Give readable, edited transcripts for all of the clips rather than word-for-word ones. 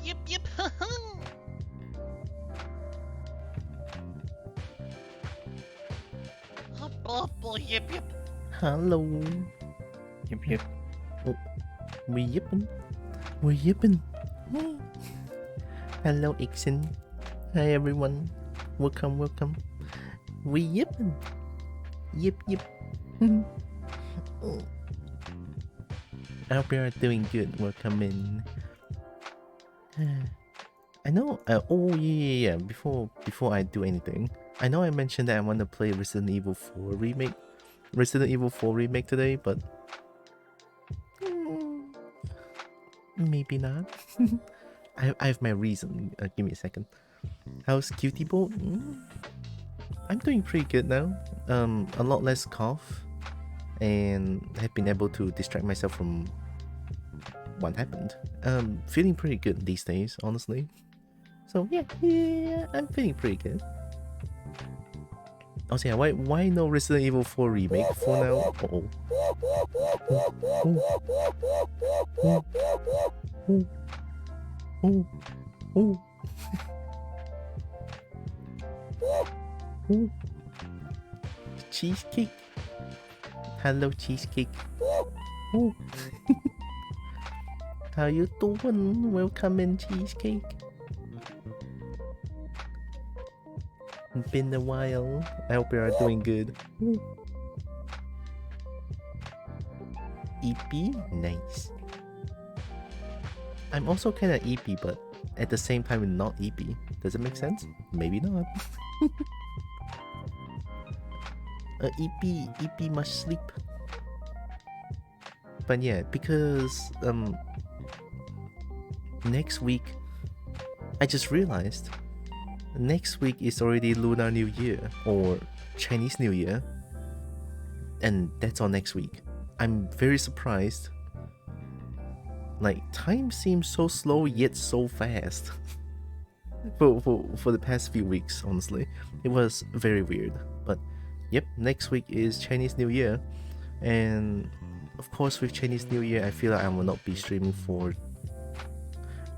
Yep, yep. Oh, yep, yep. Hello. Yep, yep. Oh, we're yipping. We're yipping. Hello, Ixen. Hi, everyone. Welcome, welcome. We yipping. Yip, yip. I hope you are doing good. Welcome in. I know. Oh yeah. Before I do anything, I know I mentioned that I want to play Resident Evil 4 remake. Today, but maybe not. I have my reason. Give me a second. How's Cutie Boat? I'm doing pretty good now. A lot less cough, and have been able to distract myself from what happened. Feeling pretty good these days, honestly. So yeah, I'm feeling pretty good. Also, yeah, why no Resident Evil 4 remake for now? Uh-oh. Cheesecake. Hello, Cheesecake. Oh. How you doing? Welcome in, Cheesecake. Been a while. I hope you are doing good. EP? Nice. I'm also kinda EP, but at the same time not EP. Does it make sense? Maybe not. EP must sleep. But yeah, because next week I just realized next week is already Lunar New Year or Chinese New Year, and that's all next week. I'm very surprised. Like, time seems so slow yet so fast. for the past few weeks, honestly. It was very weird. But yep, next week is Chinese New Year, and of course with Chinese New Year I feel like I will not be streaming for,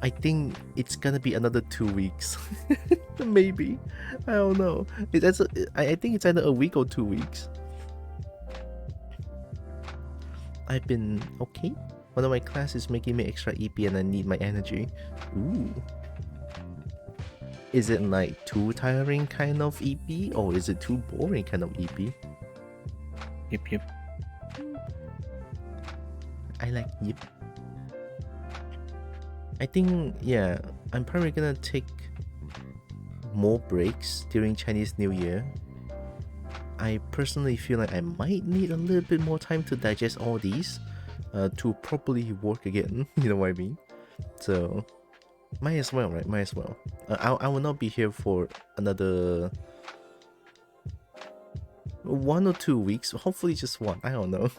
I think it's gonna be another 2 weeks. Maybe. I don't know. I think it's either a week or 2 weeks. I've been okay. One of my classes is making me extra EP and I need my energy. Ooh. Is it like too tiring kind of EP or is it too boring kind of EP? Yep. I like yep. I think, yeah, I'm probably gonna take more breaks during Chinese New Year. I personally feel like I might need a little bit more time to digest all these to properly work again. You know what I mean? So, might as well, right? Might as well. I will not be here for another 1 or 2 weeks. Hopefully just one. I don't know.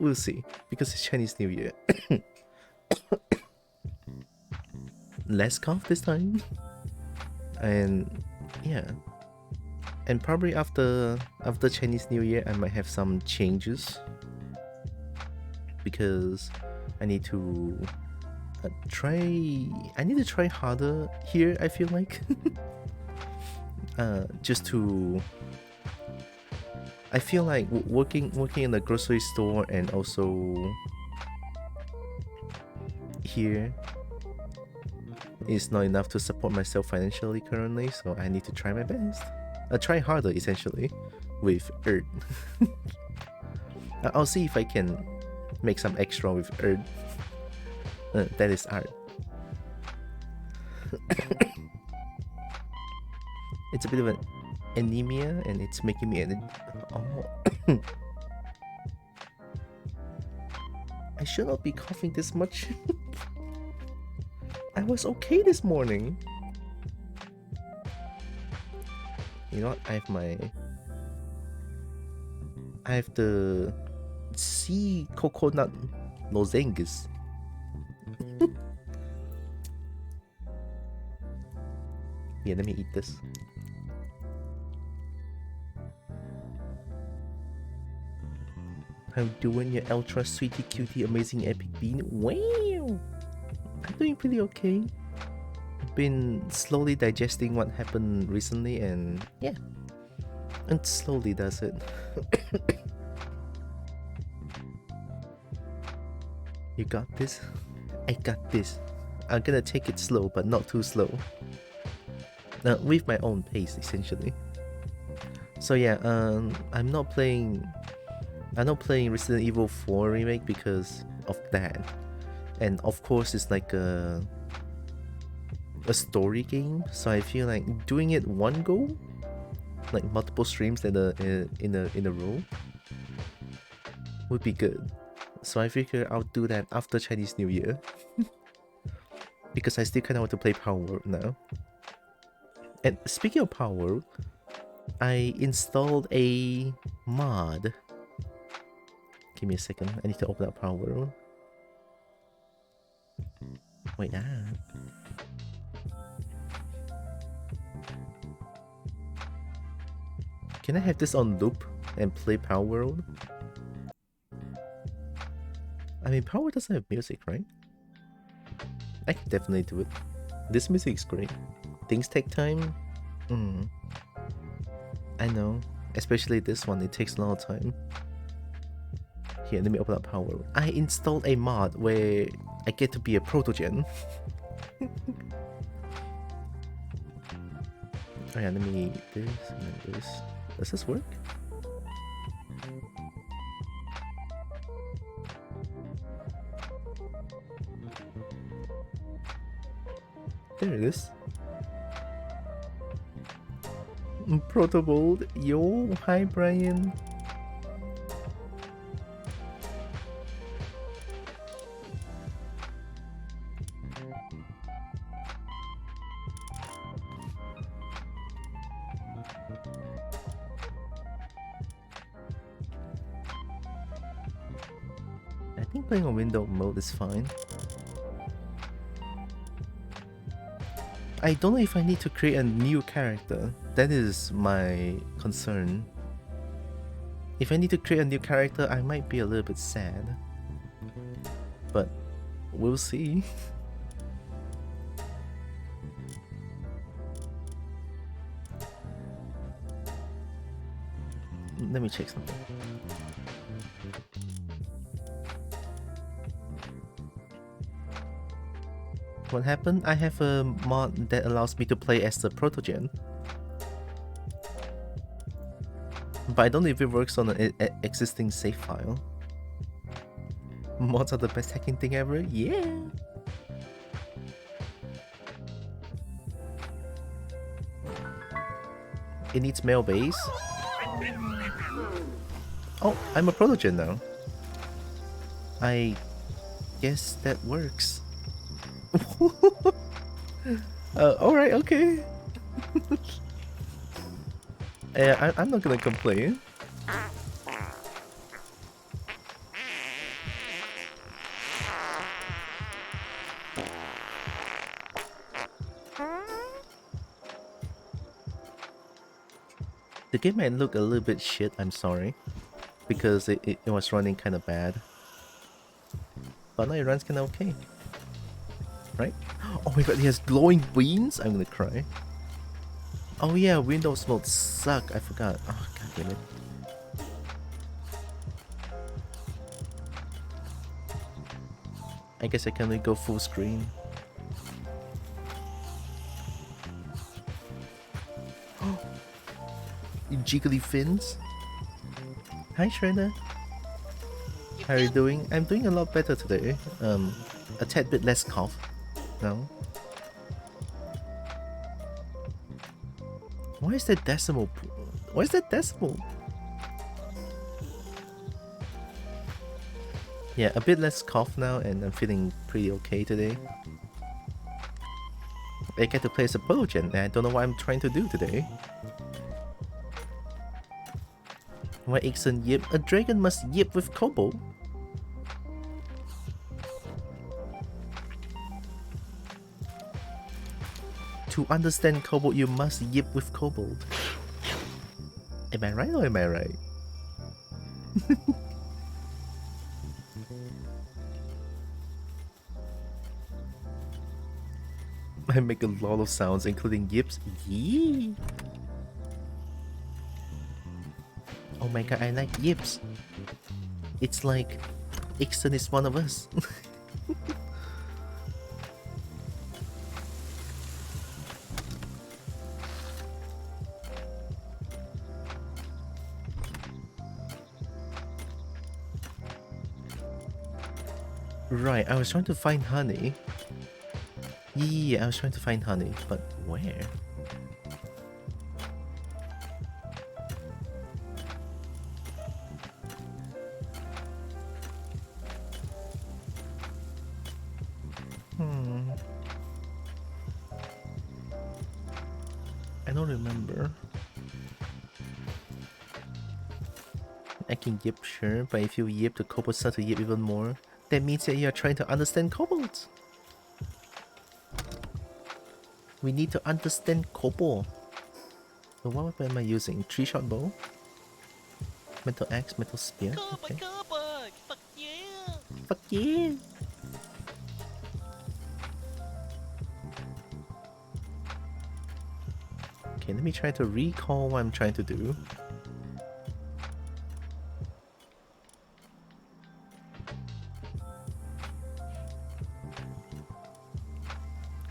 We'll see. Because it's Chinese New Year. Less cough this time. And yeah. And probably after Chinese New Year I might have some changes. Because I need to try harder here, I feel like. Just to, I feel like working in the grocery store and also here is not enough to support myself financially currently, so I need to try my best. Try harder essentially with Earth. I'll see if I can make some extra with Earth. That is art. It's a bit of an anemia and it's making me oh. I should not be coughing this much. I was okay this morning. You know what? I have the sea coconut lozenges. Yeah, let me eat this. How you doing, your ultra sweetie cutie amazing epic bean? Wow! I'm doing pretty okay. I've been slowly digesting what happened recently and yeah. And slowly does it. You got this? I got this. I'm gonna take it slow, but not too slow. With my own pace, essentially. So yeah, I'm not playing Resident Evil 4 remake because of that. And of course, it's like a story game, so I feel like doing it one go, like multiple streams in a row, would be good. So I figure I'll do that after Chinese New Year. Because I still kind of want to play Power World now. And speaking of Power World, I installed a mod. Give me a second, I need to open up Power World. Wait, Can I have this on loop and play Power World? I mean, Power World doesn't have music, right? I can definitely do it. This music is great. Things take time. I know. Especially this one, it takes a lot of time. Here, let me open up Power World. I installed a mod where I get to be a protogen. Oh yeah, let me this and then this. Does this work? There it is. Protobold. Yo, hi Brian. I think playing on window mode is fine. I don't know if I need to create a new character. That is my concern. If I need to create a new character, I might be a little bit sad. But we'll see. Let me check something. What happened? I have a mod that allows me to play as the protogen. But I don't know if it works on an existing save file. Mods are the best hacking thing ever? Yeah! It needs male base. Oh, I'm a protogen now. I guess that works. Alright, okay. I'm not gonna complain. The game might look a little bit shit, I'm sorry. Because it was running kinda bad. But now it runs kinda okay. Right? Oh my god, he has glowing beans? I'm gonna cry. Oh yeah, Windows mode suck. I forgot. Oh god damn it. I guess I can only go full screen. Jiggly fins. Hi Shredder. How are you doing? I'm doing a lot better today. A tad bit less cough now. Why is that decimal? Why is that decimal? Yeah, a bit less cough now, and I'm feeling pretty okay today. I get to play as a protogen, and I don't know what I'm trying to do today. Why Ixon yip? A dragon must yip with Kobo. To understand Kobold, you must yip with Kobold. Am I right or am I right? I make a lot of sounds, including yips. Yee! Oh my god, I like yips. It's like Ixon is one of us. Right, I was trying to find honey. Yeah, I was trying to find honey, but where? I don't remember. I can yip, sure, but if you yip, the kobolds start to yip even more. That means that you are trying to understand kobolds. We need to understand Kobo. So what weapon am I using? 3-shot bow? Metal axe, metal spear. Okay. Carbon! Fuck yeah! Fuck yeah! Okay, let me try to recall what I'm trying to do.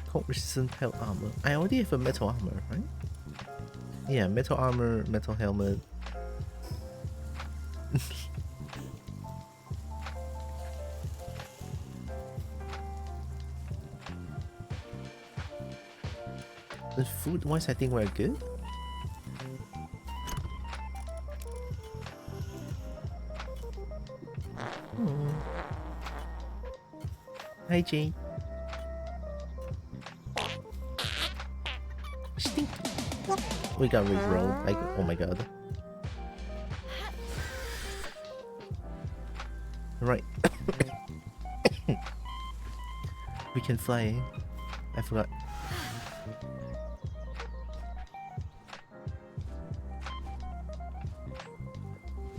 Cold resistant pelt armor. I already have a metal armor, right? Yeah, metal armor, metal helmet. The food wise, I think we're good. Hi, Jay. Stink. We got rerolled. Like, oh my god. Right. We can fly. I forgot.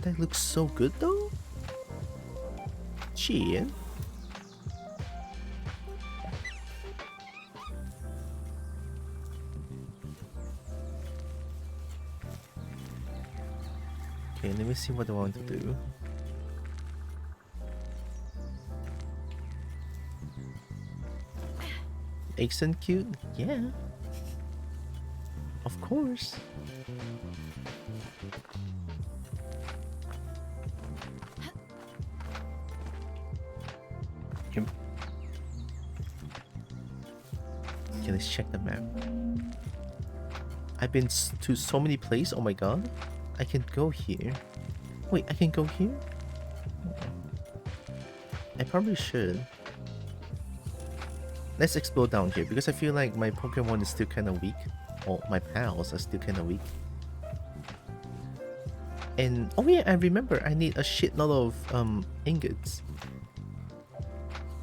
That looks so good though. Shit. Okay, let me see what I want to do. Accent cute? Yeah. Of course. Yep. Okay, let's check the map. I've been to so many places. Oh my god. I can go here. Wait, I can go here? I probably should. Let's explore down here because I feel like my Pokemon is still kind of weak. Or my pals are still kind of weak. And oh yeah, I remember I need a shitload of ingots.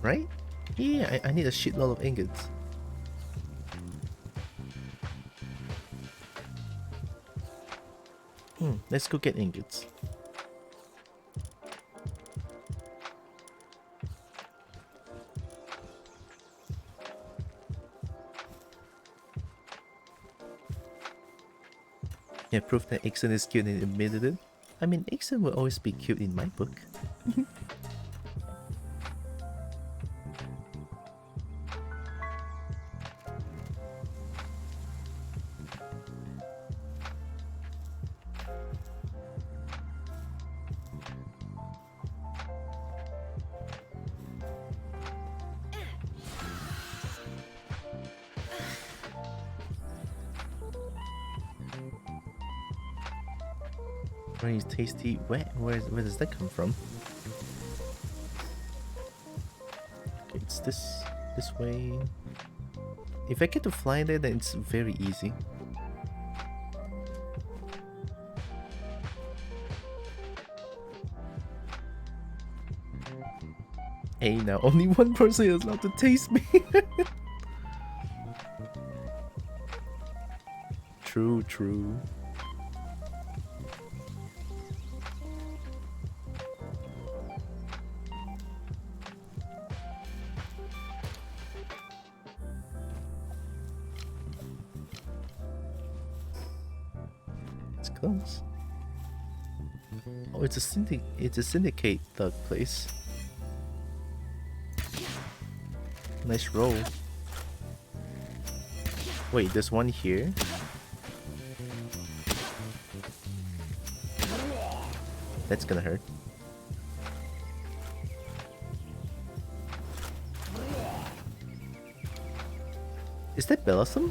Right? Yeah, I need a shitload of ingots. Let's go get ingots. Yeah, proof that Ixon is cute and admitted it. I mean, Ixon will always be cute in my book. Very tasty. Where does that come from? Okay, it's this way. If I get to fly there, then it's very easy. Hey, now only one person is allowed to taste me. True, true. Close. Oh, it's a syndicate thug place. Nice roll. Wait, there's one here. That's gonna hurt. Is that Bellossom?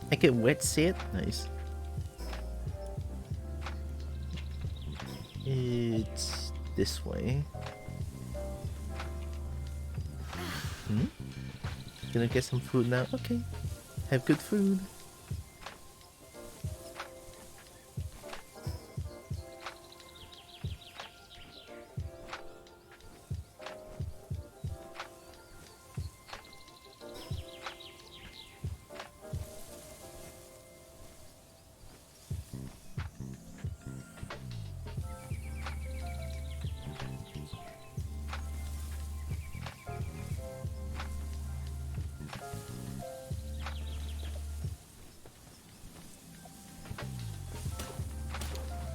I get wet set. Nice. It's this way. Gonna get some food now. Okay. Have good food.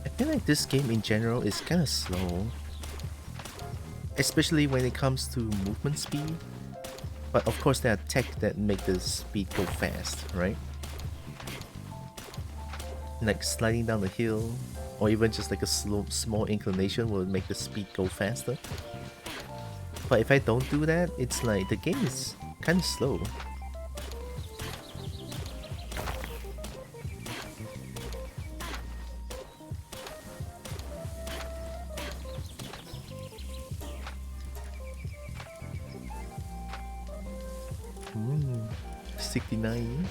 I feel like this game in general is kind of slow, especially when it comes to movement speed. But of course there are tech that make the speed go fast, right? Like sliding down the hill, or even just like a small inclination will make the speed go faster. But if I don't do that, it's like the game is kind of slow. Hmm, 69.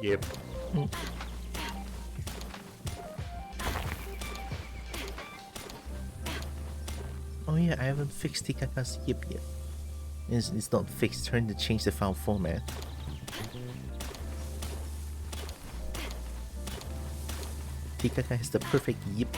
Yep. Oh yeah, I haven't fixed Tikaka's yip yet. It's not fixed, trying to change the file format. Tikaka has the perfect yip.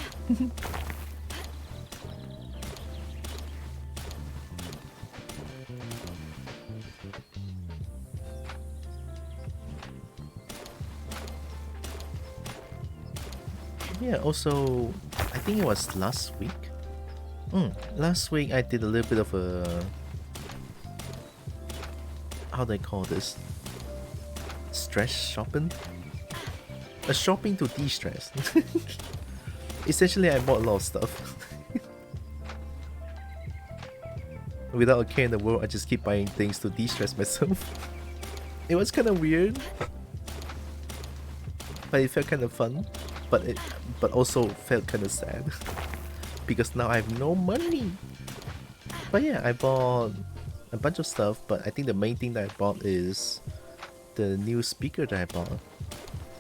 Yeah, also, I think it was last week. Last week I did a little bit of a... how do I call this? Stress shopping? A shopping to de-stress. Essentially, I bought a lot of stuff. Without a care in the world, I just keep buying things to de-stress myself. It was kind of weird, but it felt kind of fun. But also felt kind of sad because now I have no money. But yeah, I bought a bunch of stuff, but I think the main thing that I bought is the new speaker that I bought.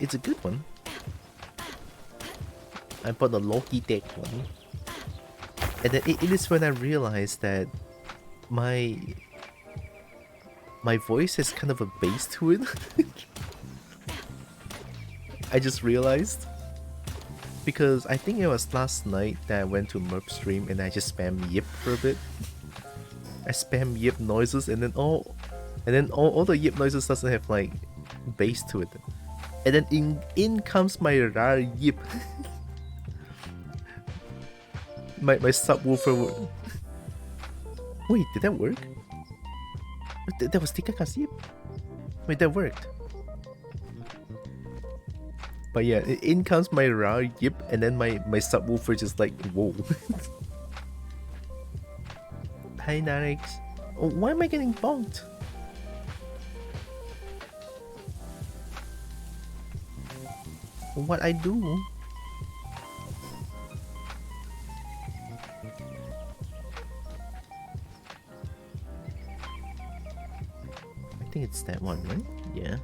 It's a good one. I bought the Logitech one. And then it is when I realized that my voice has kind of a bass to it. I just realized. Because I think it was last night that I went to Merp stream and I just spam yip for a bit. I spam yip noises and then all the yip noises doesn't have like bass to it. And then in comes my rar yip. my subwoofer. Wait, did that work? That was Tikaka's yip. Wait, that worked. But yeah, in comes my rar yip, and then my subwoofer just like, whoa. Hi Narix. Oh, why am I getting bonked? What I do? I think it's that one, right? Yeah.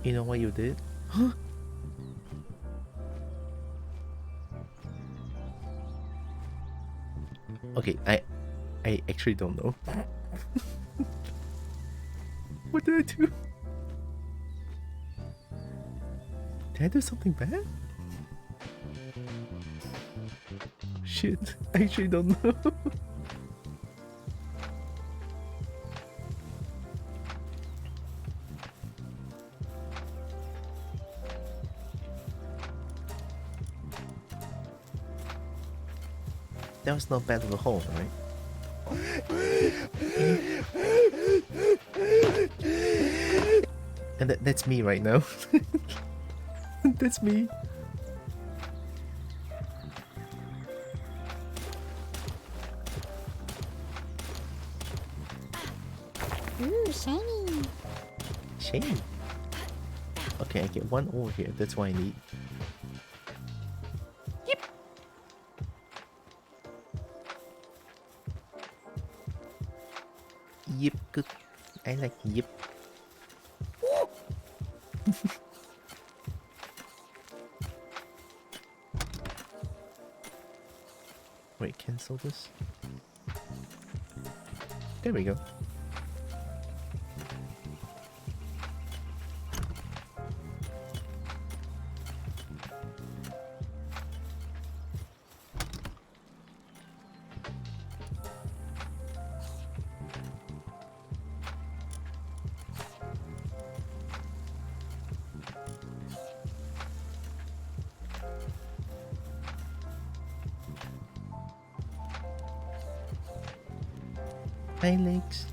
You know what you did? Huh? Okay, I actually don't know. What did I do? Did I do something bad? Shit, I actually don't know. That was not bad of a hole, right? And that's me right now. That's me. Ooh, shiny. Shame. Okay, I get one ore here. That's what I need. Yep, good. I like yep. Wait, cancel this. There we go. Hi, Legs.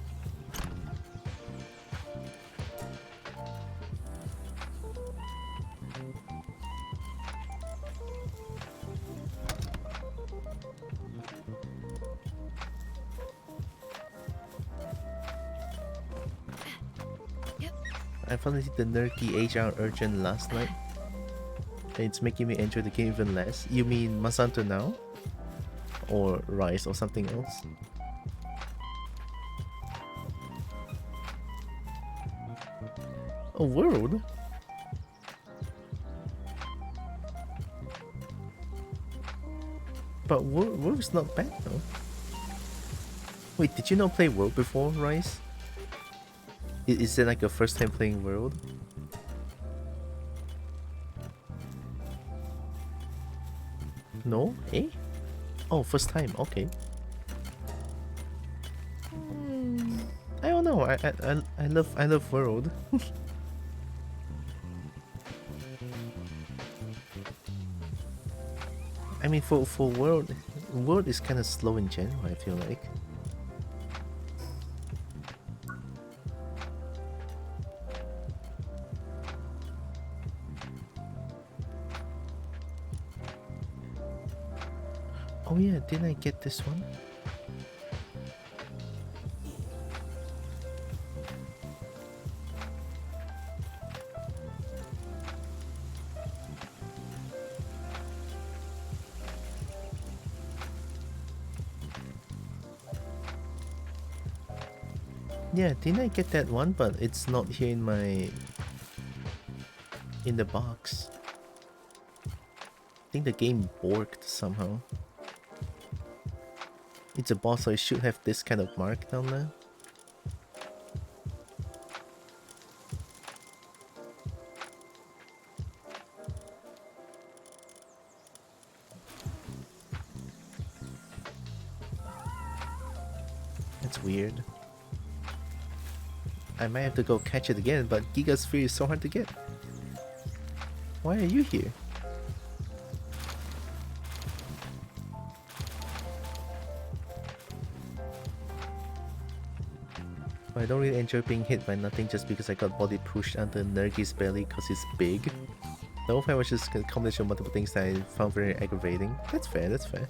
I finally did the nerdy HR urgent last night. It's making me enjoy the game even less. You mean Masanto now? Or Rise or something else? A world? But World's not bad though. Wait, did you not play World before, Rise? Is it like your first time playing World? No? Eh? Oh, first time, okay. I don't know, I love World. I mean, for World is kind of slow in general, I feel like. Oh yeah, didn't I get this one? Yeah, didn't I get that one? But it's not here in the box. I think the game borked somehow. It's a boss, so it should have this kind of mark down there. That's weird. I might have to go catch it again, but Gigasphere is so hard to get. Why are you here? I don't really enjoy being hit by nothing just because I got body pushed under Nergi's belly because it's big. The whole fight was just a combination of multiple things that I found very aggravating. That's fair, that's fair.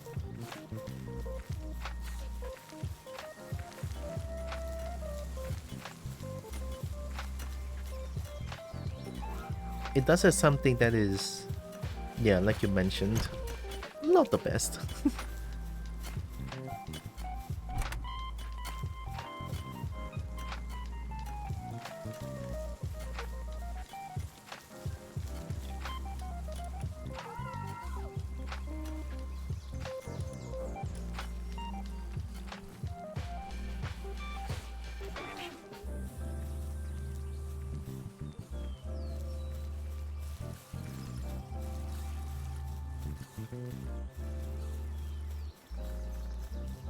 It does have something that is, yeah, like you mentioned, not the best.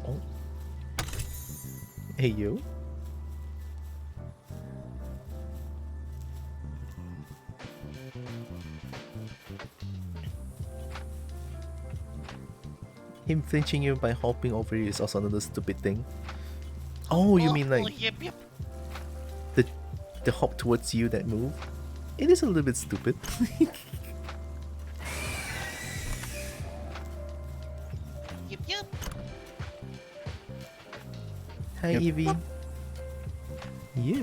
Oh. Hey you. Him flinching you by hopping over you is also another stupid thing. Oh, you mean like Yep. the hop towards you, that move? It is a little bit stupid. Yep. Hi Yep. Evie. Yeah.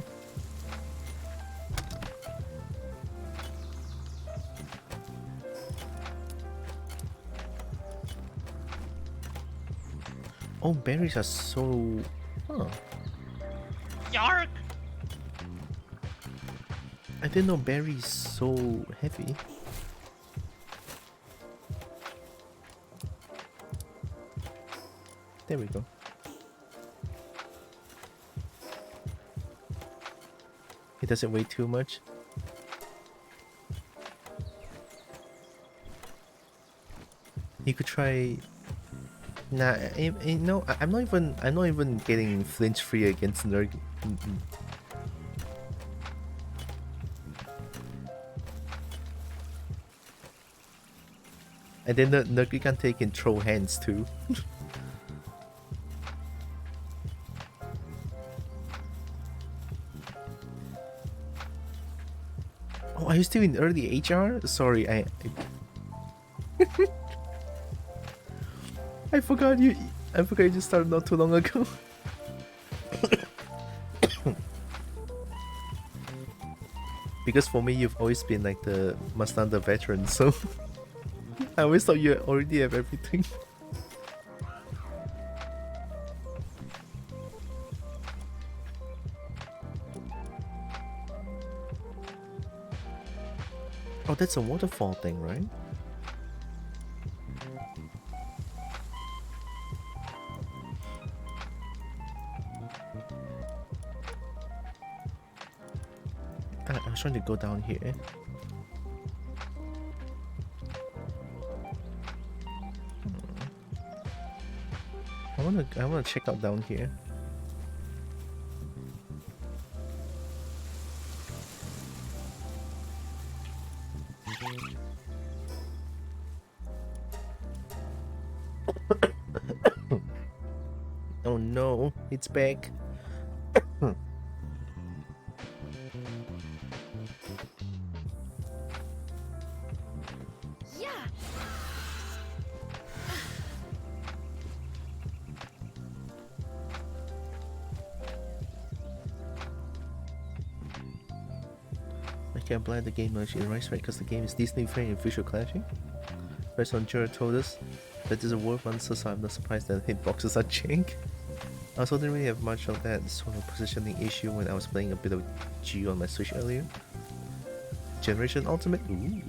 Oh, berries are so... Huh. Yark! I didn't know berries so heavy. There we go. It doesn't weigh too much. You could try... Nah, no, I'm not even getting flinch free against Nerg. And then the Nergi can take and throw hands too. Oh, are you still in early HR? Sorry, I forgot you. I forgot you just started not too long ago. Because for me, you've always been like the Mastanda veteran, so I always thought you already have everything. Oh, that's a waterfall thing, right? I was trying to go down here. I wanna check out down here. Oh no, it's back. I can't blame the game much in right because the game is Disney friendly and visual clashing. Person Jura told us that there's a war monster, so I'm not surprised that hitboxes are jank. I also didn't really have much of that sort of positioning issue when I was playing a bit of G on my Switch earlier. Generation Ultimate? Ooh.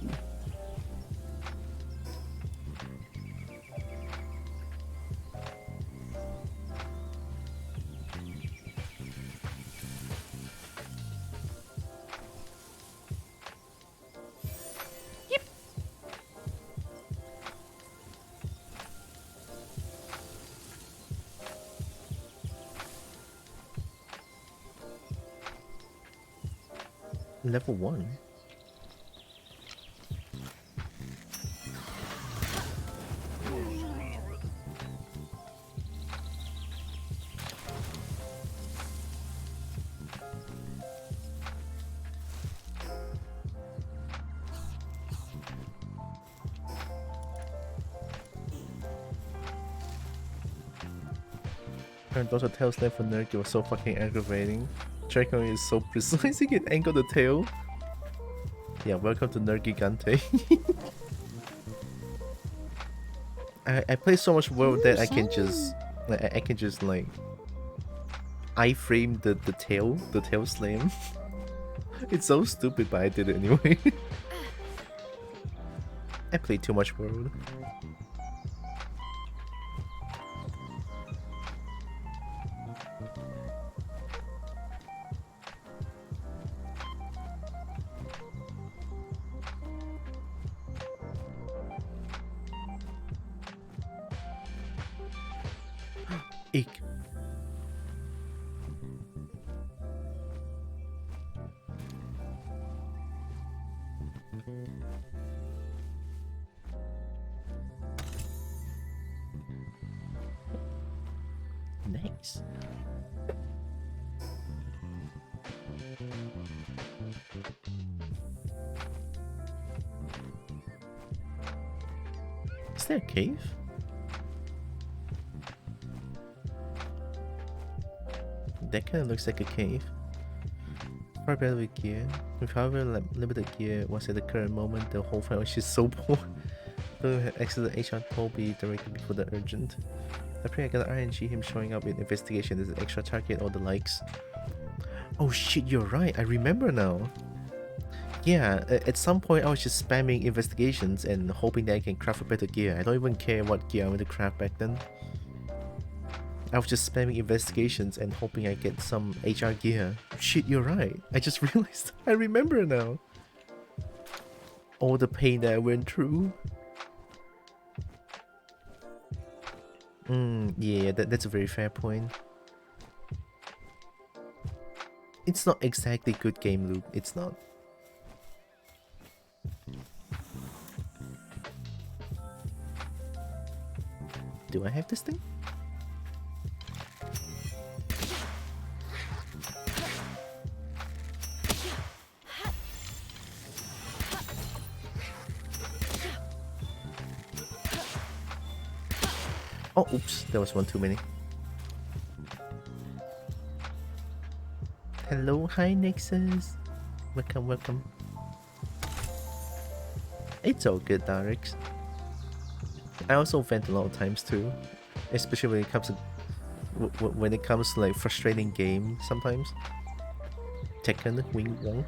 Level 1? And also tail snap for Nerky was so fucking aggravating. Dragon is so precise, he can angle the tail. Yeah, welcome to Nergigante. I play so much World that I can just like iframe the tail slam. It's so stupid, but I did it anyway. I play too much World. Eek. Nice. Is there a cave? That kind of looks like a cave. Far better with gear. With however limited gear was at the current moment, the whole fight was just so poor. Don't have access to HR Toby directly before the urgent. I pray I can RNG him showing up in investigation as an extra target or the likes. Oh shit, you're right, I remember now. Yeah, at some point I was just spamming investigations and hoping that I can craft a better gear. I don't even care what gear I want to craft back then. I was just spamming investigations and hoping I get some HR gear. Shit, you're right. I just realized. I remember now. All the pain that I went through. Yeah, that's a very fair point. It's not exactly good game loop. It's not. Do I have this thing? Oh, oops, there was one too many. Hello, hi Nexus. Welcome, welcome. It's all good, Darix. I also vent a lot of times too, especially when it comes to like frustrating game sometimes. Tekken, Wing Wong.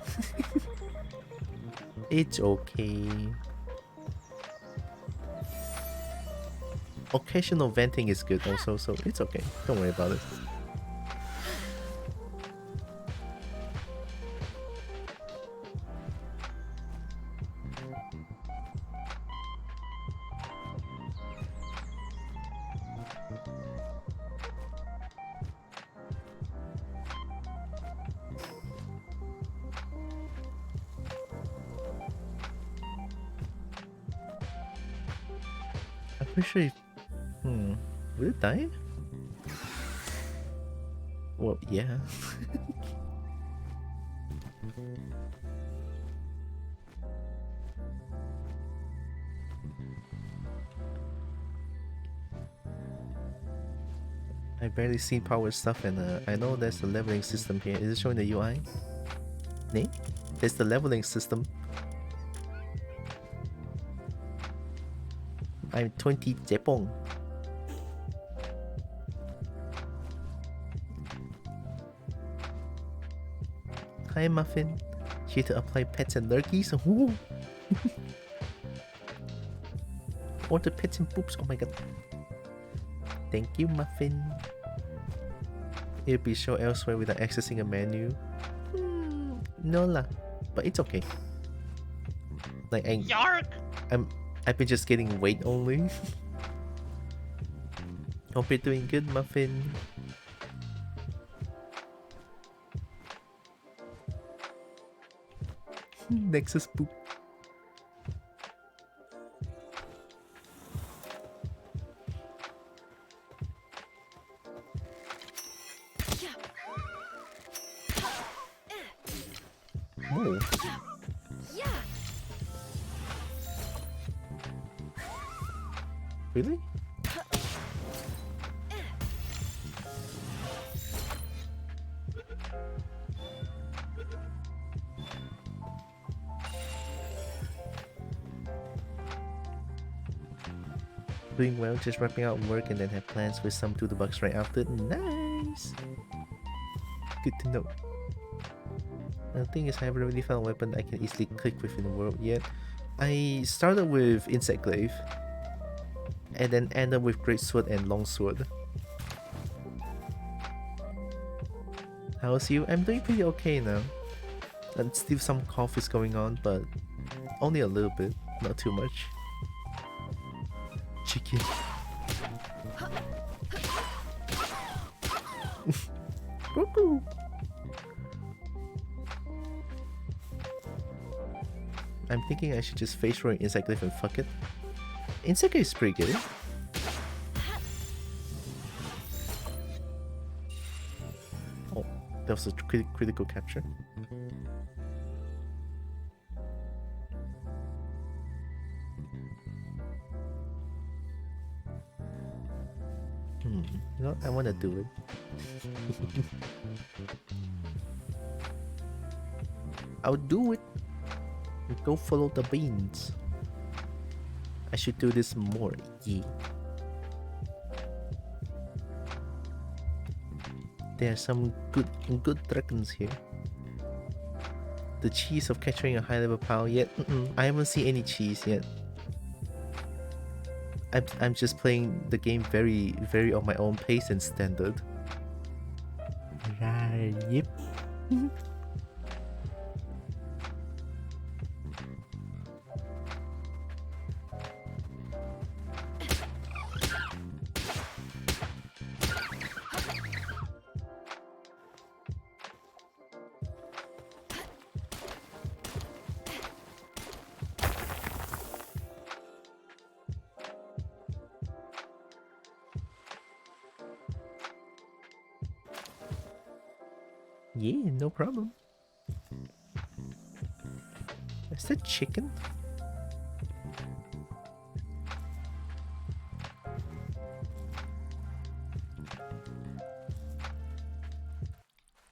It's okay. Occasional venting is good also, so it's okay. Don't worry about it. I'm pretty sure if... Will it die? Well, yeah. I barely seen power stuff and I know there's a leveling system here. Is it showing the UI? Nee? There's the leveling system. I'm 20 Jepong. Hi Muffin. Here to apply pets and lurkies. Ooh. Order pets and poops. Oh my god. Thank you, Muffin. It'll be shown elsewhere without accessing a menu. No lah, but it's okay. Like Yark! I've been just getting weight only. Hope you're doing good, Muffin. Nexus poop. Whoa. Really? Doing well, just wrapping up work and then have plans with some doodlebugs right after. Nice! Good to know. The thing is, I haven't really found a weapon I can easily click with in the world yet. I started with Insect Glaive and then ended with Great Sword and Long Sword. How's you? I'm doing pretty okay now. And still some cough is going on, but only a little bit, not too much. Chicken. Cuckoo. I'm thinking I should just face roll Insect Glaive and fuck it. Insect Glaive is pretty good. Oh, that was a critical capture. You know, I wanna do it. I'll do it. Go follow the beans. I should do this more. Yeah. There are some good dragons here. The cheese of capturing a high level power yet? I haven't seen any cheese yet. I'm just playing the game very on my own pace and standard. Right, yep. Yeah, no problem. Is that chicken?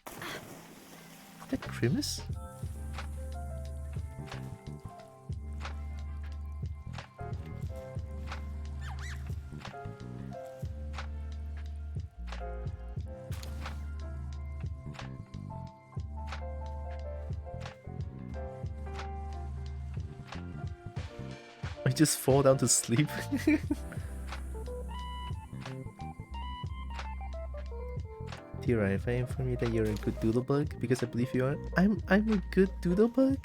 Is that Grimace? I just fall down to sleep. Tira, if I inform you that you're a good doodlebug, because I believe you are, I'm a good doodlebug?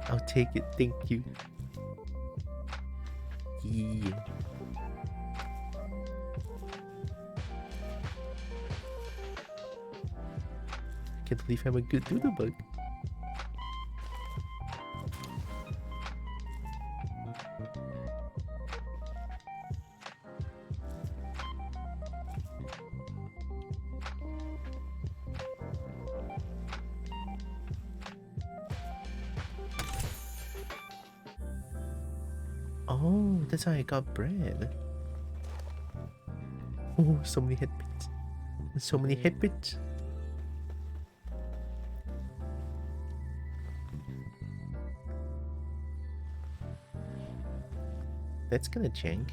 I'll take it, thank you. Yeah. Can't believe I'm a good doodlebug. Oh, that's how I got bread. Oh, so many headpits. So many headpits. That's kinda jank.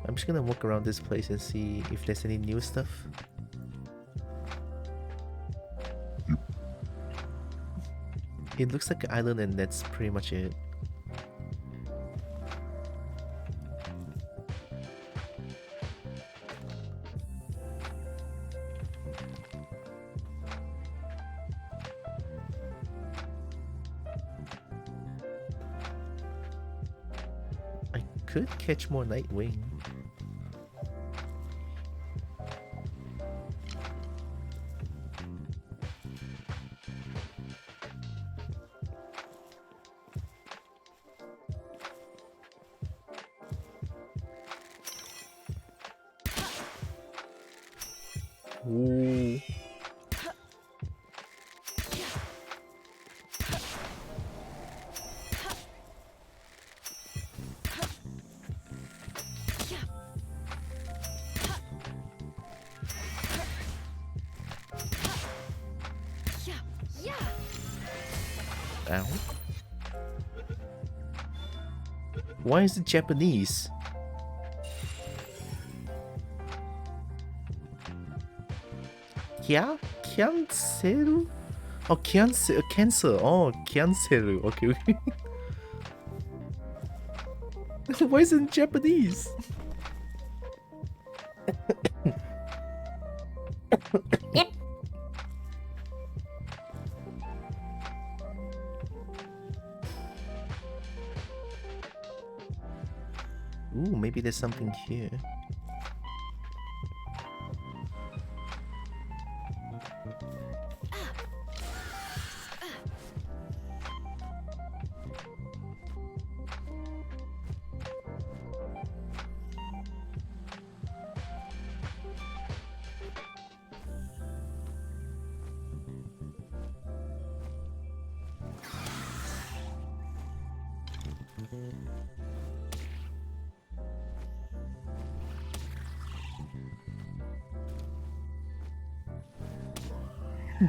I'm just gonna walk around this place and see if there's any new stuff. It looks like an island and that's pretty much it. I could catch more Nightwing. Ooh. Ow. Why is it Japanese? Yeah? Cancel? Oh, cancel. Cancel. Oh, cancel. Okay. Why is it in Japanese? Ooh, maybe there's something here.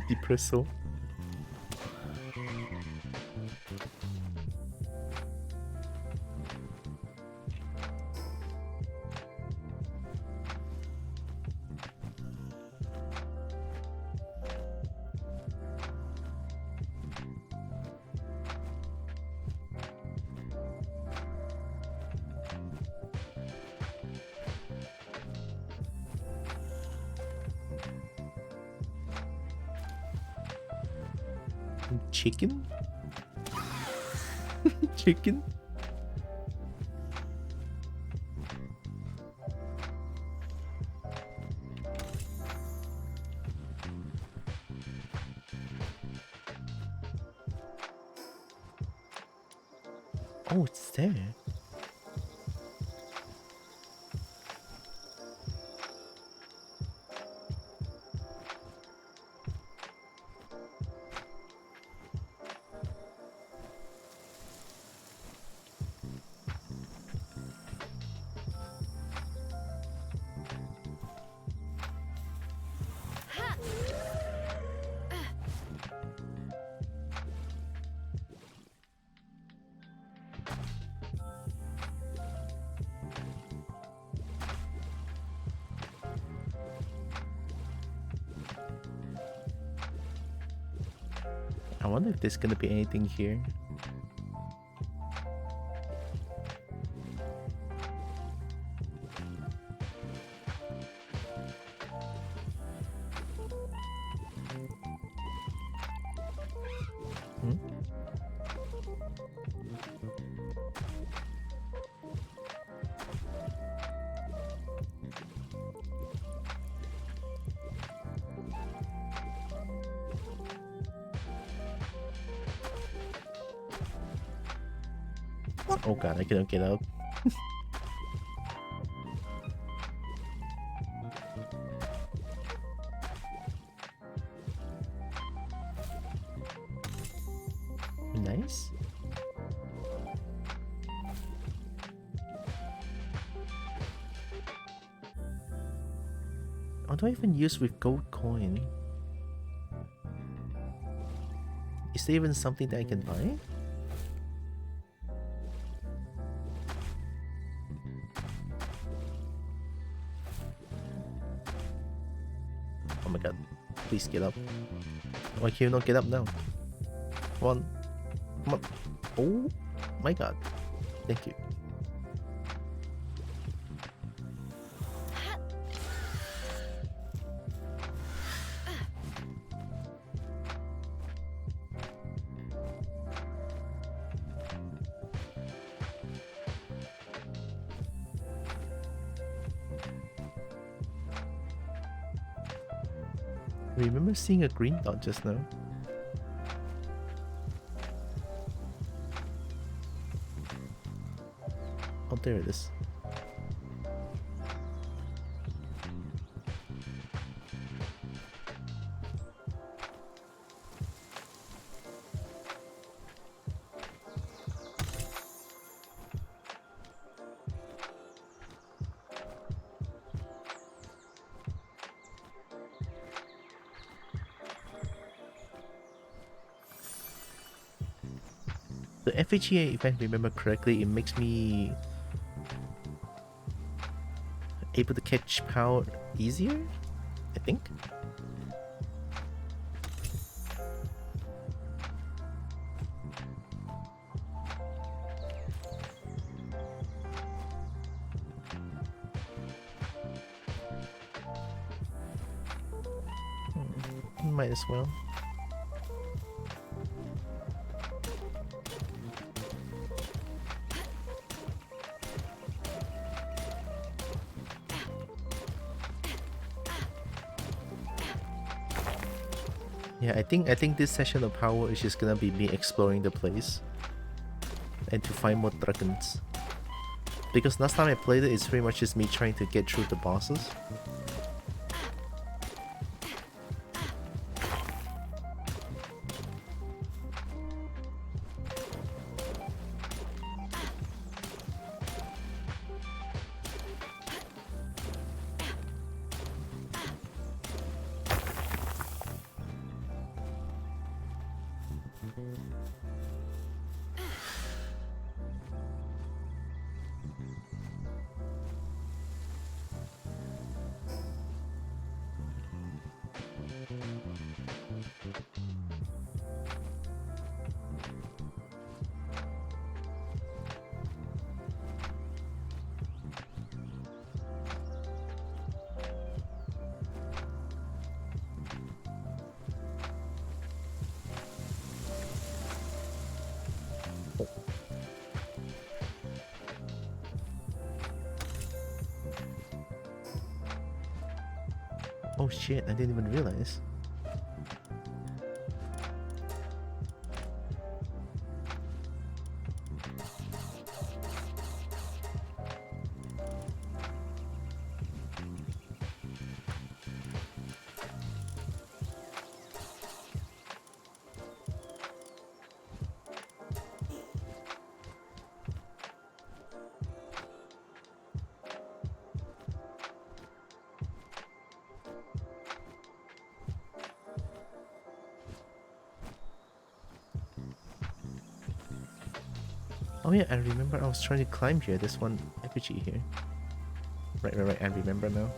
Depresso. Chicken? Chicken? Oh, it's there. I wonder if there's gonna be anything here. Hmm? Oh god, I cannot get up. Nice. What do I even use with gold coin? Is there even something that I can buy? Oh my god, please get up. Why can you not get up now? Come on. Come on. Oh my god. Thank you. I remember seeing a green dot just now. Oh, there it is. The FHEA, if I remember correctly, it makes me able to catch power easier, I think. Might as well. Yeah, I think this session of power is just gonna be me exploring the place and to find more dragons. Because last time I played it, it's pretty much just me trying to get through the bosses. Oh shit, I didn't even realize. Oh yeah, I remember I was trying to climb here. There's one effigy here. Right, I remember now.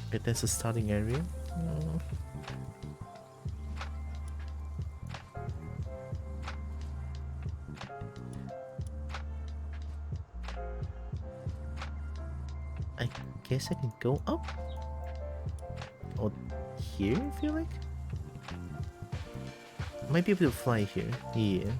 Okay, that's a starting area. Oh. I guess I can go up? Or here, I feel like? Might be able to fly here. Yeah.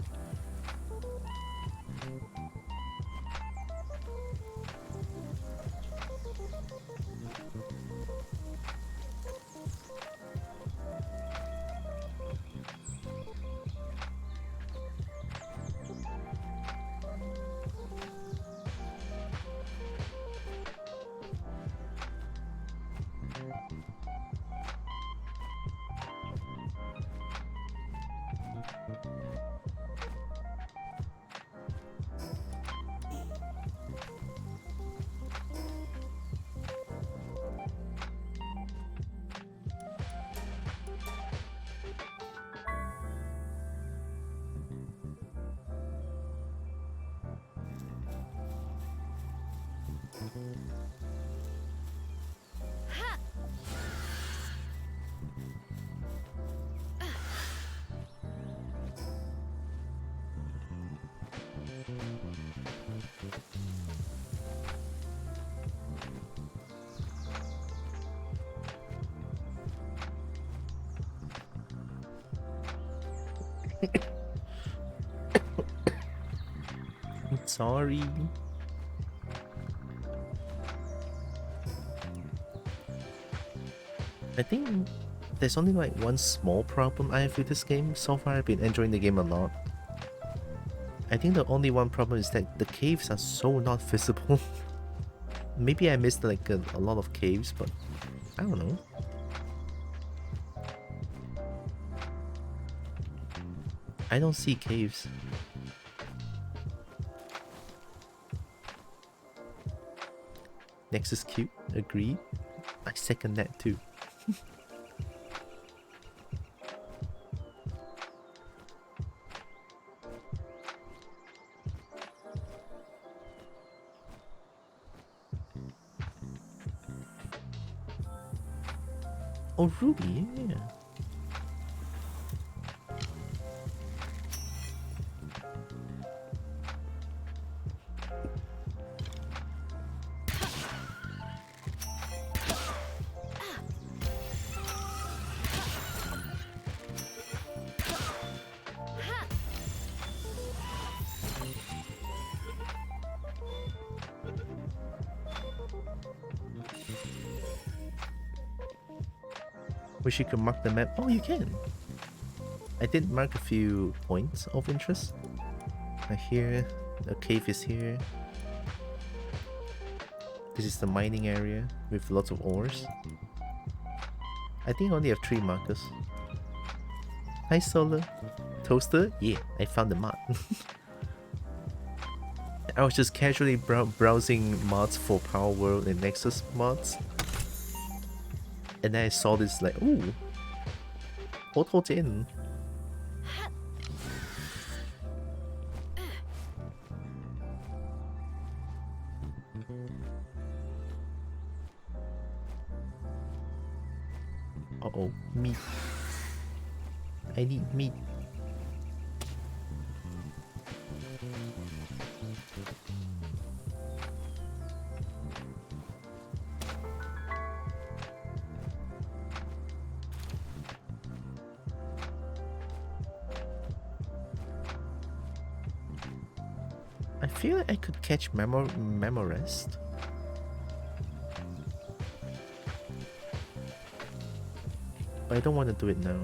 Sorry. I think there's only like one small problem I have with this game. So far I've been enjoying the game a lot. I think the only one problem is that the caves are so not visible. Maybe I missed like a lot of caves, but I don't know. I don't see caves. Nexus cute, agreed. I second that too. Oh, Ruby, yeah. Wish you could mark the map. Oh, you can. I did mark a few points of interest. Here, the cave is here. This is the mining area with lots of ores. I think I only have 3 markers. Hi Solar. Toaster? Yeah, I found the mod. I was just casually browsing mods for Power World and Nexus mods. And then I saw this like, ooh, Hotojin. Uh-oh, meat. I need meat. feel like I could catch Memorest. But I don't want to do it now.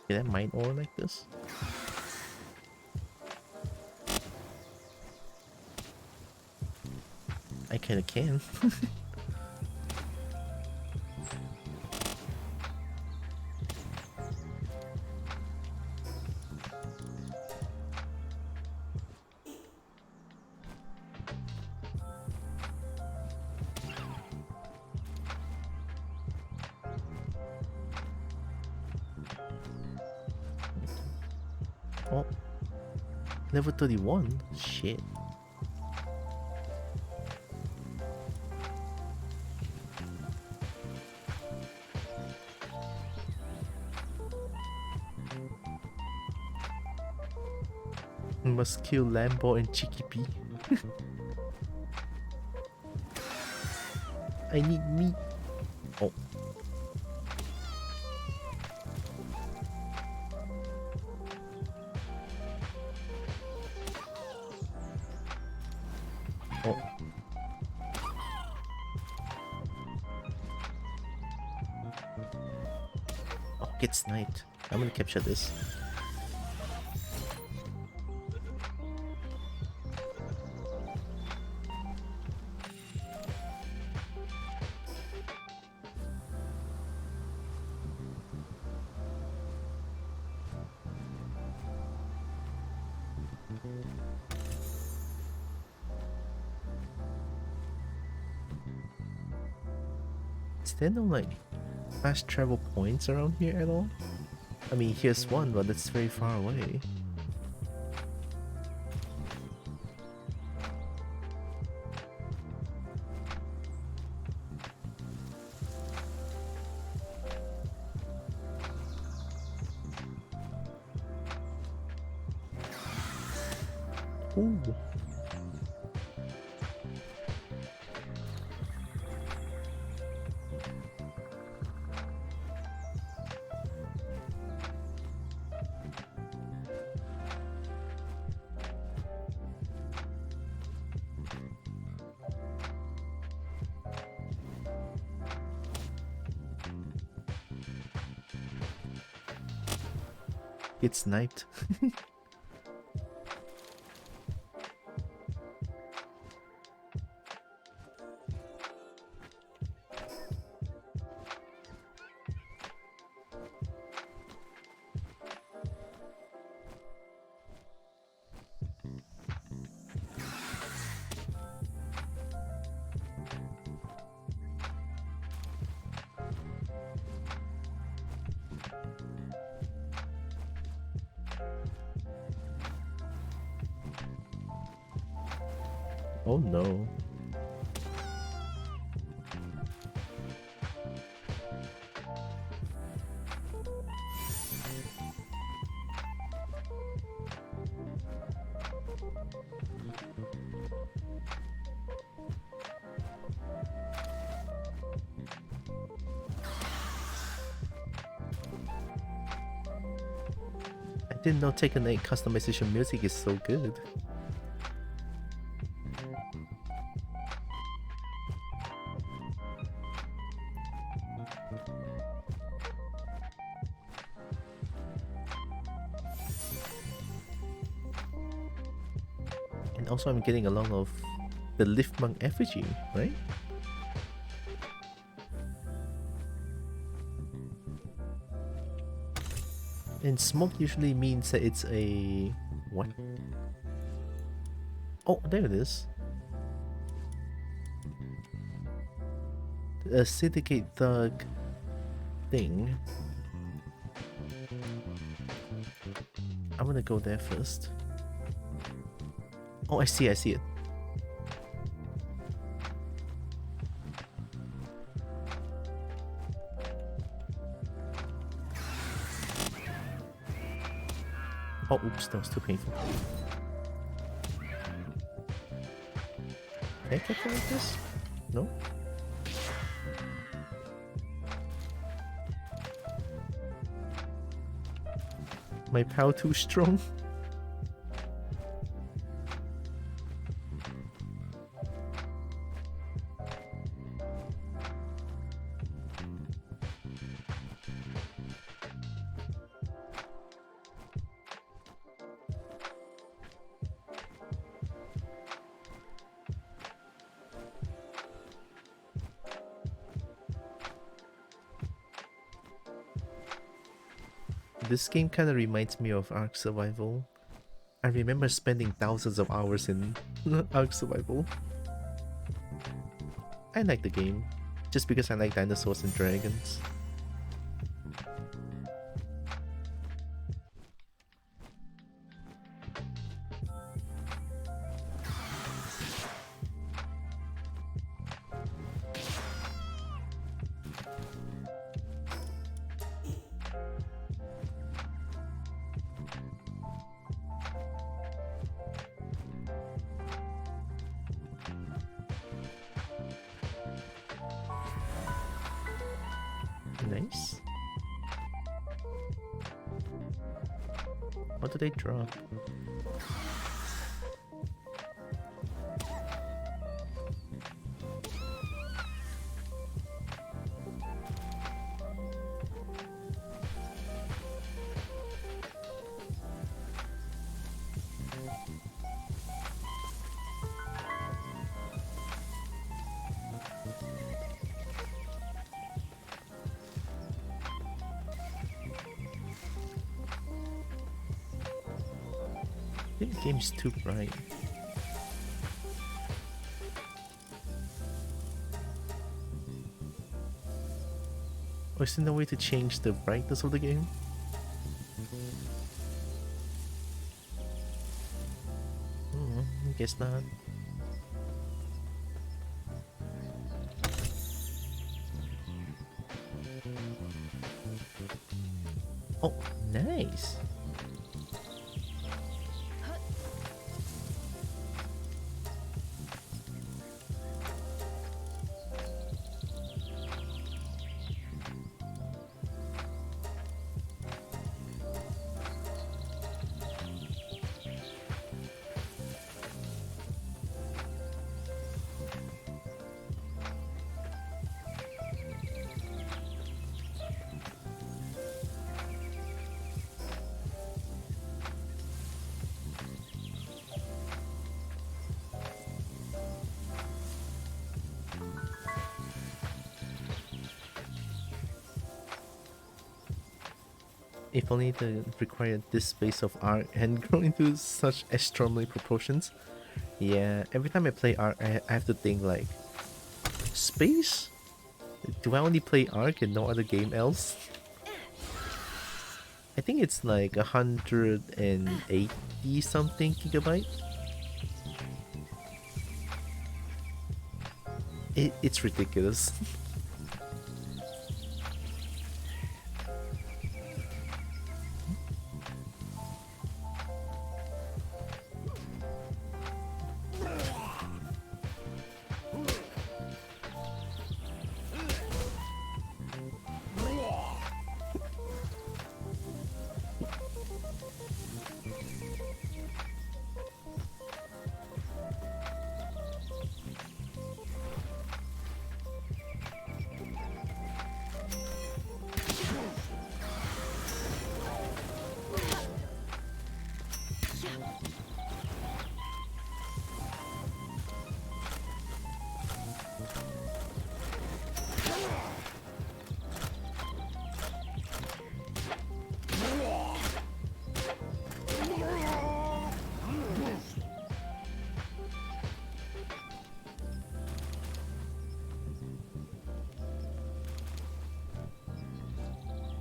Can I mine ore like this? I kinda can. Oh, level 31. Shit. Must kill Lambo and Chikipi. I need meat. Oh. Oh. Oh, get sniped. I'm gonna capture this. Is there no like fast travel points around here at all? I mean, here's one, but it's very far away. Ooh. Get sniped. Oh no. I didn't know Tekken 8 customization music is so good. And also I'm getting a lot of the Lift Monk effigy, right? And smoke usually means that it's a... what? Oh, there it is. A syndicate thug thing. I'm gonna go there first. Oh, I see it. Oh, oops, that was too painful. Can I catch it like this? No? My power too strong? This game kind of reminds me of Ark Survival. I remember spending thousands of hours in Ark Survival. I like the game, just because I like dinosaurs and dragons. Nice. What do they drop? I think the game's too bright. Or is there no way to change the brightness of the game? I guess not. Oh, nice! If only the required this space of Ark hadn't grown into such astronomical proportions. Yeah, every time I play Ark, I have to think like, space? Do I only play Ark and no other game else? I think it's like 180 something gigabyte. It's ridiculous.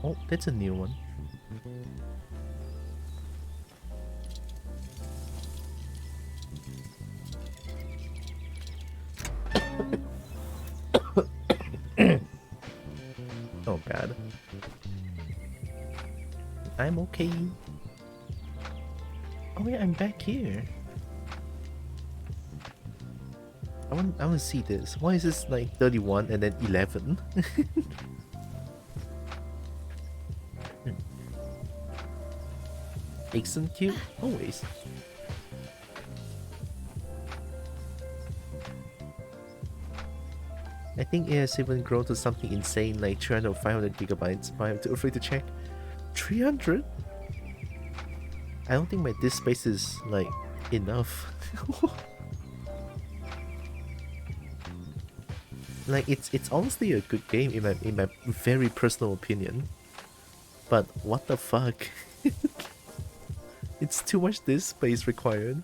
Oh, that's a new one. bad. I'm okay. Oh yeah, I'm back here. I want to see this. Why is this like 31 and then 11? Excellent cute, always. I think it has even grown to something insane like 300 or 500 gigabytes, but I'm too afraid to check. 300? I don't think my disk space is like enough. Like it's honestly a good game in my very personal opinion. But what the fuck? It's too much disk space required.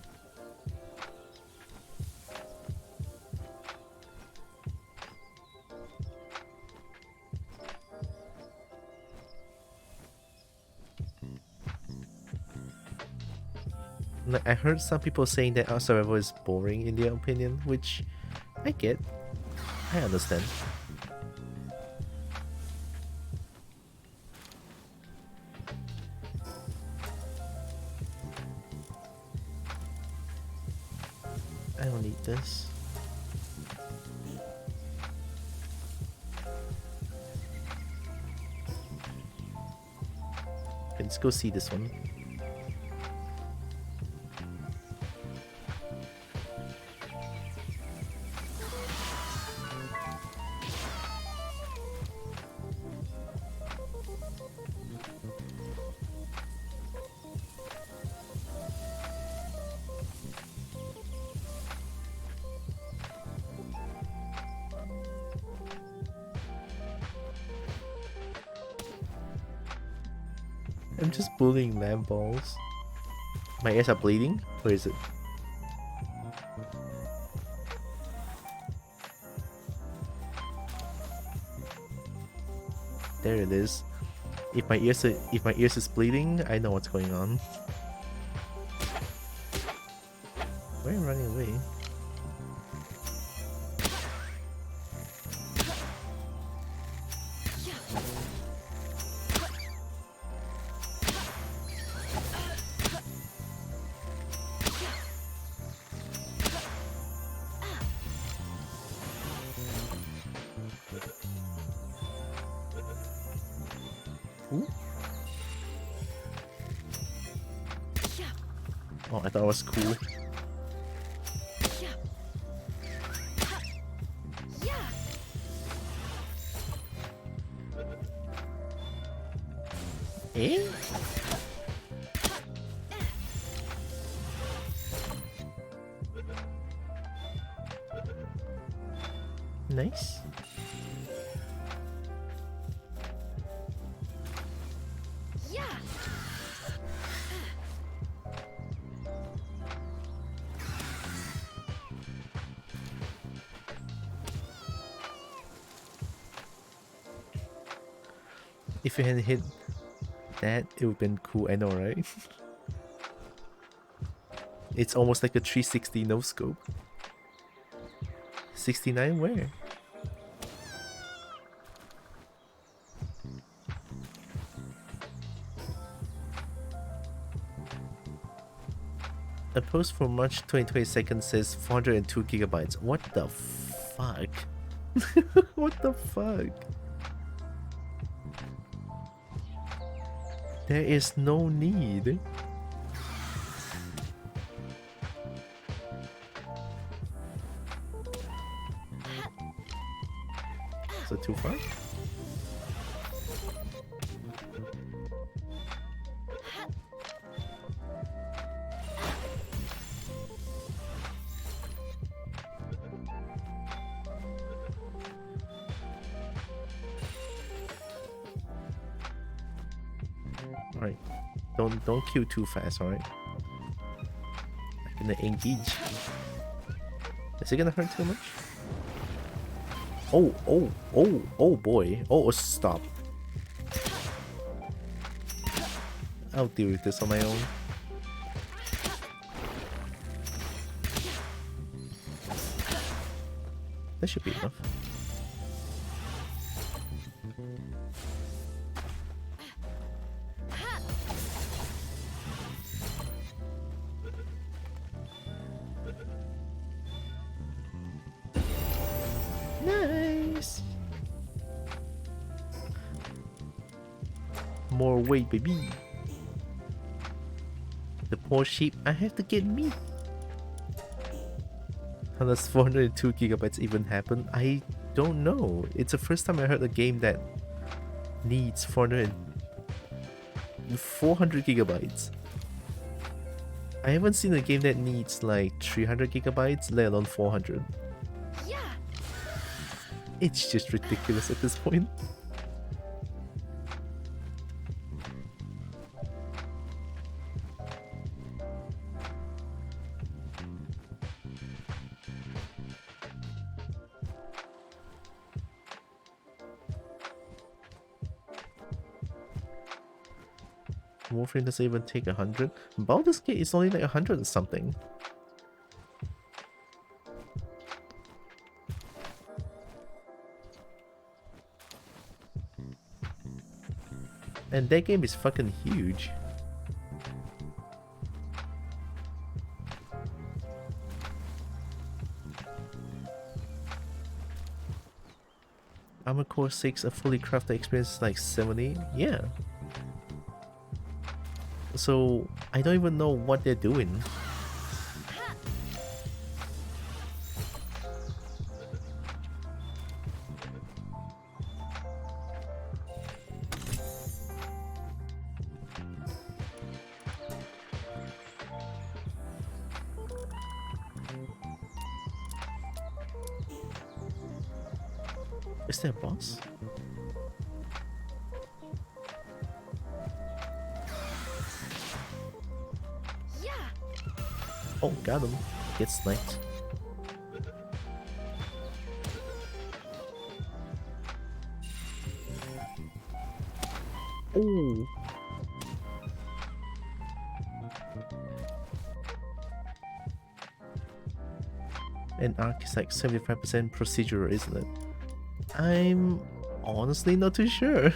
Like, I heard some people saying that our survival is boring in their opinion, which I get. I understand. I don't need this. Let's go see this one. I'm just bullying lamb balls. My ears are bleeding? Where is it? There it is. If my ears is bleeding, I know what's going on. Why are you running away? Oh, I thought it was cool. Eh? Nice. If you had hit that, it would have been cool, I know, right? It's almost like a 360 no scope. 69 where? A post from March 2022 says 402 gigabytes. What the fuck? What the fuck? There is no need. Is it too far? Alright. Don't kill too fast, alright? I'm gonna engage. Is it gonna hurt too much? Oh boy. Oh, stop. I'll deal with this on my own. That should be enough. More weight, baby. The poor sheep, I have to get meat. How does 402 gigabytes even happen? I don't know. It's the first time I heard a game that needs 400 gigabytes. I haven't seen a game that needs like 300 gigabytes, let alone 400. Yeah. It's just ridiculous at this point. Warframe doesn't even take 100. Baldur's Gate is only like 100 or something. And that game is fucking huge. Armored Core 6, a fully crafted experience is like 70? Yeah. So, I don't even know what they're doing. Is there a boss? Yeah. Oh, got him. Get sniped. Oh. And Ark is like 75% procedural, isn't it? I'm honestly not too sure.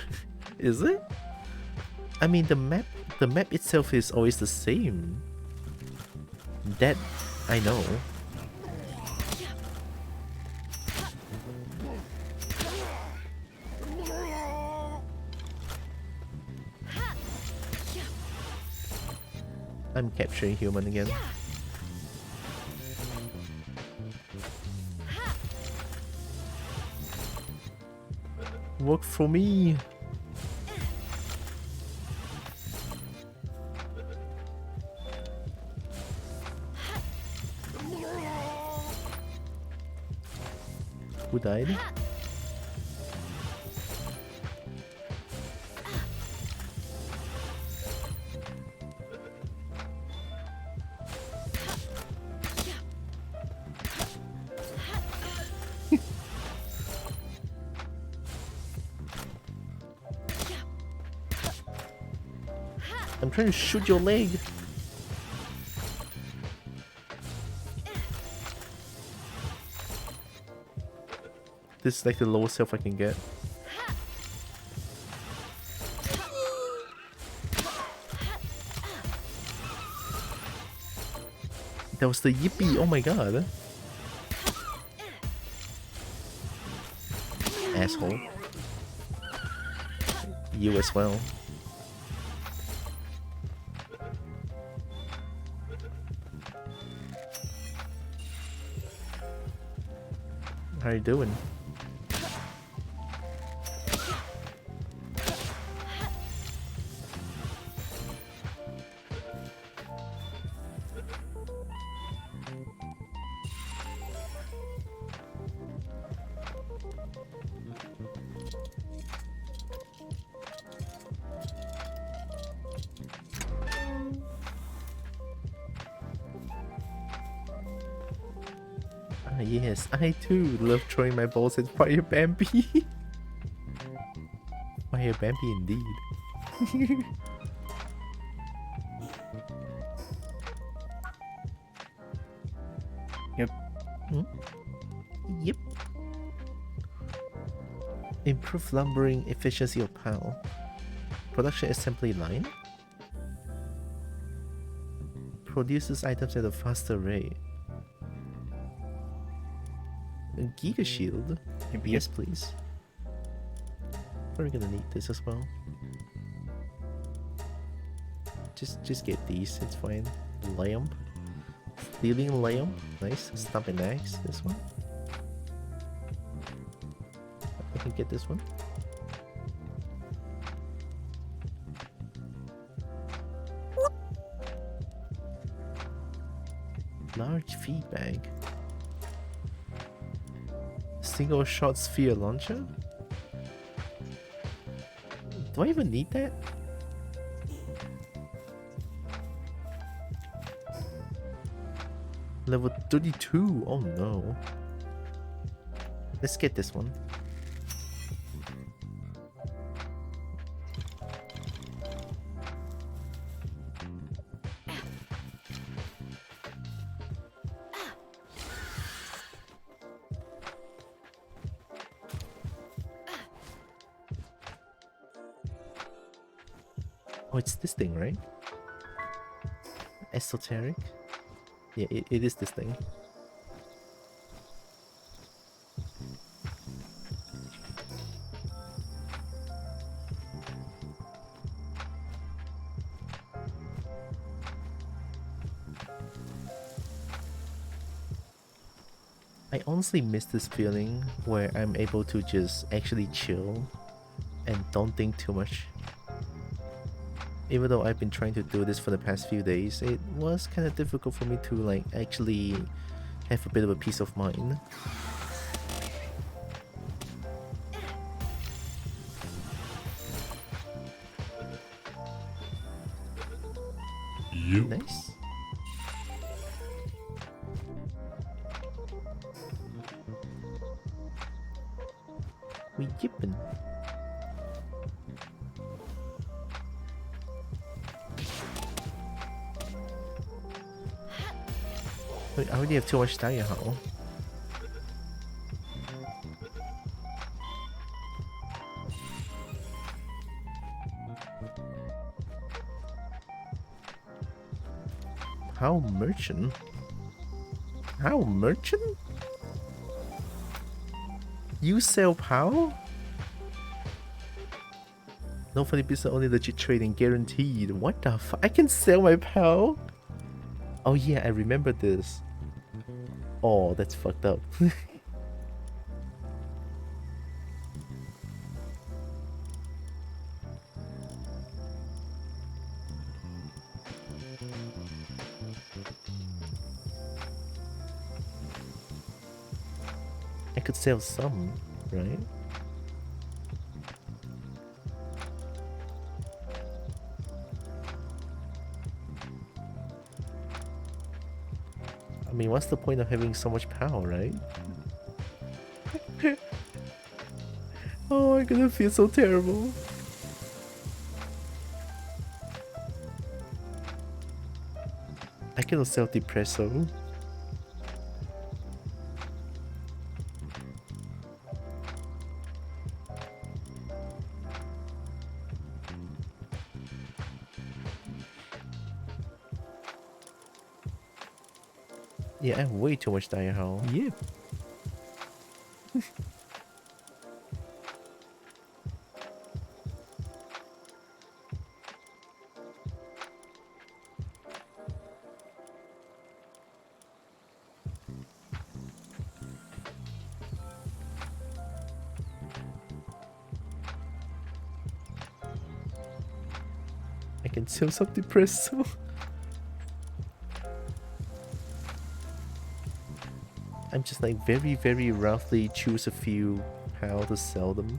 Is it? I mean, the map itself is always the same. That I know. I'm capturing human again. Work for me. Who died? I'm trying to shoot your leg. This is like the lowest health I can get. That was the yippee, oh my god. Asshole. You as well. How you doing? Ah, yes, I too love throwing my balls at Fire Bambi. Fire Bambi indeed. Yep. Hmm? Yep. Improve lumbering efficiency of PAL. Production assembly line. Produces items at a faster rate. A Giga Shield. Yep. Yes, please. We're gonna need this as well. just get these. It's fine. Lamp. Stealing lamp. Nice. Stomping axe. This one. I can get this one. Large feed bag. Single shot sphere launcher? Do I even need that? Level 32. Oh no. Let's get this one. Oh, it's this thing, right? Esoteric? Yeah, it is this thing. I honestly miss this feeling where I'm able to just actually chill and don't think too much. Even though I've been trying to do this for the past few days, it was kind of difficult for me to like actually have a bit of a peace of mind. Yep. Nice. We yippin'. Wait, I already have too much dire how? How merchant? How merchant? You sell POW? No funny business, only legit trading guaranteed. What the fuck? I can sell my POW? Oh yeah, I remember this. Oh, that's fucked up. I could sell some, right? I mean, what's the point of having so much power, right? Oh, I'm gonna feel so terrible. I cannot sell Depresso. Yeah, I have way too much dire how. Yep. I can sell some Depresso. I'm just like very roughly choose a few how to sell them.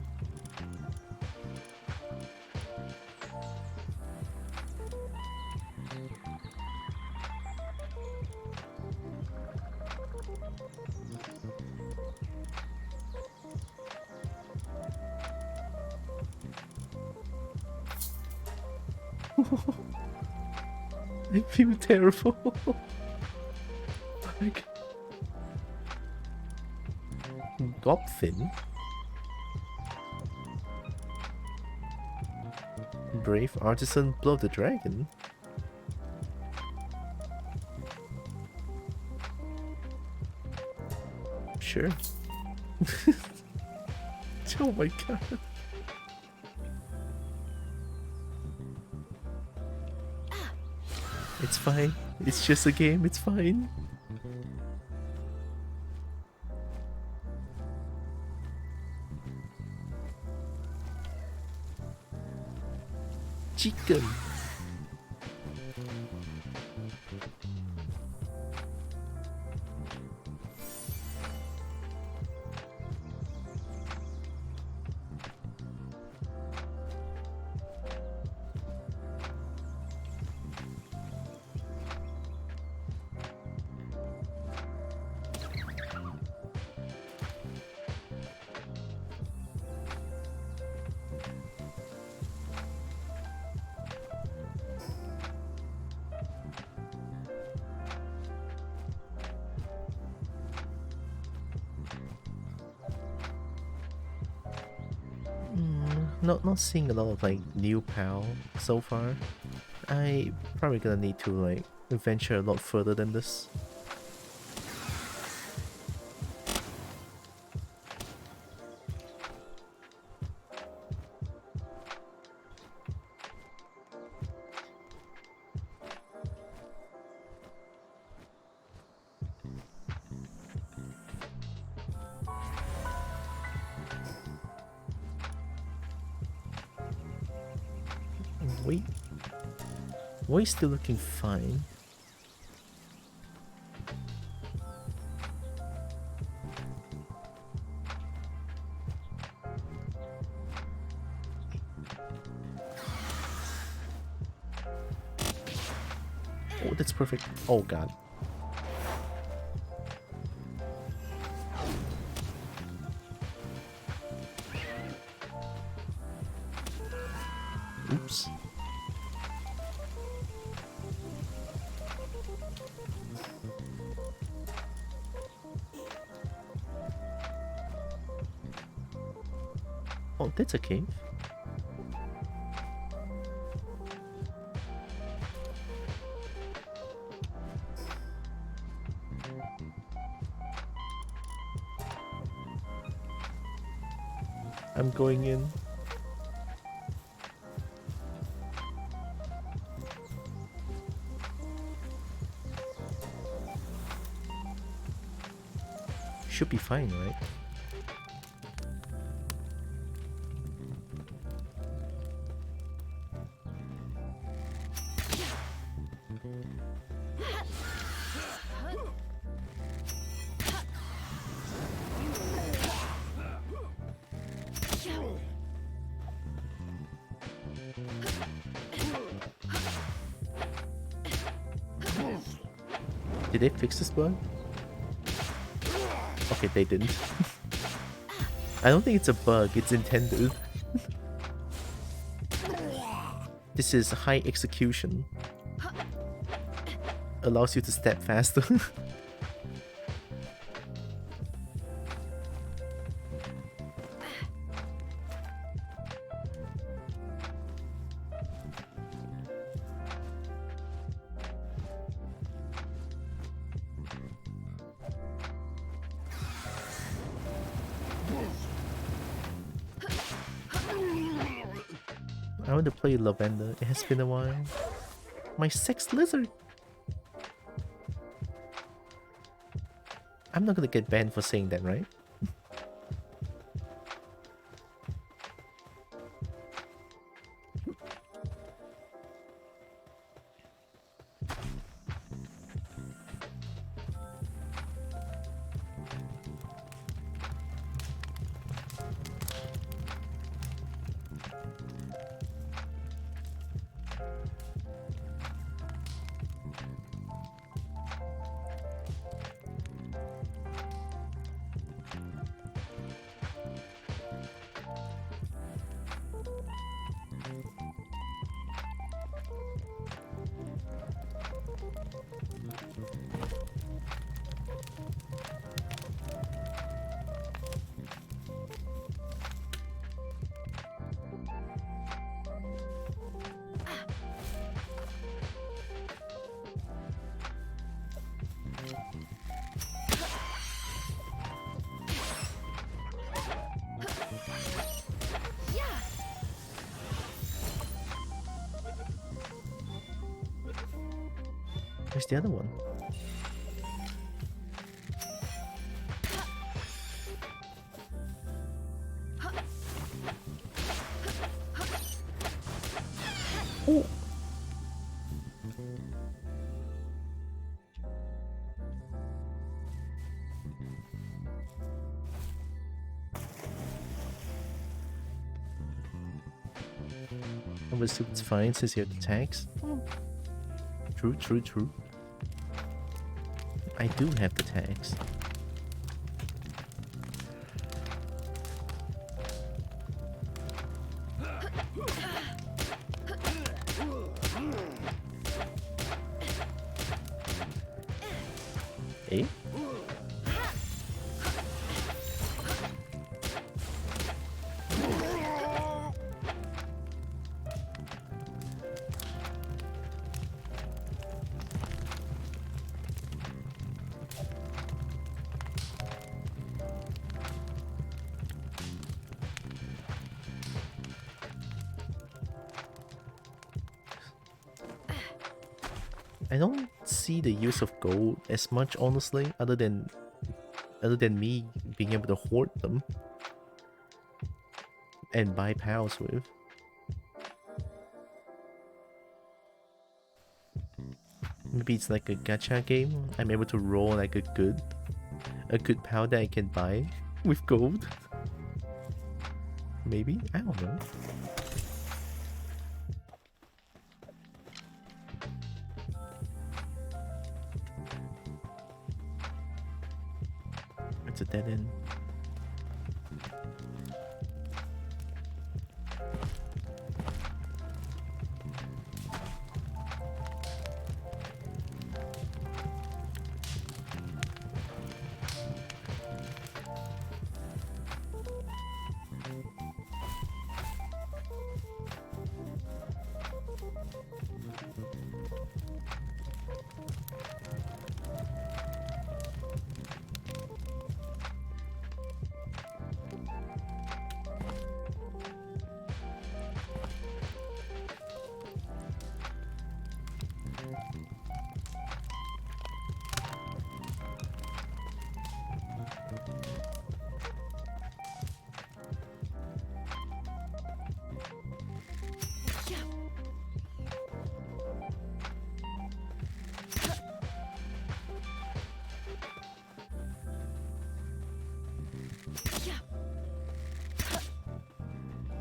I feel terrible. Like Gobfin? Brave Artisan Blow the Dragon? Sure. Oh my god. It's fine. It's just a game. It's fine. Chicken. Not seeing a lot of like new PAL so far. I probably gonna need to like venture a lot further than this. Wait. Wait, still looking fine. Oh, that's perfect. Oh god. Oops. Oh, that's a cave. I'm going in. Should be fine, right? Did they fix this bug? Okay, they didn't. I don't think it's a bug, it's intended. This is high execution. Allows you to step faster. I want to play Lavender. It has been a while. My sex lizard! I'm not gonna get banned for saying that, right? Where's the other one? Oh. But it's fine since you have the tags. True, true, true. I do have the tags. Eh? I don't see the use of gold as much, honestly, other than me being able to hoard them and buy pals with. Maybe it's like a gacha game. I'm able to roll like a good pal that I can buy with gold. Maybe? I don't know. It's a dead end.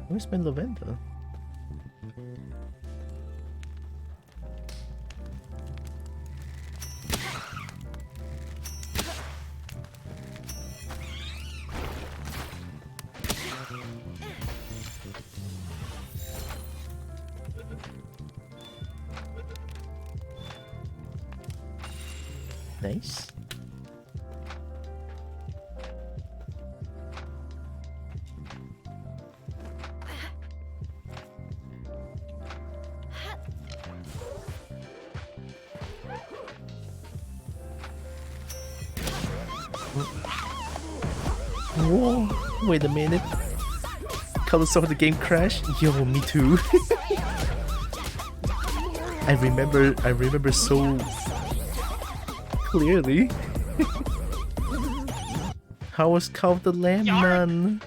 Where's my lavender? Nice. Whoa, wait a minute. Color saw the game crash? Yo, me too. I remember so clearly. How was called the lamb nun?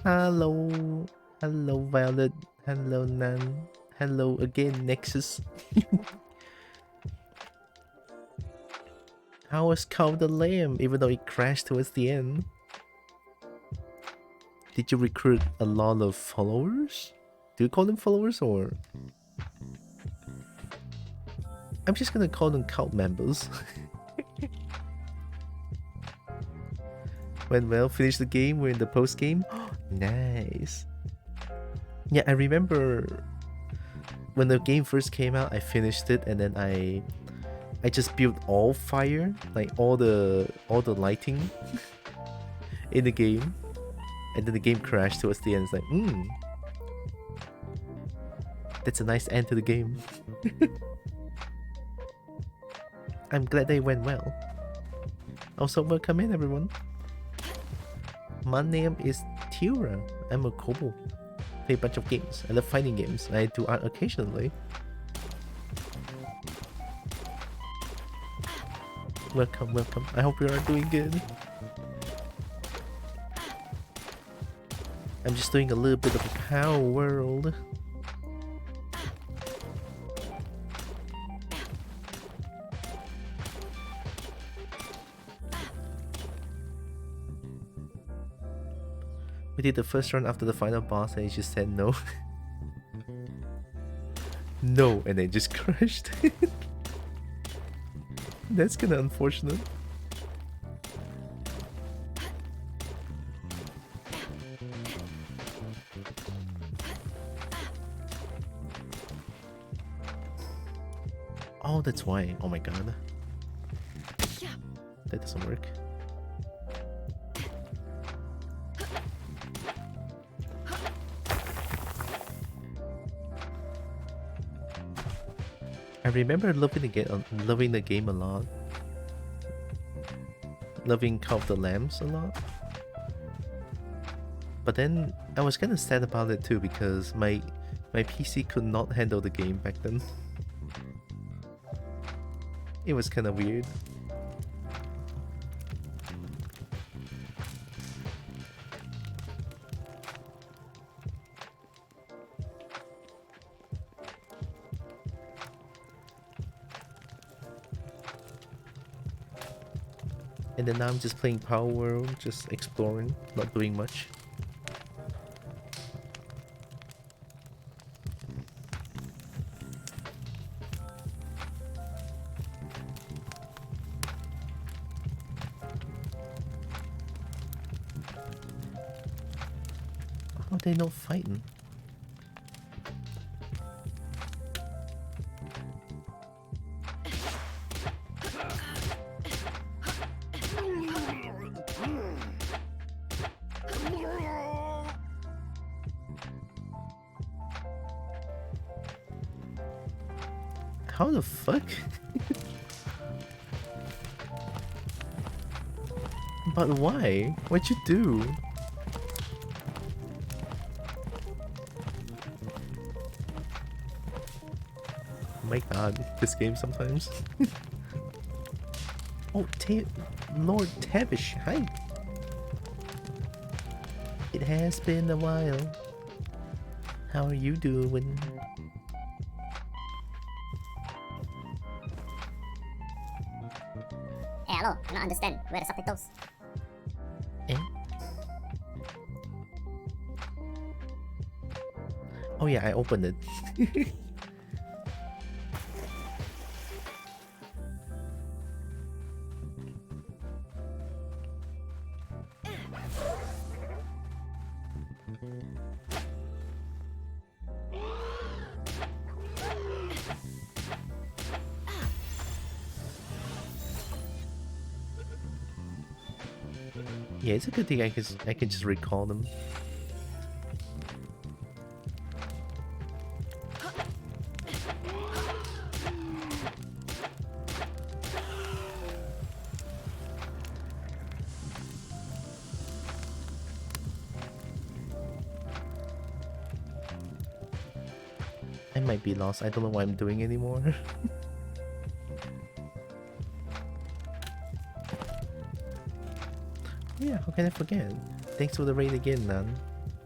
Hello. Hello Violet. Hello Nun. Hello again Nexus. How was called the lamb even though it crashed towards the end? Did you recruit a lot of followers? Do you call them followers or? I'm just gonna call them cult members. Went well, finished the game, we're in the post game. Nice. Yeah, I remember when the game first came out, I finished it and then I just built all fire, like all the lighting in the game. And then the game crashed towards the end. It's like, that's a nice end to the game. I'm glad they went well. Also, welcome in everyone. My name is Tira. I'm a kobold. Play a bunch of games. I love fighting games. I do art occasionally. Welcome, welcome. I hope you are doing good. I'm just doing a little bit of Power World. We did the first run after the final boss and it just said no. No, and then just crashed. That's kinda unfortunate. Oh, that's why. Oh my god. That doesn't work. I remember loving the game a lot. Loving Call of the Lambs a lot. But then I was kinda sad about it too because my PC could not handle the game back then. It was kinda weird. And then now I'm just playing Power World, just exploring, not doing much. How are they not fighting? How the fuck? But why? What'd you do? Oh my god, this game sometimes. Oh, Lord Tavish, hi! It has been a while. How are you doing? Hey, hello, I don't understand. Where are the subtitles? Eh? Oh yeah, I opened it. Yeah, it's a good thing I can just recall them. I might be lost. I don't know what I'm doing anymore. Yeah, how can I forget? Thanks for the raid again, Nan.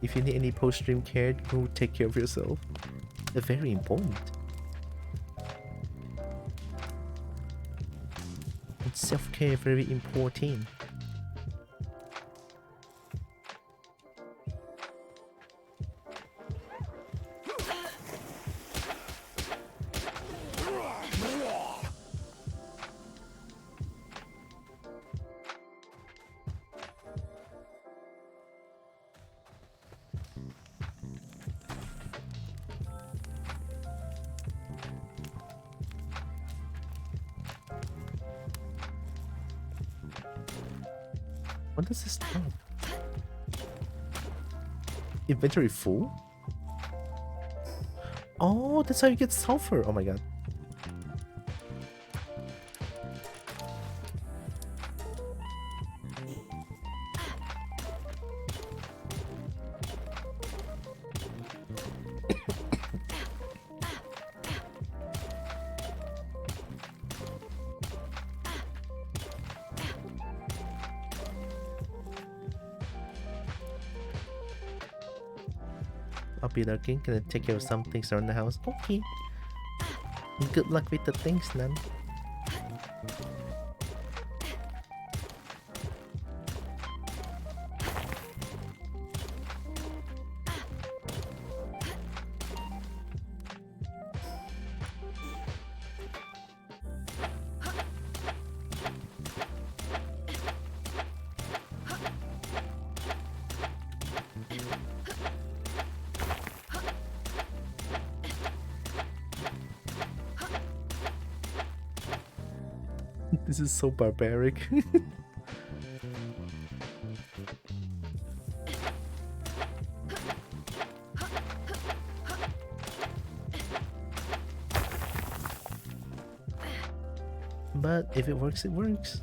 If you need any post-stream care, go take care of yourself. They're very important. And self-care very important. What does this do? Inventory full? Oh, that's how you get sulfur. Oh my god. I'll be lurking. Gonna take care of some things around the house. Okay. Good luck with the things, Nan. This is so barbaric. But if it works, it works.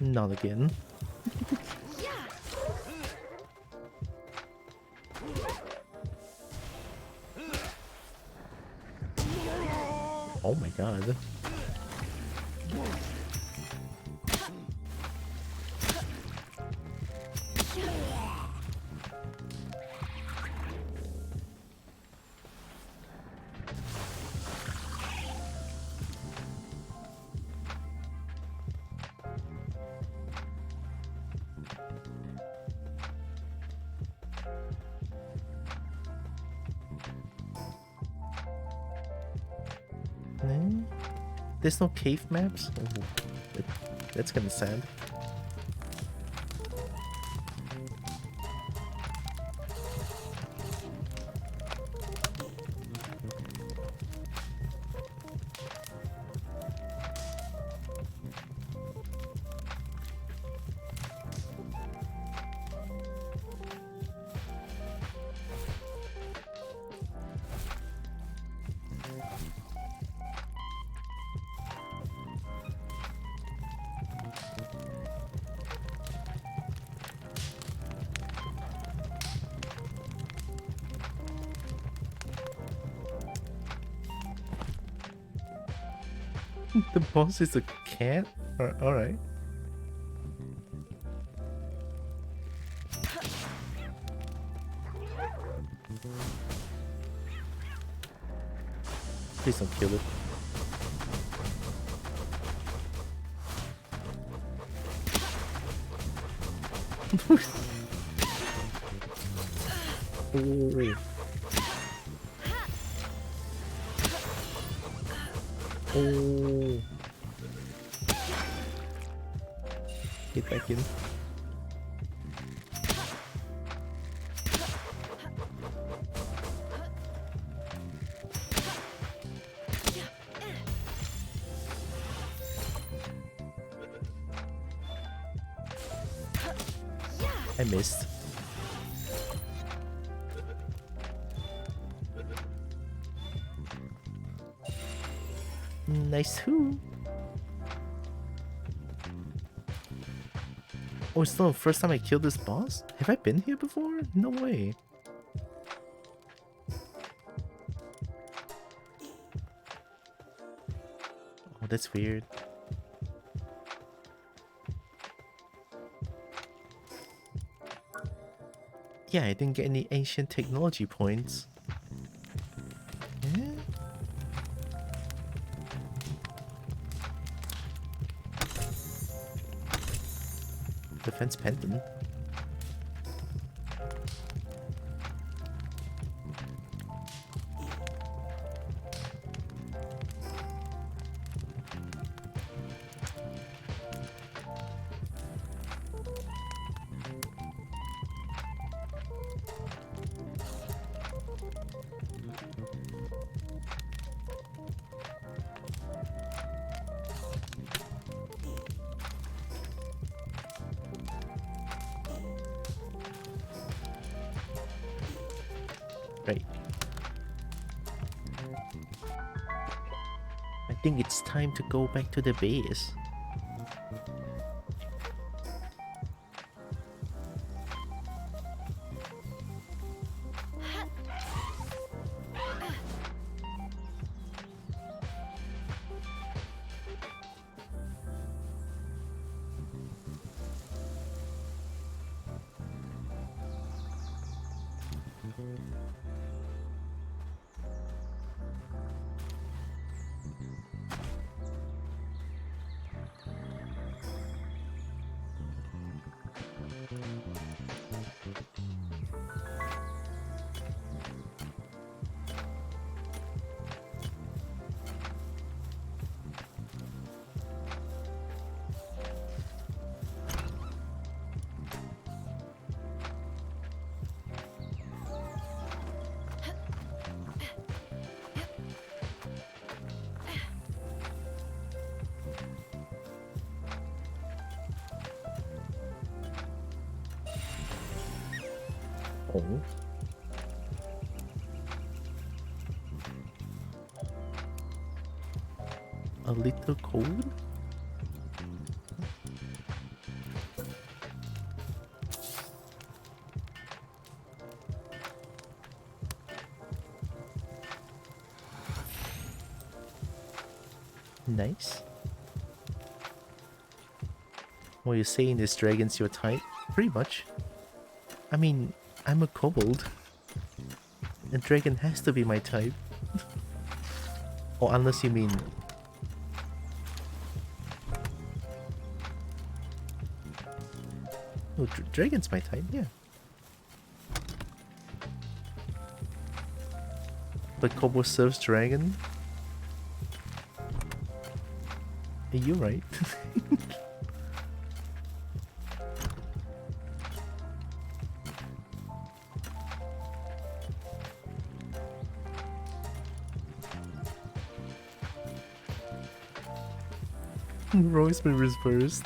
Not again. Oh my god. There's no cave maps? Oh, that's kinda sad. The boss is a cat? Alright. Please don't kill it. Oh. Oh. Get back in. I missed. Nice who? Oh, it's not the first time I killed this boss? Have I been here before? No way. Oh, that's weird. Yeah, I didn't get any ancient technology points. Eh? Defense pendant. Right. I think it's time to go back to the base. Oh. A little cold? Nice. What you're saying is dragon's your type? Pretty much. I mean, I'm a kobold. And dragon has to be my type. Or unless you mean... Oh, dragon's my type, yeah. But kobold serves dragon? You're right. Roy's been reversed.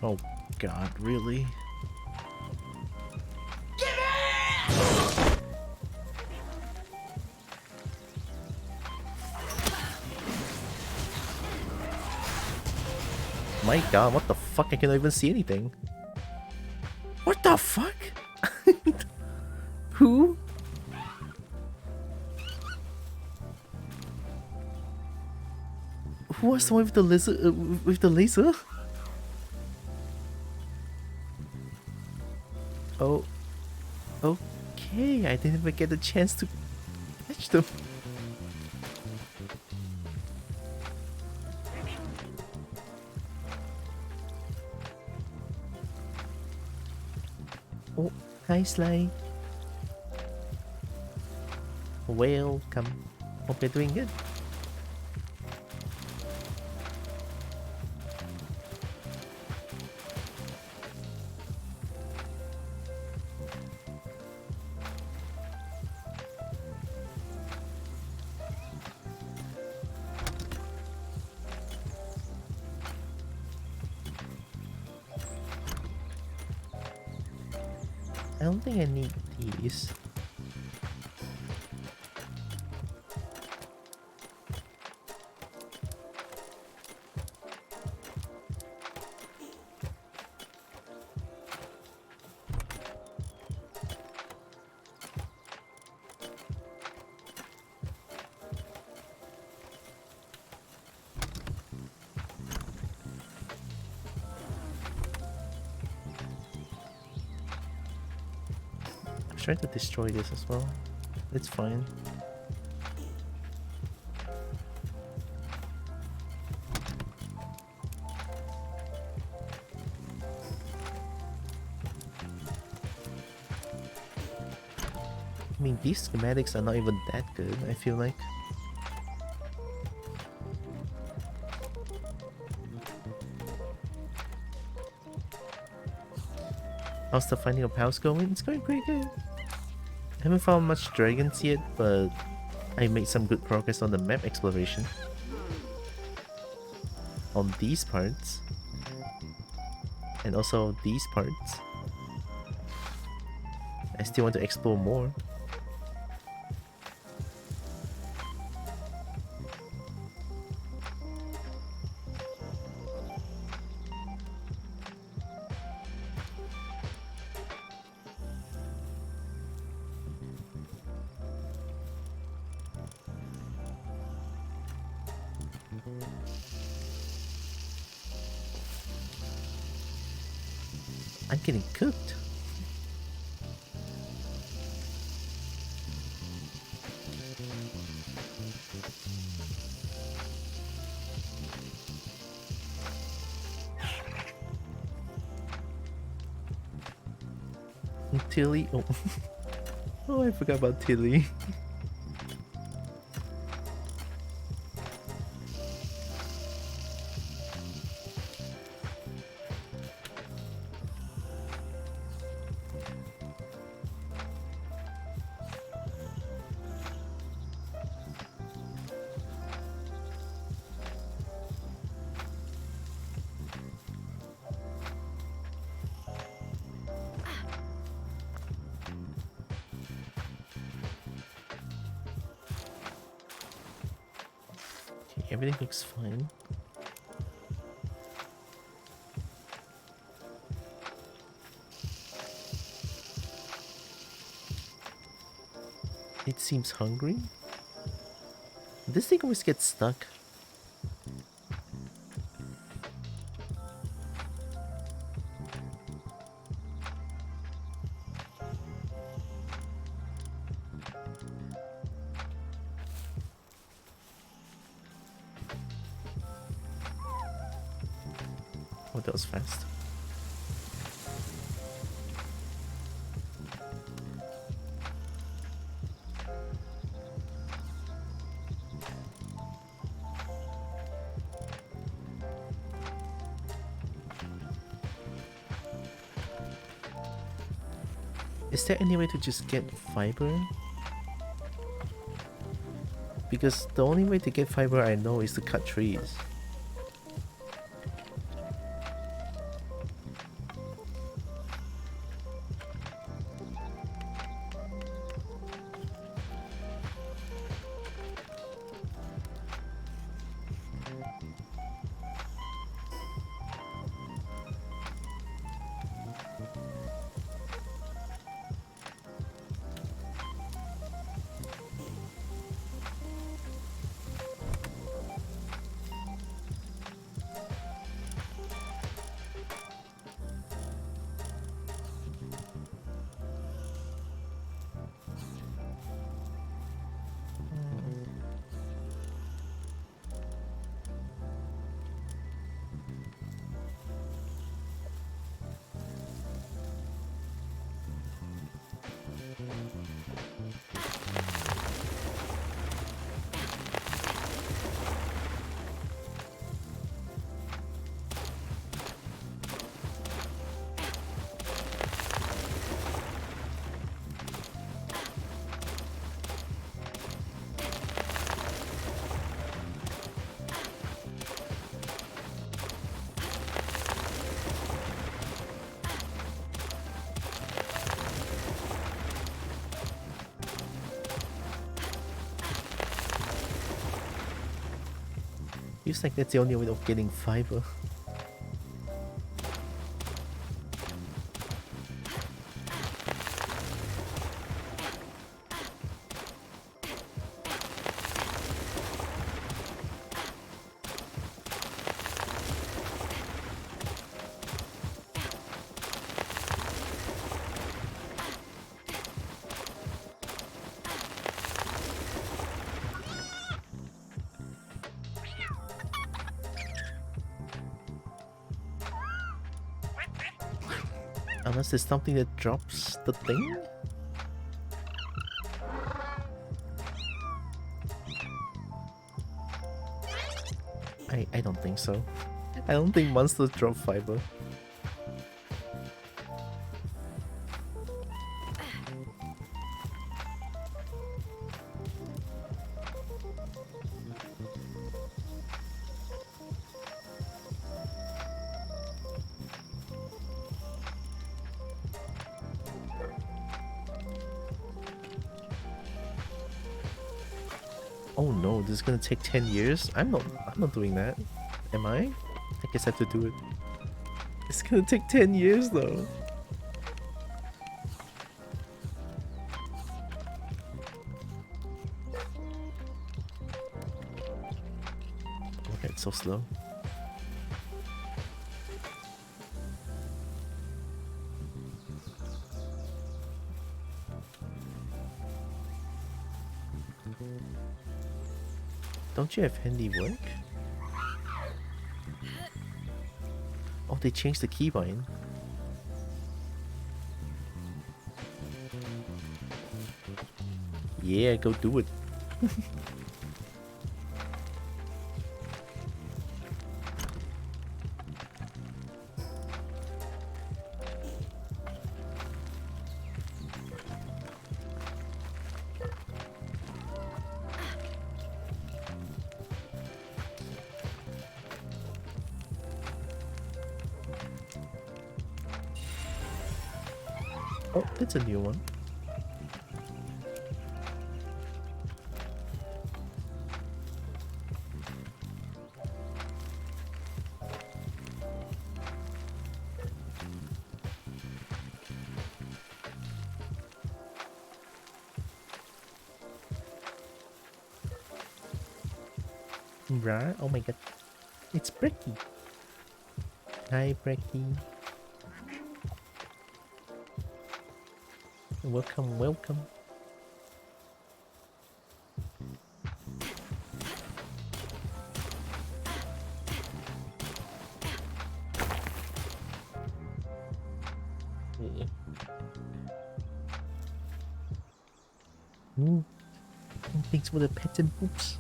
Oh god, really? My god, what the fuck? I cannot even see anything. What the fuck? Who? Who was the one with the lizard, with the laser? Oh. Okay, I didn't even get a chance to catch them. Oh, hi Sly. Welcome. Hope you're doing good. I don't think I need these. Try to destroy this as well. It's fine. I mean, these schematics are not even that good, I feel like. How's the finding of house going? It's going pretty good. I haven't found much dragons yet, but I made some good progress on the map exploration. On these parts. And also these parts. I still want to explore more. I'm getting cooked. Tilly. Oh. Oh, I forgot about Tilly. Everything looks fine. It seems hungry. This thing always gets stuck. Oh, that was fast. Is there any way to just get fiber? Because the only way to get fiber I know is to cut trees. Feels like that's the only way of getting fiber. Unless there's something that drops the thing? I don't think so. I don't think monsters drop fiber. Oh no, this is gonna take 10 years? I'm not doing that. Am I? I guess I have to do it. It's gonna take 10 years though. Okay, it's so slow. Don't you have handiwork? Oh, they changed the keybind. Yeah, go do it. Oh, that's a new one. Right? Oh my god. It's Brecky. Hi, Brecky. Welcome, welcome. Yeah. Thanks for the pets and poops.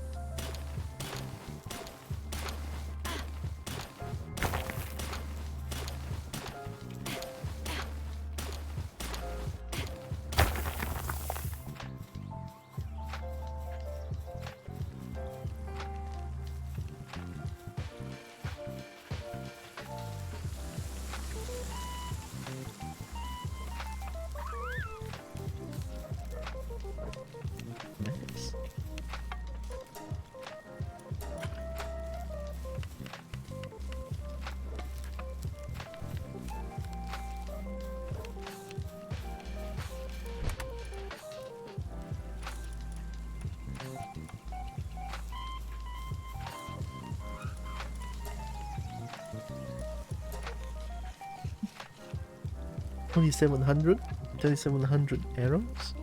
Nice. 2700? 2700 arrows?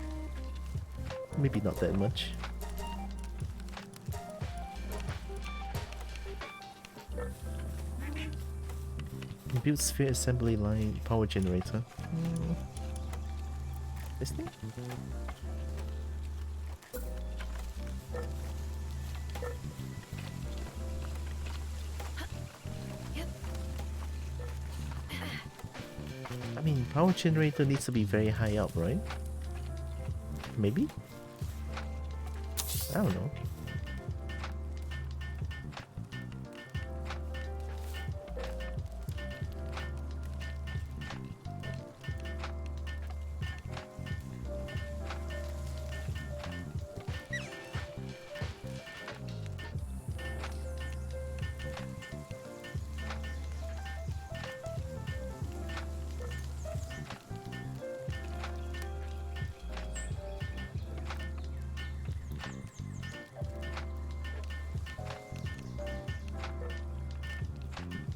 Maybe not that much. Build sphere assembly line power generator. This thing? I mean, power generator needs to be very high up, right? Maybe? I don't know.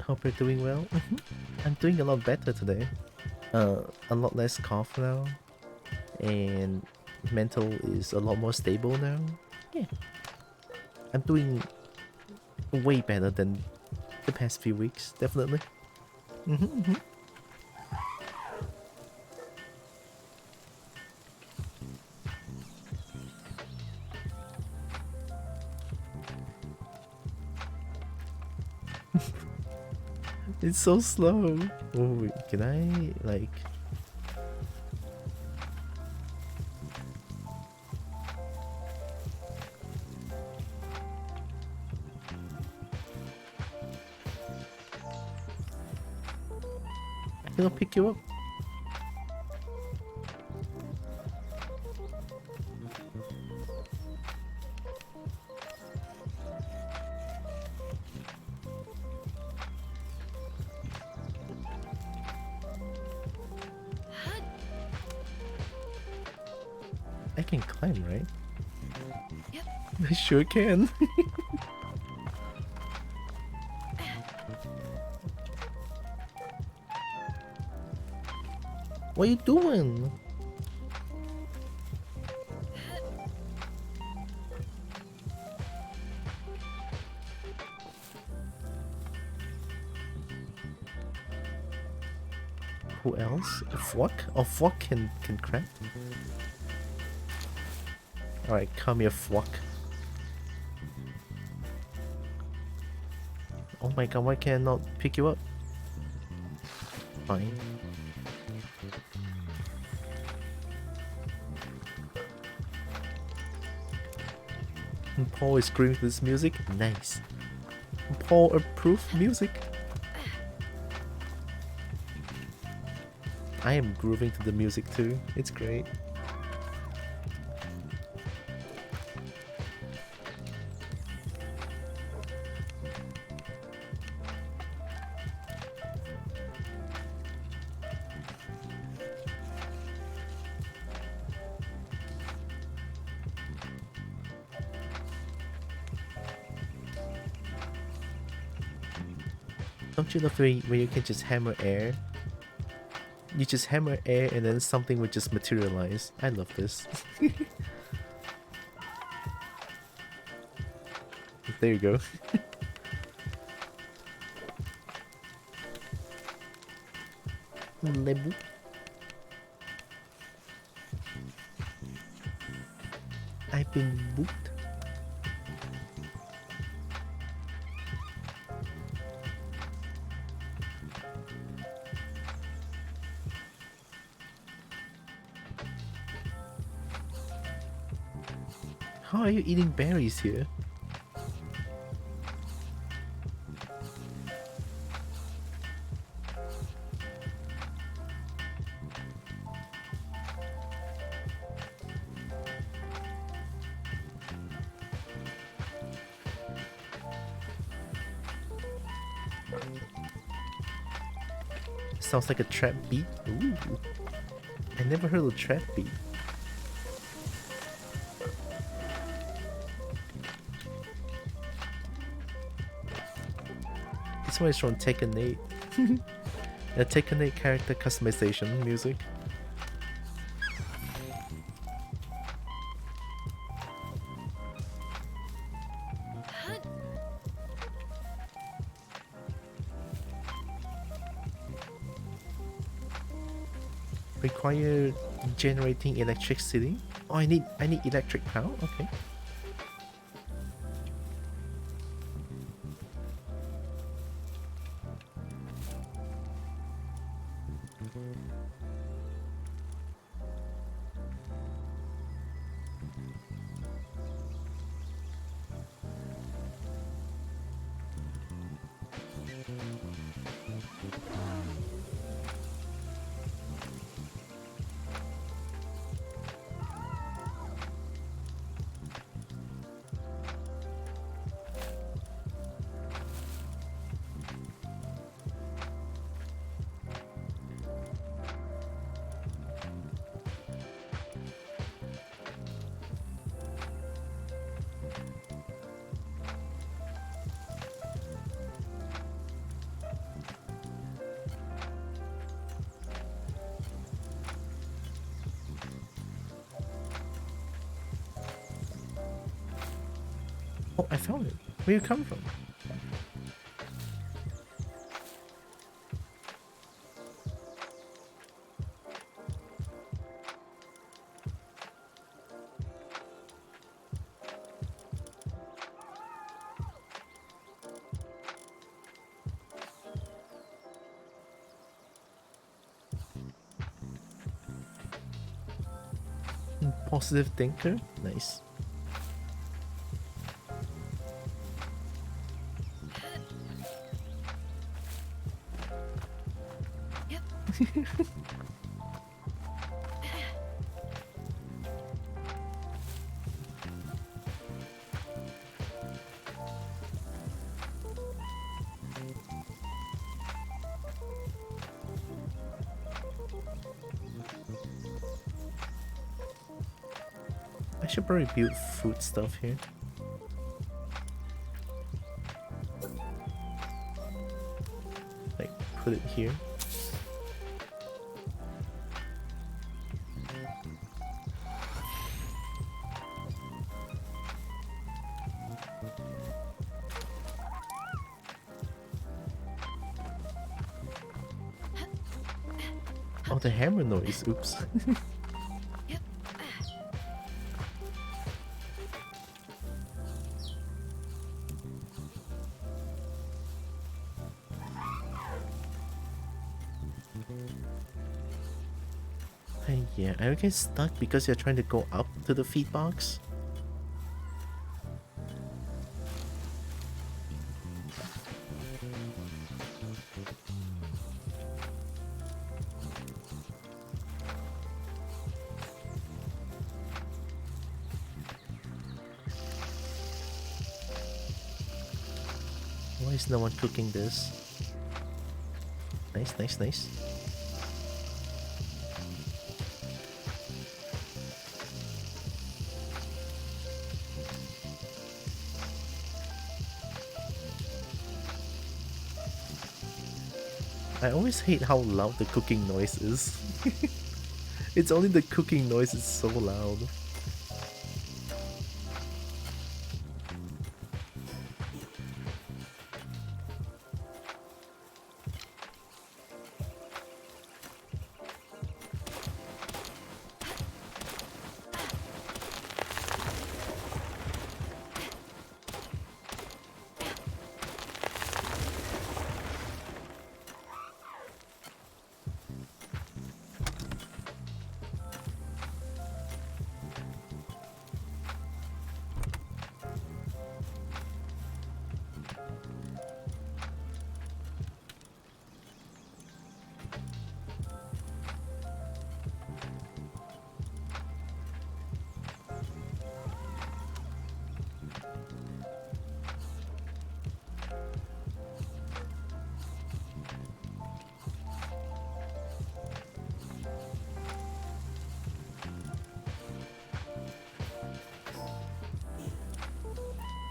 Hope you're doing well. I'm doing a lot better today. A lot less cough now, and mental is a lot more stable now. Yeah, I'm doing way better than the past few weeks, definitely. It's so slow. Oh, wait, can I like? I cannot pick you up. can climb, right? Yep. I sure can. What are you doing? Who else? A Fwok? Oh, Fwok can craft? Alright, come here, Fwok. Oh my god, why can I not pick you up? Fine. And Paul is screaming to this music? Nice. Paul approved music. I am grooving to the music too. It's great. Don't you love when you can just hammer air? You just hammer air and then something would just materialize. I love this. There you go. Lebu. I've been booked. How are you eating berries here? Sounds like a trap beat. Ooh. I never heard of trap beat. This one is from Tekken 8. The Tekken 8 character customization music. Require generating electricity. Oh, I need electric power. Okay. Oh, I found it. Where you come from? Positive thinker? Nice. should probably build food stuff here. Like, put it here. Oh, the hammer noise. Oops. Hey, yeah, are you guys stuck because you're trying to go up to the feed box? Why is no one cooking this? Nice, nice, nice. I always hate how loud the cooking noise is. It's only the cooking noise is so loud.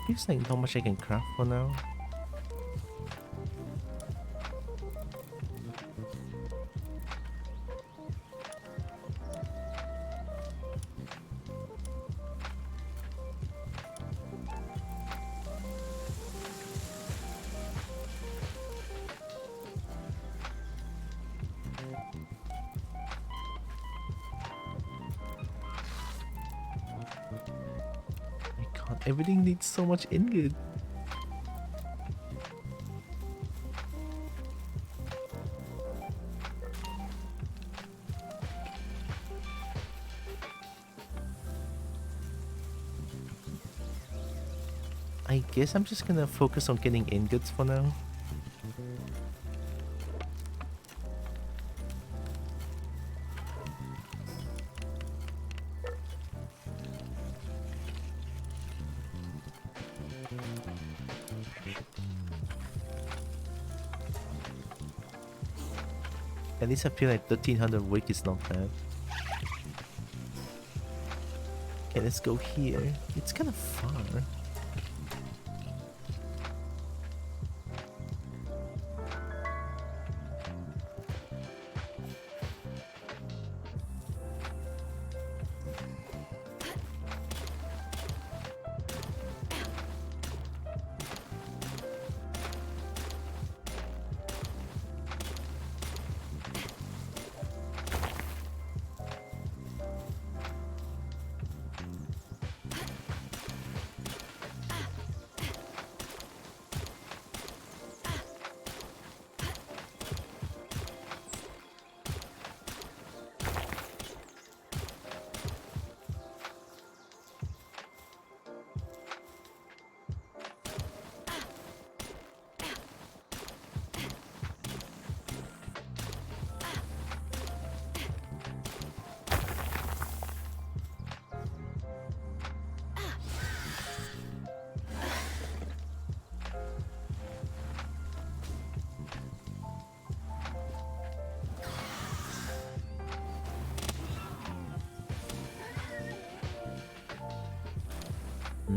Feels like not much I can craft for now. My god, everything needs so much ingot. I guess I'm just gonna focus on getting ingots for now. At least I feel like 1300 wick is not bad. Okay, let's go here. It's kind of far.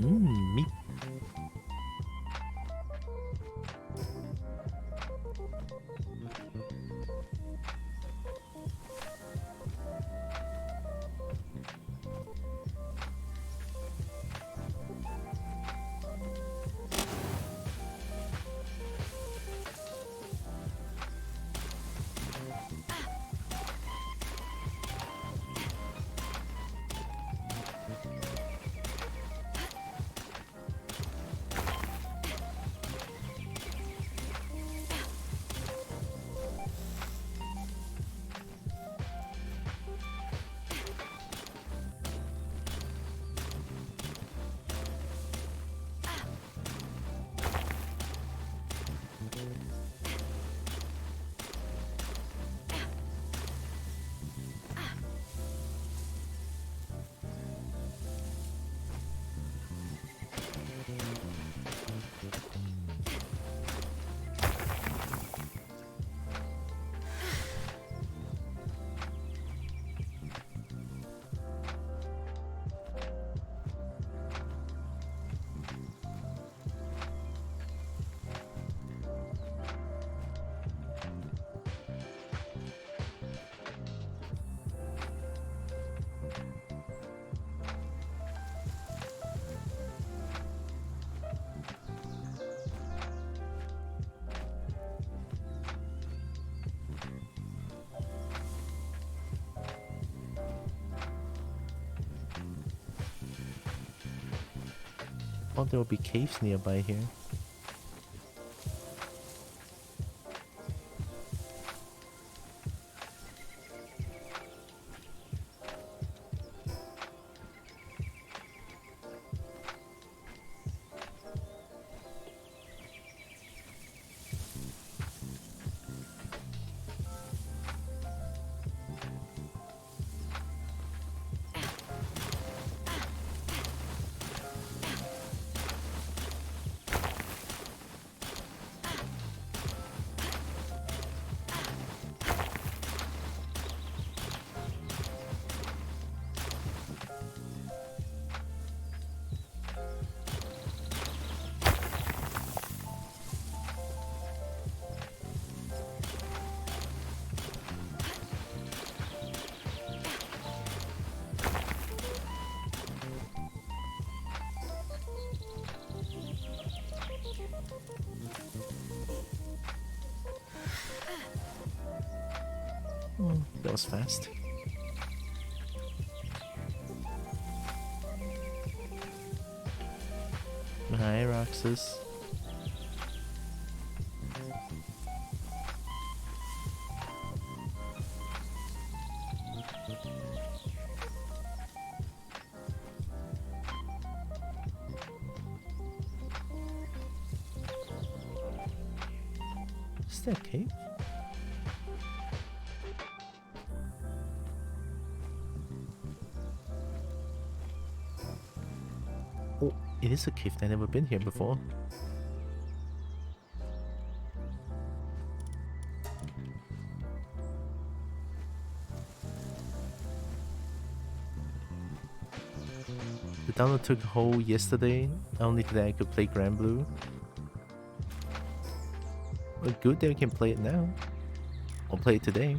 Meep. Oh, there will be caves nearby here. Oh, that was fast. Hi, Roxas. Is that a cave? Oh, it is a cave. I've never been here before. The download took a hole yesterday. Only today I could play Grand Blue. Well, good that I can play it now. I'll play it today.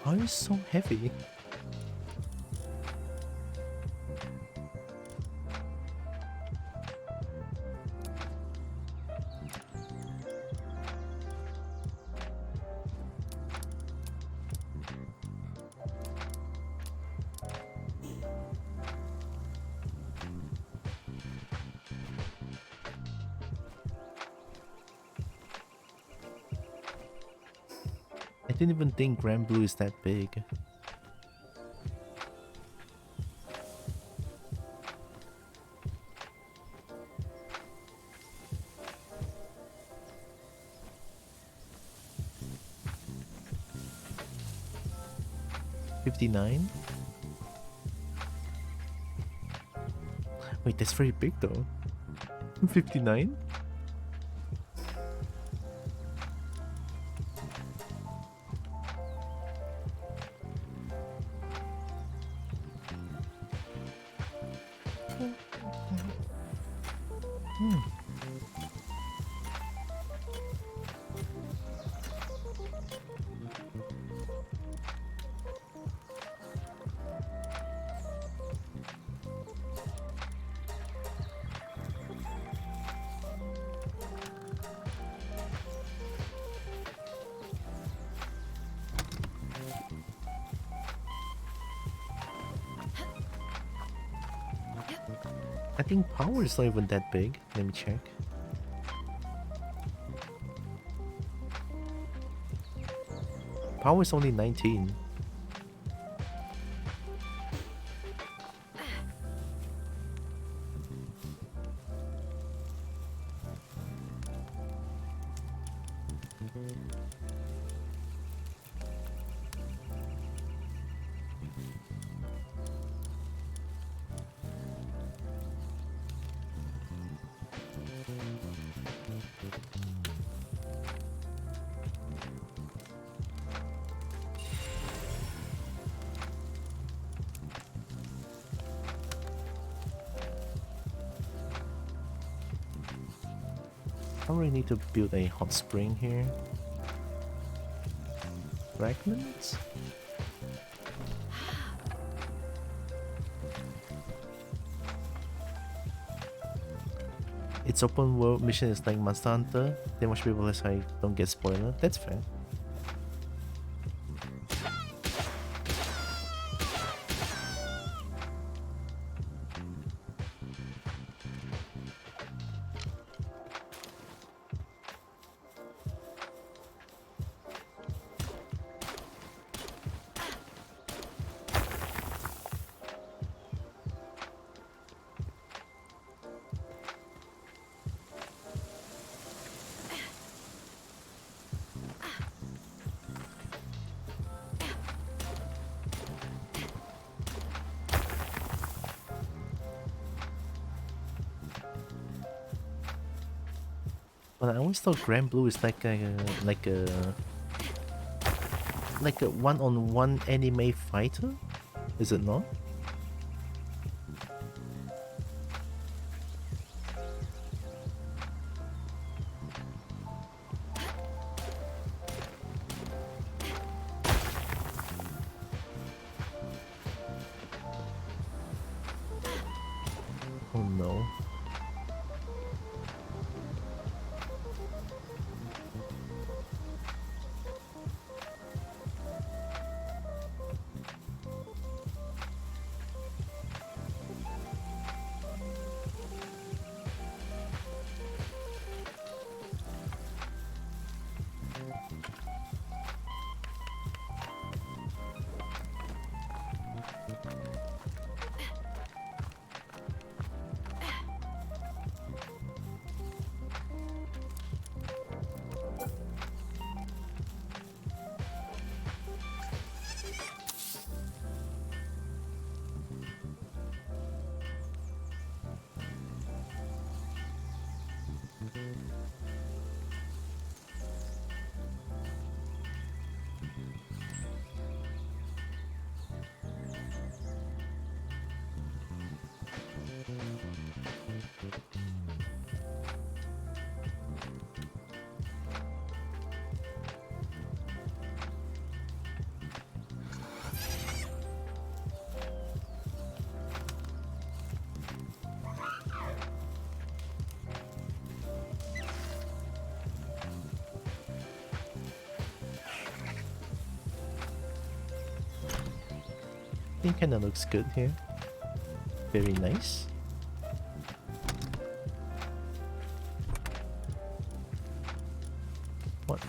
Why is it so heavy? I didn't even think Grand Blue is that big. $59? Wait, that's very big though. $59? I think power is not even that big. Let me check. Power is only 19. I really need to build a hot spring here. Fragments? It's open world mission is like Monster Hunter. There must be less I don't get spoiler. That's fair. But I always thought Grand Blue is like a one-on-one anime fighter. Is it not? Oh no. I think kinda looks good here. Very nice. What?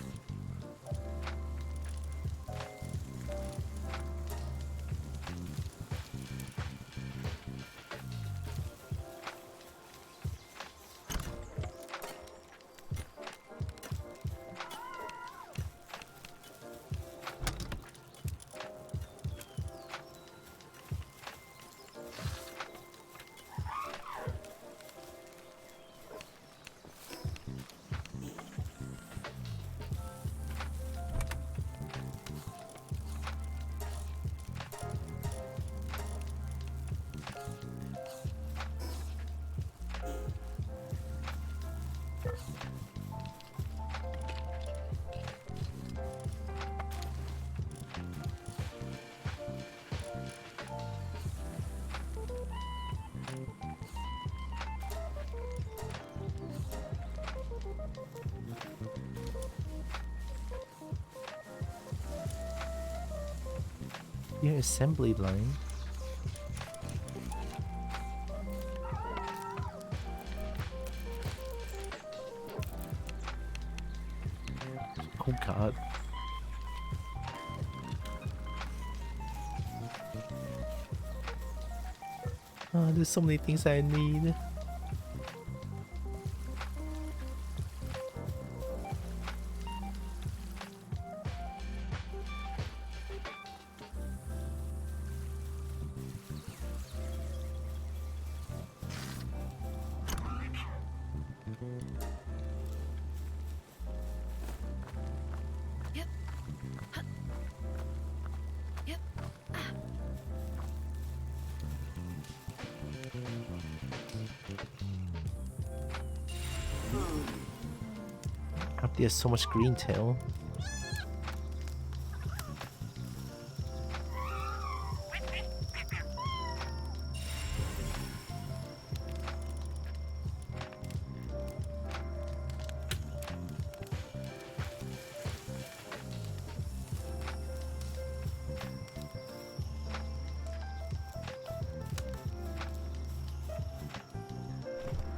Yeah, assembly line. Oh god. Oh, there's so many things I need. Yep. Huh. Yep. Ah. Up there's so much green tail.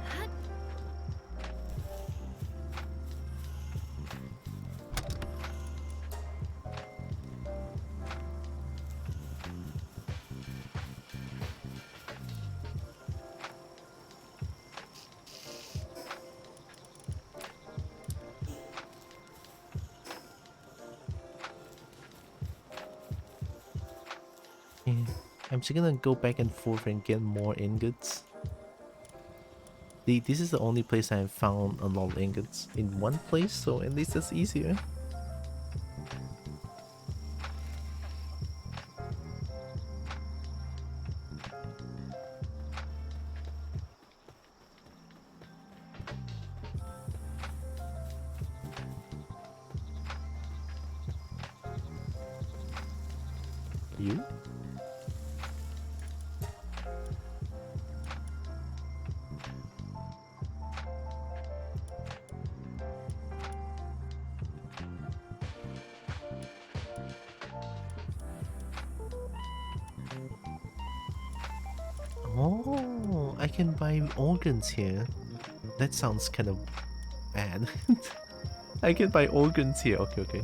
Huh. Yeah. I'm just gonna go back and forth and get more ingots. This is the only place I have found a lot of ingots in one place, so at least that's easier. You? Oh, I can buy organs here. That sounds kind of bad. I can buy organs here. Okay, okay.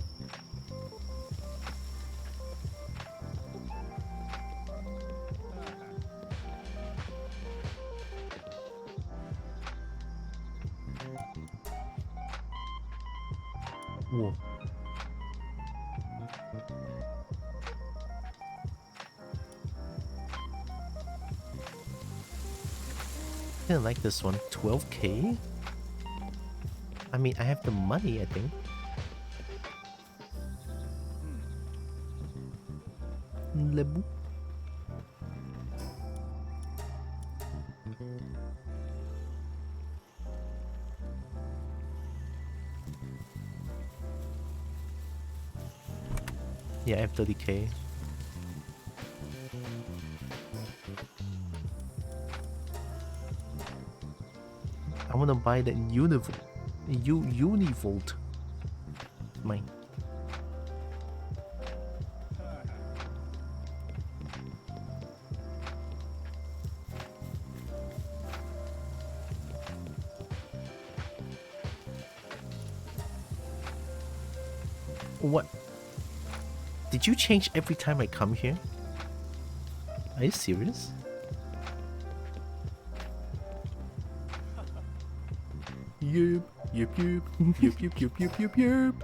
Whoa. I like this one. 12k? I mean, I have the money, I think. Lebu. Yeah, I have 30k. I wanna buy that Univolt. Mine. What? Did you change every time I come here? Are you serious? Yup, yup, yup, yup, yup, yup, yup, yup, yup.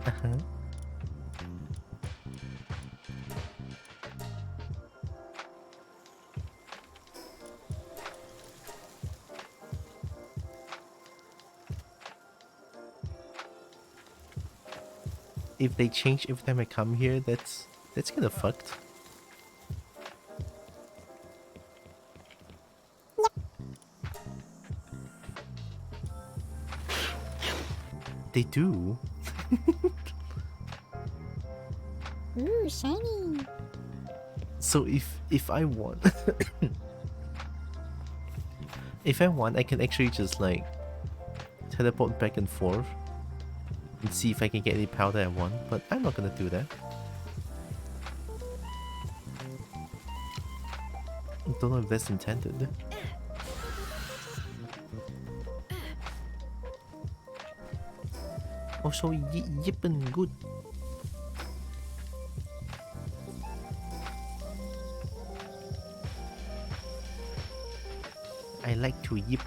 Uh-huh. If they change every time I come here, that's kind of fucked. They do. Ooh, shiny. So if I want, if I want, I can actually just like teleport back and forth and see if I can get any powder I want. But I'm not gonna do that. don't know if that's intended. Also, yipping good. I like to yip.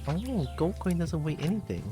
Oh, gold coin doesn't weigh anything.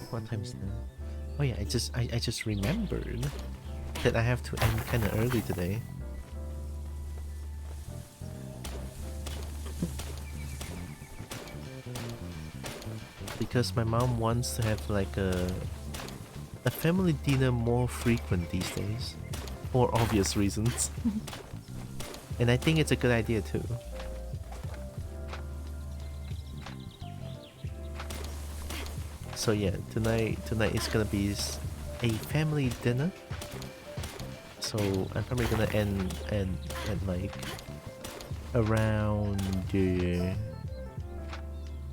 What time is now? Oh yeah, I just remembered that I have to end kind of early today. Because my mom wants to have like a family dinner more frequent these days, for obvious reasons. And I think it's a good idea too. So yeah, tonight is gonna be a family dinner. So I'm probably gonna end at like around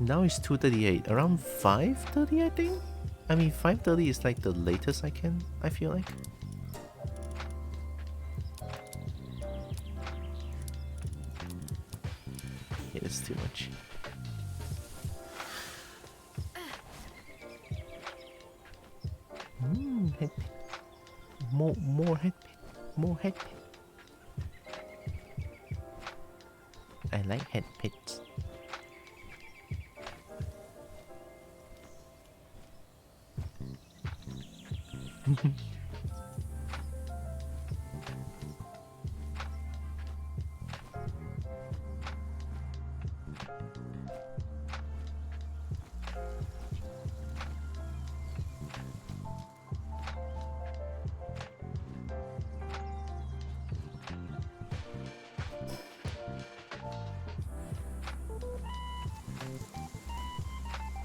now it's 2:38, around 5:30 I think. I mean 5:30 is like the latest I feel like. Yeah, it's too much. Head pit. More head pit. More head pit. I like head pits.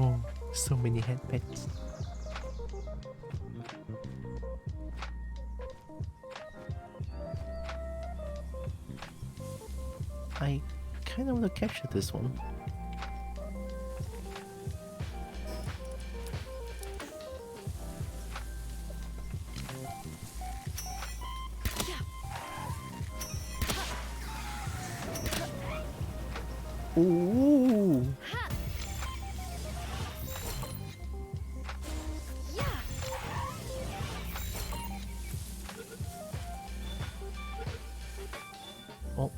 Oh, so many head pets. I kind of want to capture this one. Ooh. Ha! Yeah! Oh.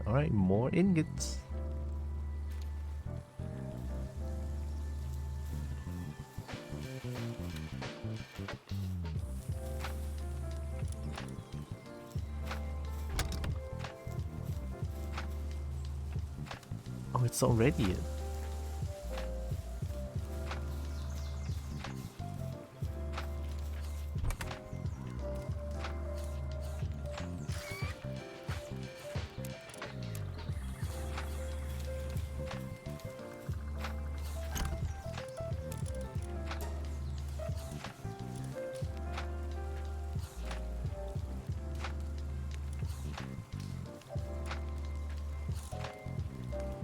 All right, more ingots. Oh, it's already it.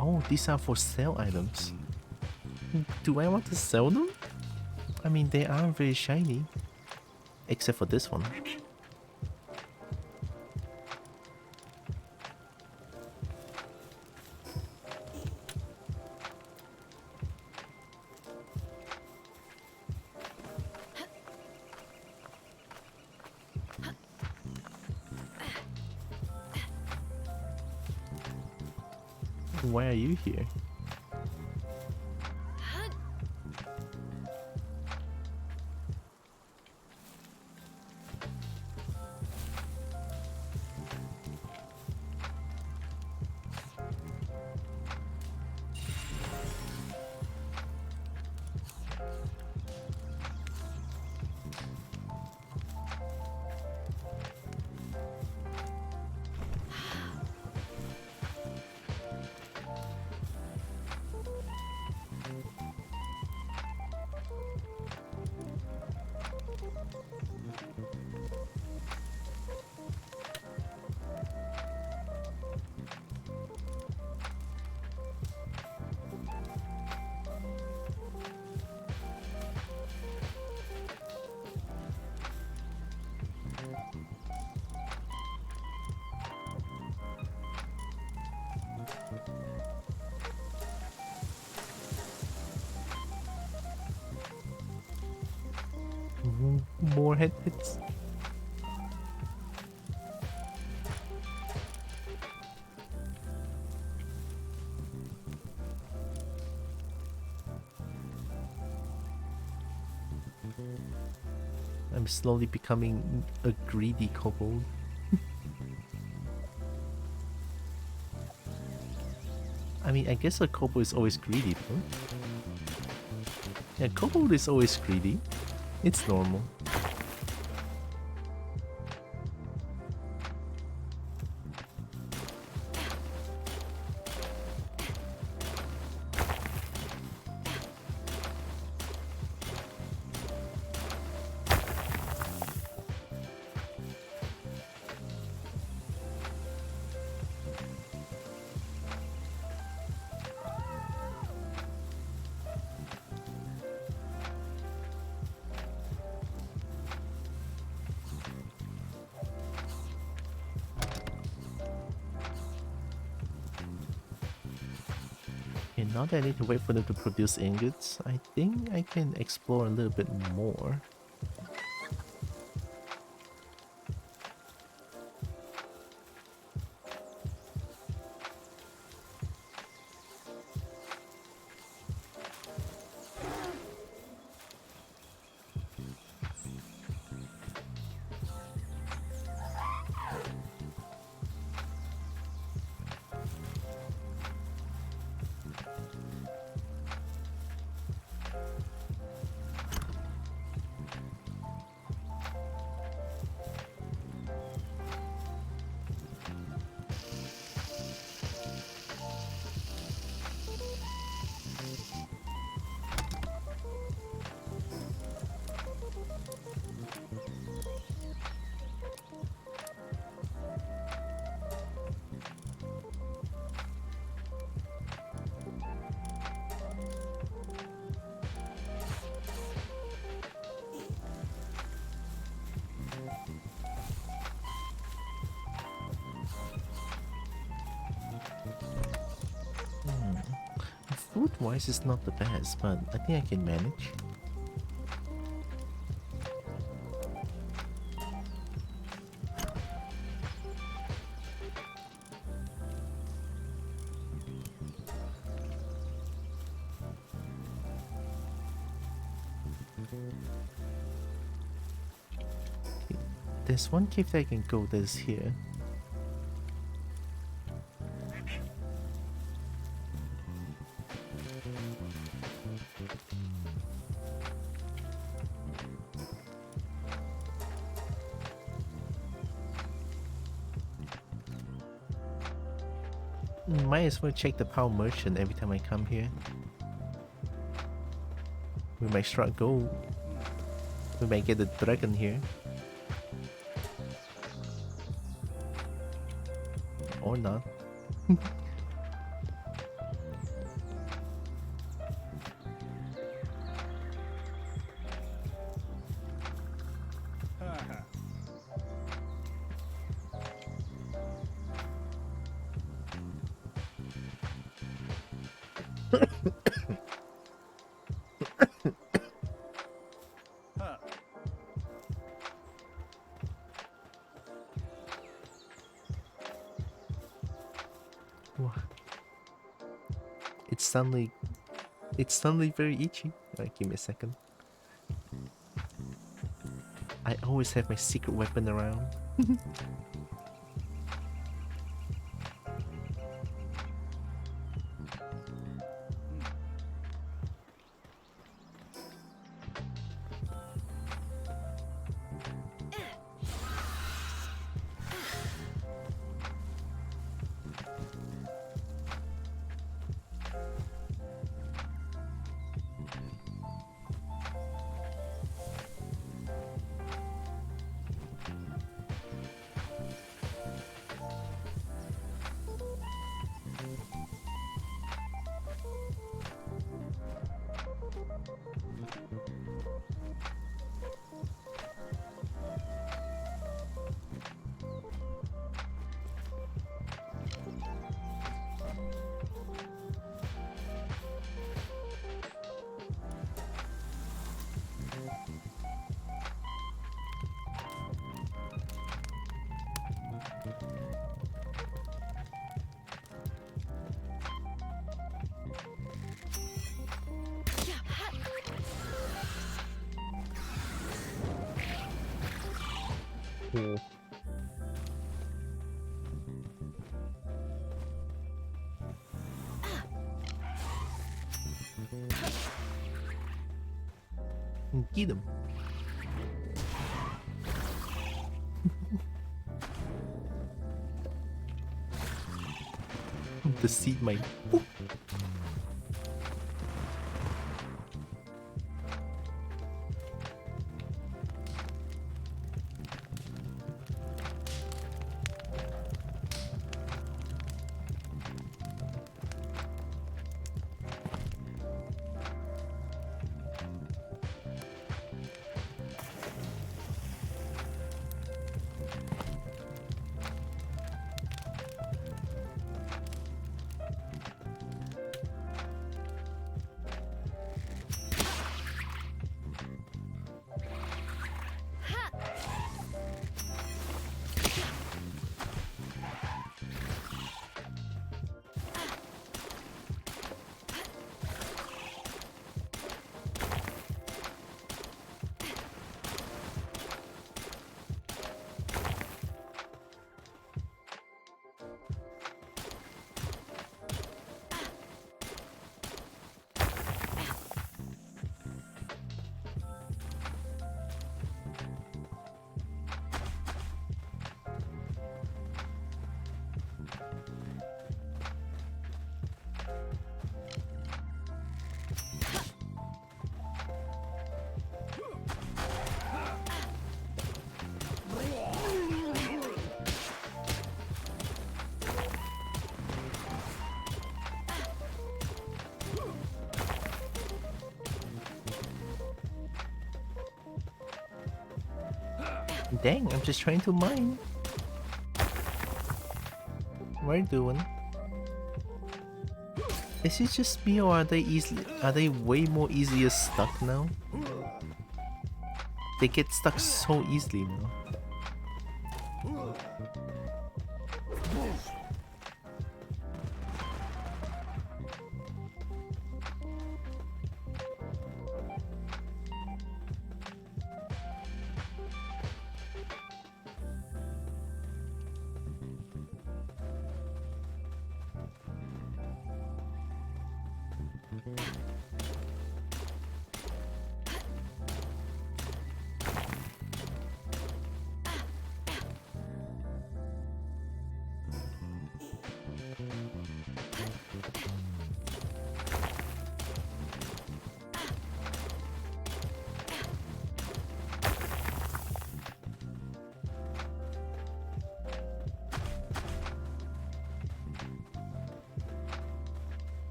Oh, these are for sale items. Do I want to sell them? I mean, they aren't very shiny. Except for this one. Why are you here? Ha! More head hits. I'm slowly becoming a greedy kobold. I mean, I guess a kobold is always greedy, though. Yeah, kobold is always greedy. It's normal. Okay, now that I need to wait for them to produce ingots, I think I can explore a little bit more. Food wise is not the best, but I think I can manage. There's one cave that I can go that's here. Might as well check the power merchant every time I come here. We might strike gold. We might get the dragon here. Or not. Wow. It's suddenly very itchy. Alright, give me a second. I always have my secret weapon around. Cool. Get him. The seed mine. Boop. Dang, I'm just trying to mine. What are you doing? Is it just me or are they way more easier stuck now? They get stuck so easily now.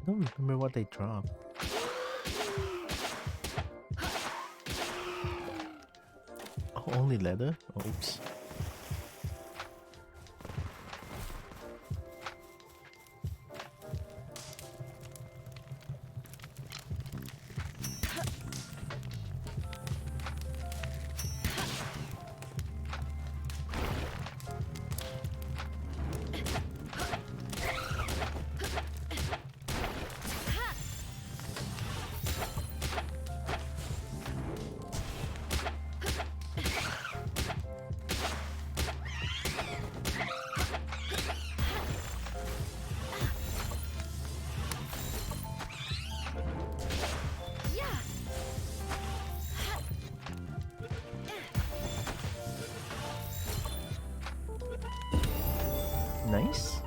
I don't remember what they dropped. Oh, only leather? Oops. Nice.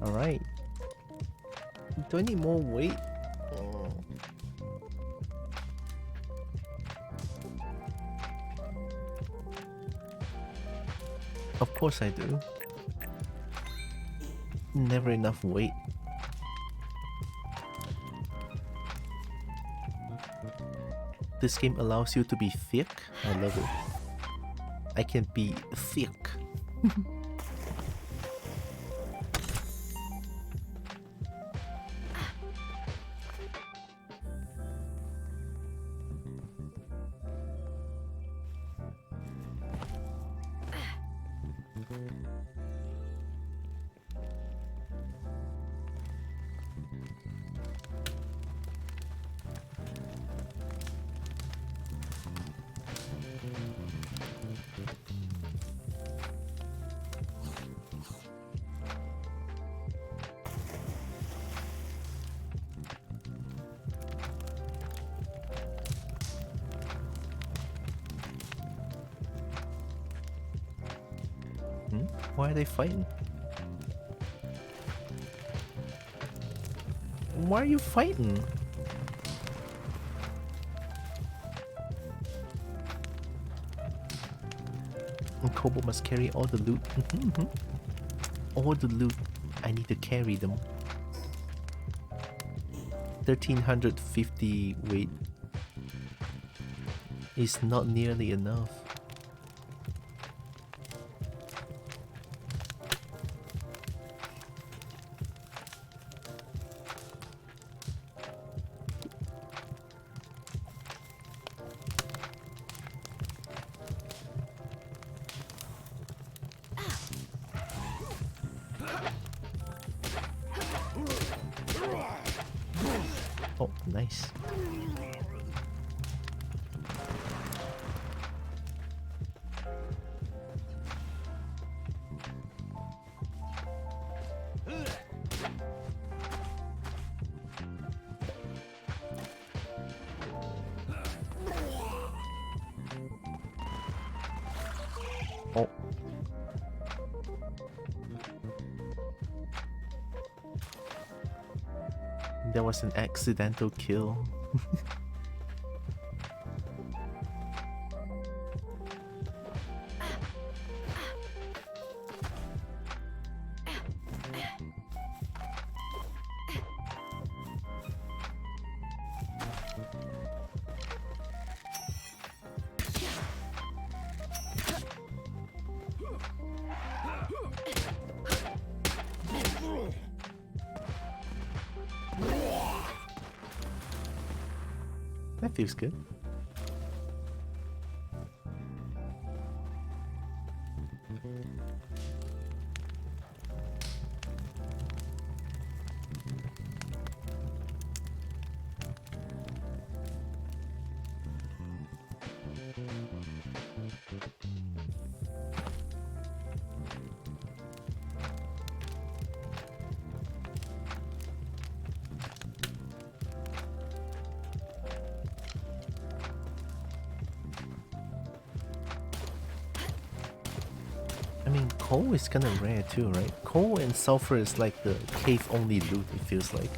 Alright. Do I need more weight? Oh. Of course I do. Never enough weight. This game allows you to be thick. I love it. I can be thick. Why are they fighting? Why are you fighting? And Kobo must carry all the loot. All the loot. I need to carry them. 1350 weight is not nearly enough. Oh, nice. Oh. There was an accidental kill. That feels good. I mean, coal is kinda rare too, right? Coal and sulfur is like the cave-only loot, it feels like.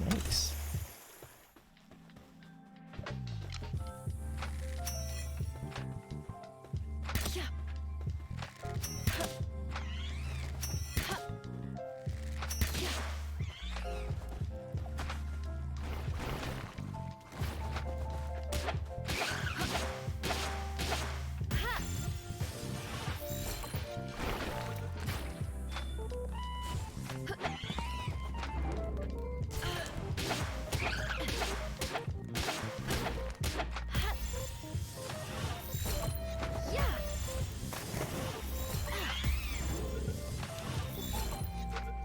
Nice.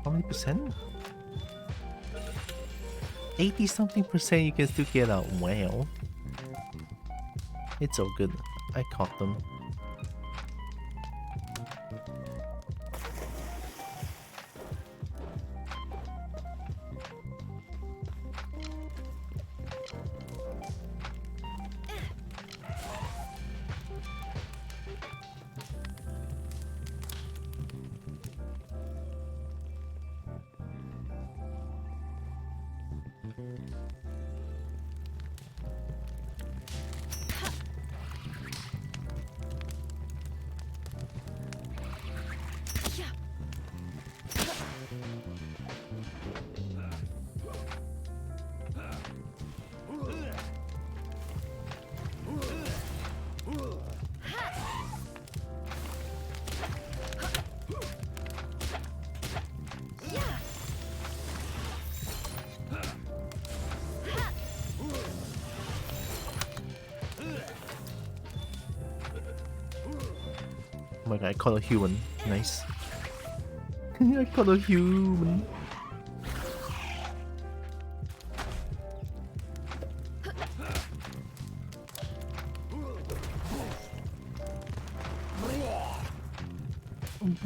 How many percent? 80 something percent you can still get out. Wow. It's all good. I caught them. Oh my god, I caught a human. Nice. I caught a human.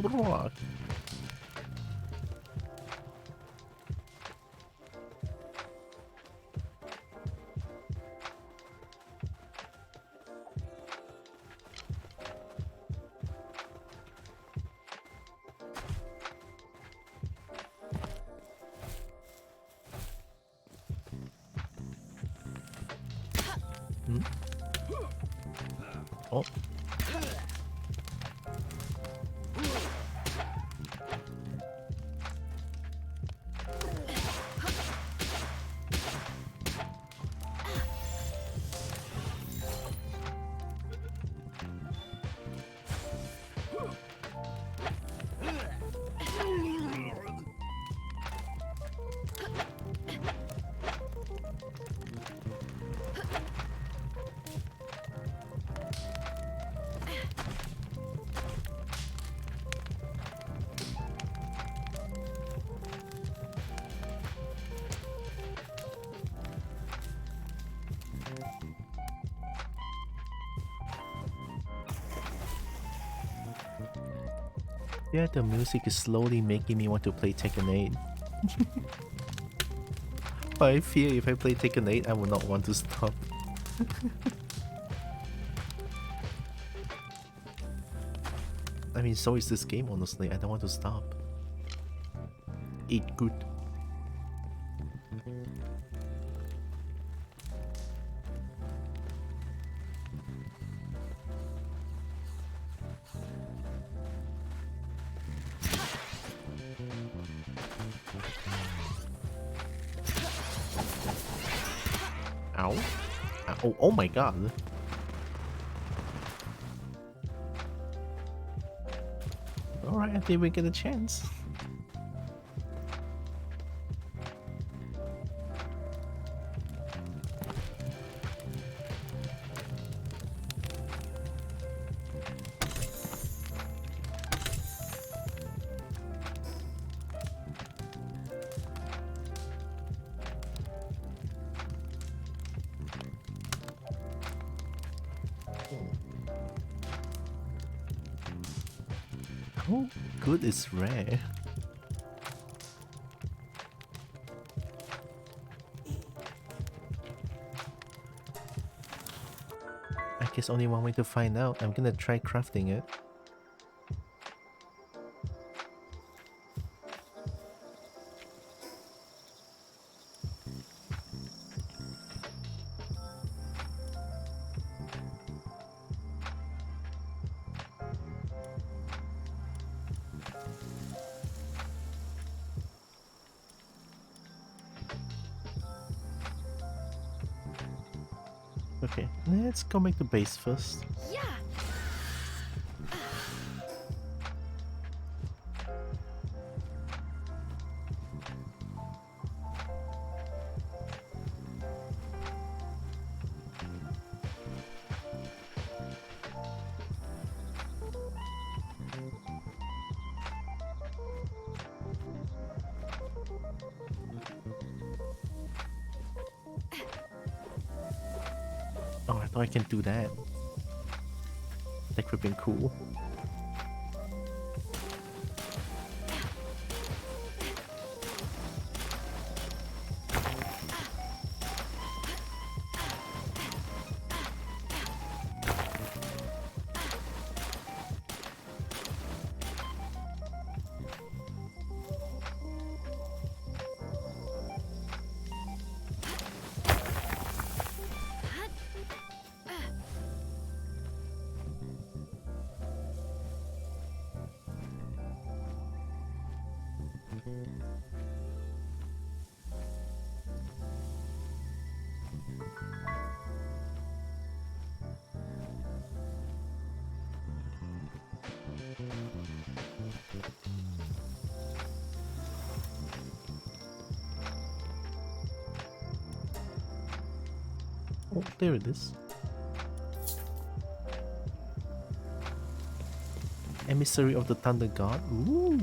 Brock. Oh. Yeah, the music is slowly making me want to play Tekken 8. But I fear if I play Tekken 8, I will not want to stop. I mean, so is this game, honestly. I don't want to stop. Eat good. Ow. Oh, oh my god. Alright, I think we get a chance. How good is rare? I guess only one way to find out. I'm gonna try crafting it. Okay, let's go back to base first. Yeah. Oh, I thought I can do that. That could have been cool. Oh, there it is. Emissary of the Thunder God. Ooh.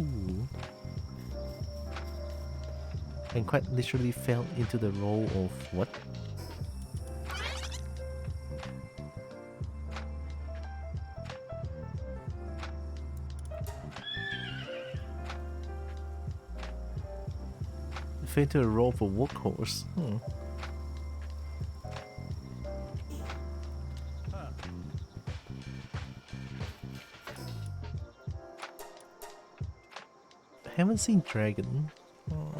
And quite literally fell into the role of what? Fell into a role for workhorse. Haven't seen Dragon. Oh.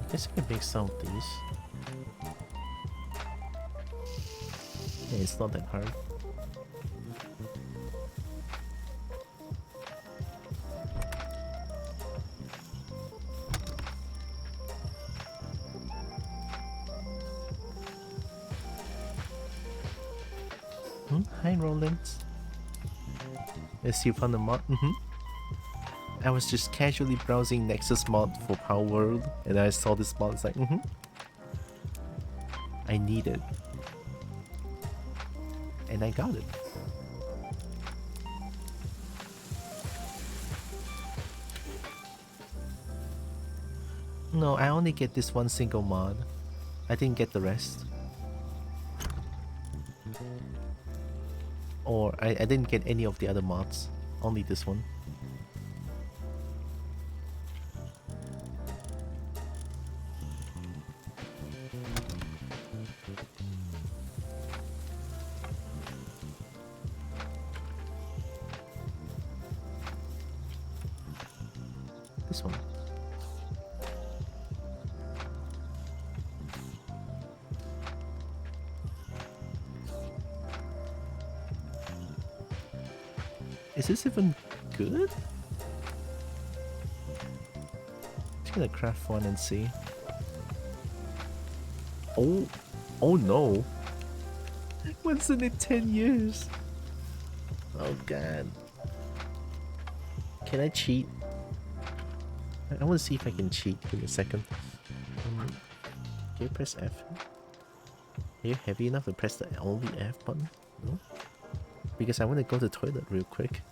I guess I can make some of these. Yeah, it's not that hard. Hi, Roland. Yes, you found the mod? I was just casually browsing Nexus mod for Power World, and I saw this mod. It's like, I need it. And I got it. No, I only get this one single mod. I didn't get the rest. Or I didn't get any of the other mods. Only this one. This one. Is this even good? Just gonna craft one and see. Oh no. What's in it 10 years? Oh god. Can I cheat? I want to see if I can cheat. Give me a second. Can you press F? Are you heavy enough to press the only F button? No? Because I want to go to the toilet real quick.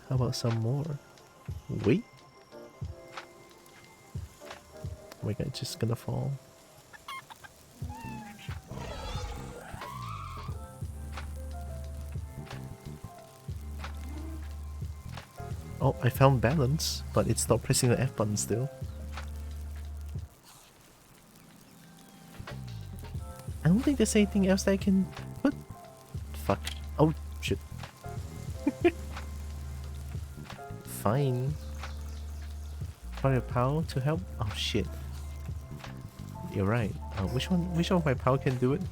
How about some more? Wait. Oh my god, it's just gonna fall. Oh, I found balance, but it stopped pressing the F button still. I don't think there's anything else that I can put. Fuck. Oh, shit. Fine. Firepower to help? Oh, shit. You're right. Which one of my power can do it?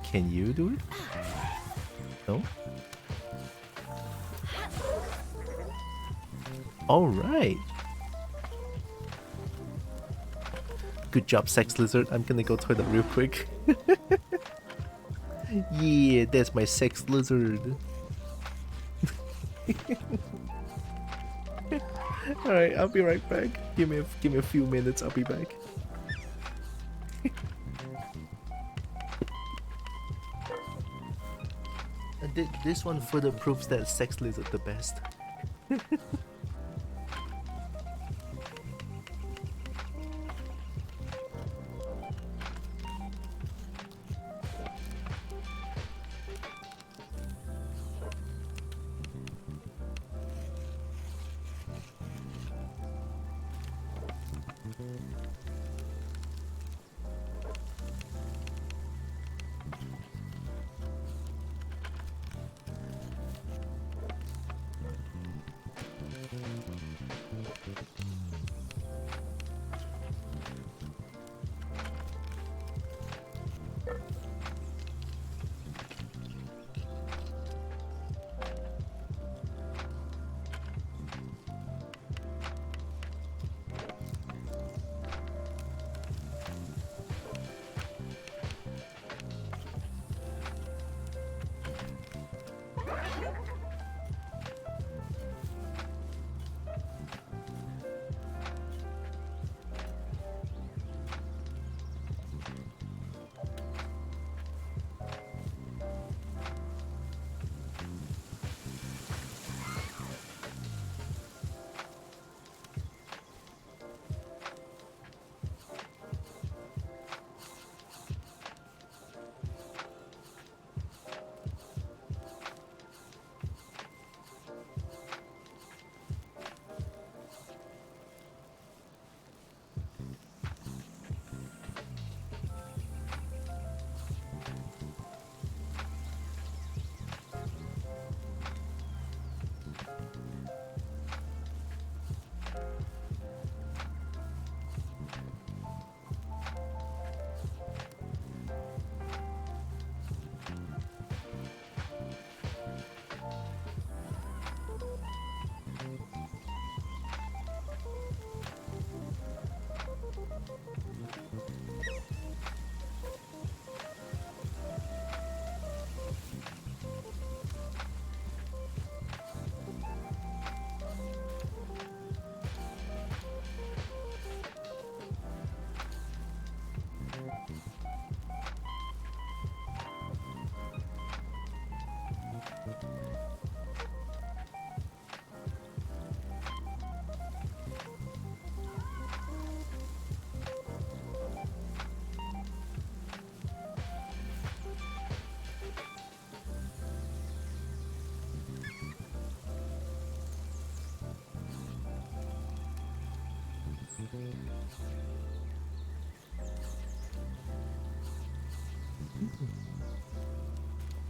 Can you do it? No? Alright. Good job, Sex Lizard. I'm gonna go toilet real quick. Yeah, that's my Sex Lizard. Alright, I'll be right back. Give me a few minutes, I'll be back. And this one further proves that Sex Lizard the best.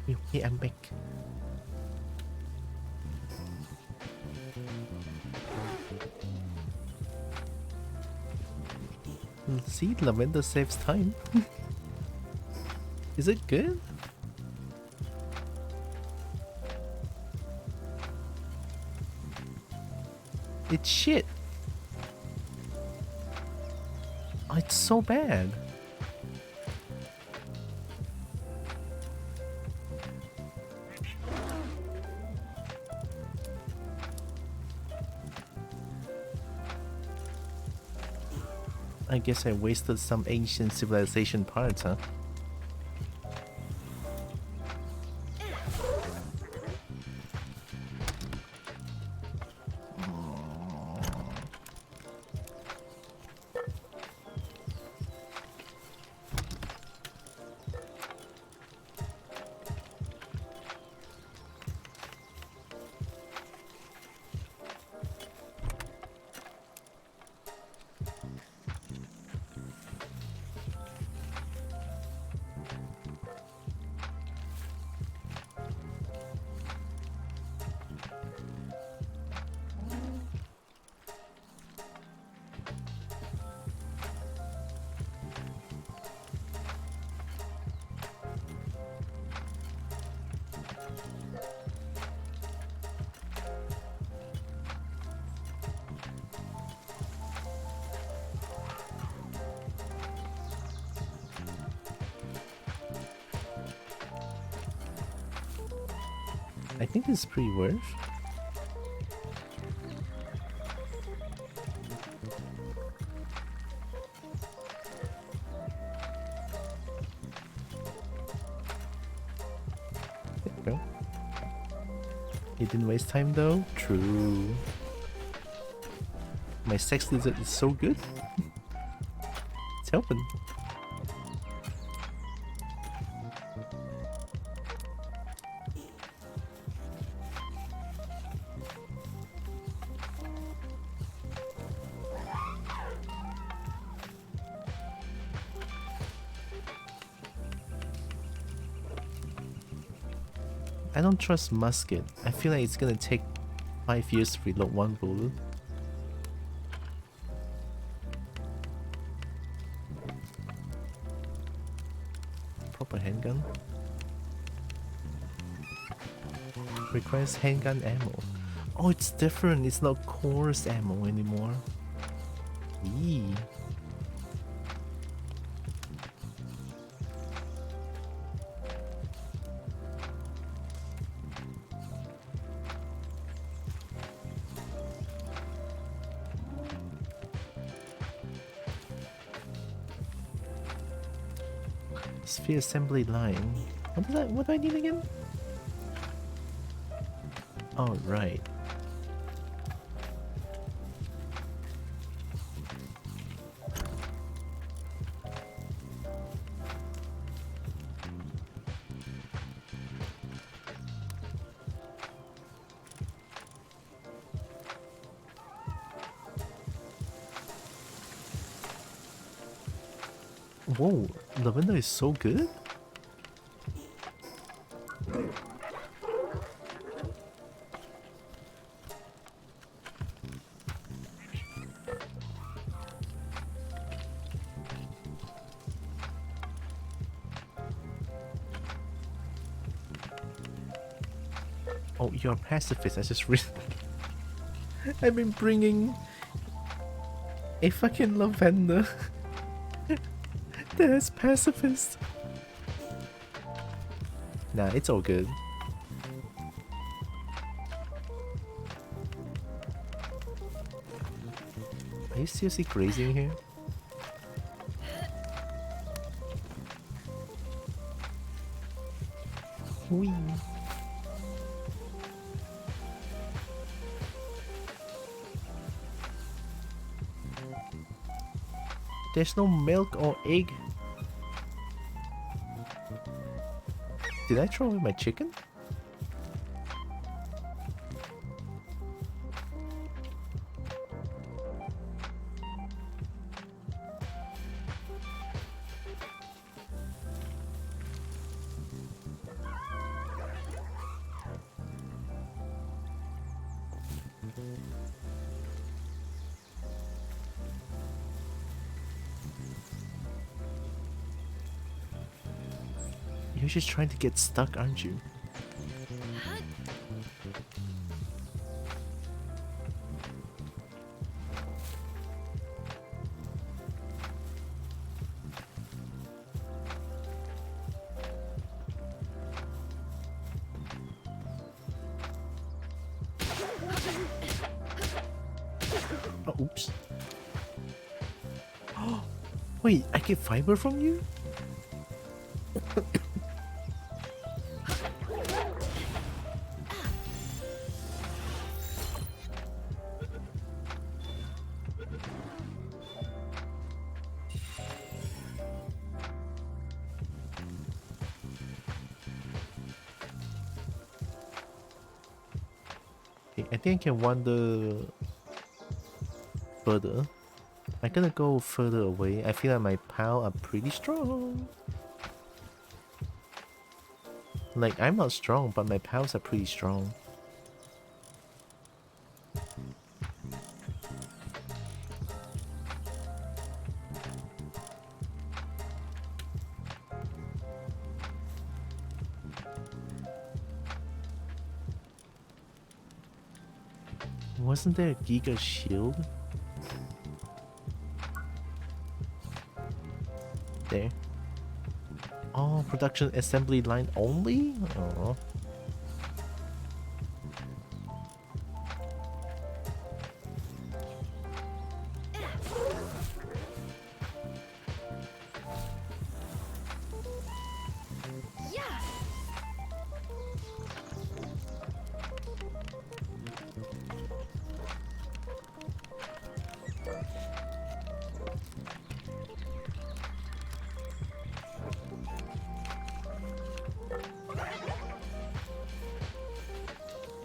Okay, I'm back. See, lavender saves time. Is it good? It's shit. Oh, it's so bad. I guess I wasted some ancient civilization parts, huh? I think this is pretty worth. There we go. You didn't waste time though? True. My sex lizard is so good. It's helping. I don't trust musket. I feel like it's gonna take 5 years to reload one bullet. Proper handgun. Requires handgun ammo. Oh, it's different. It's not coarse ammo anymore. Yee. Sphere assembly line. What do I need again? Oh, right. Whoa, lavender is so good? Oh, you're a pacifist. I just realized. I've been bringing a fucking lavender. That's pacifist. Nah, it's all good. Are you seriously grazing here? Whee. There's no milk or egg. Did I throw away my chicken? You're just trying to get stuck, aren't you? Hut. Oh, oops. Wait, I get fiber from you? Okay, I think I can wander further. I'm gonna go further away. I feel like my pal are pretty strong. Like, I'm not strong, but my pals are pretty strong. Wasn't there a Giga shield? There. Oh, production assembly line only? Oh. Yeah.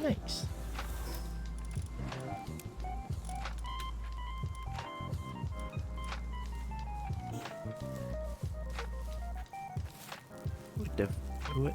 Nice. What the what?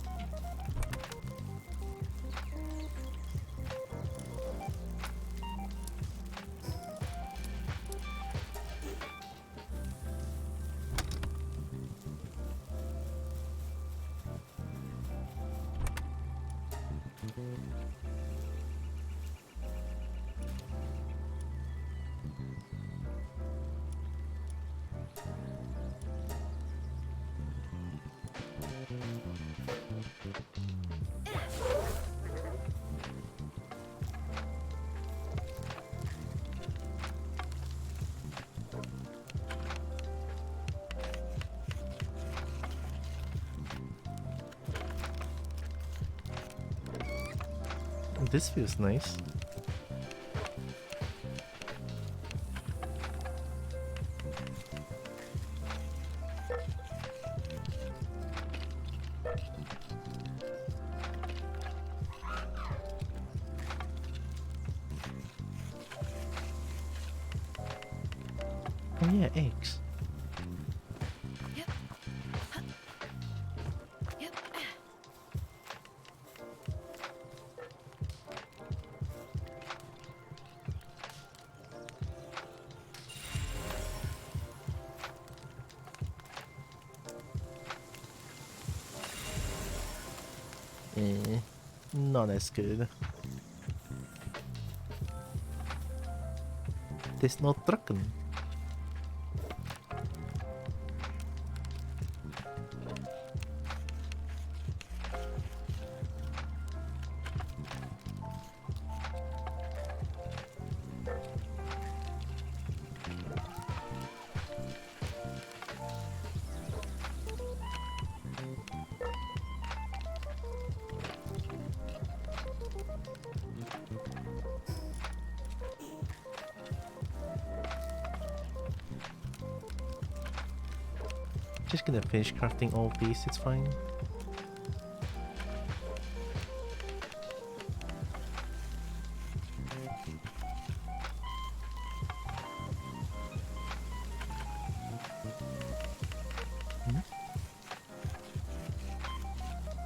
This feels nice. Oh yeah, eggs. Yep. Huh. Yep. Not as good. There's no truckin'. Just gonna finish crafting all these, it's fine.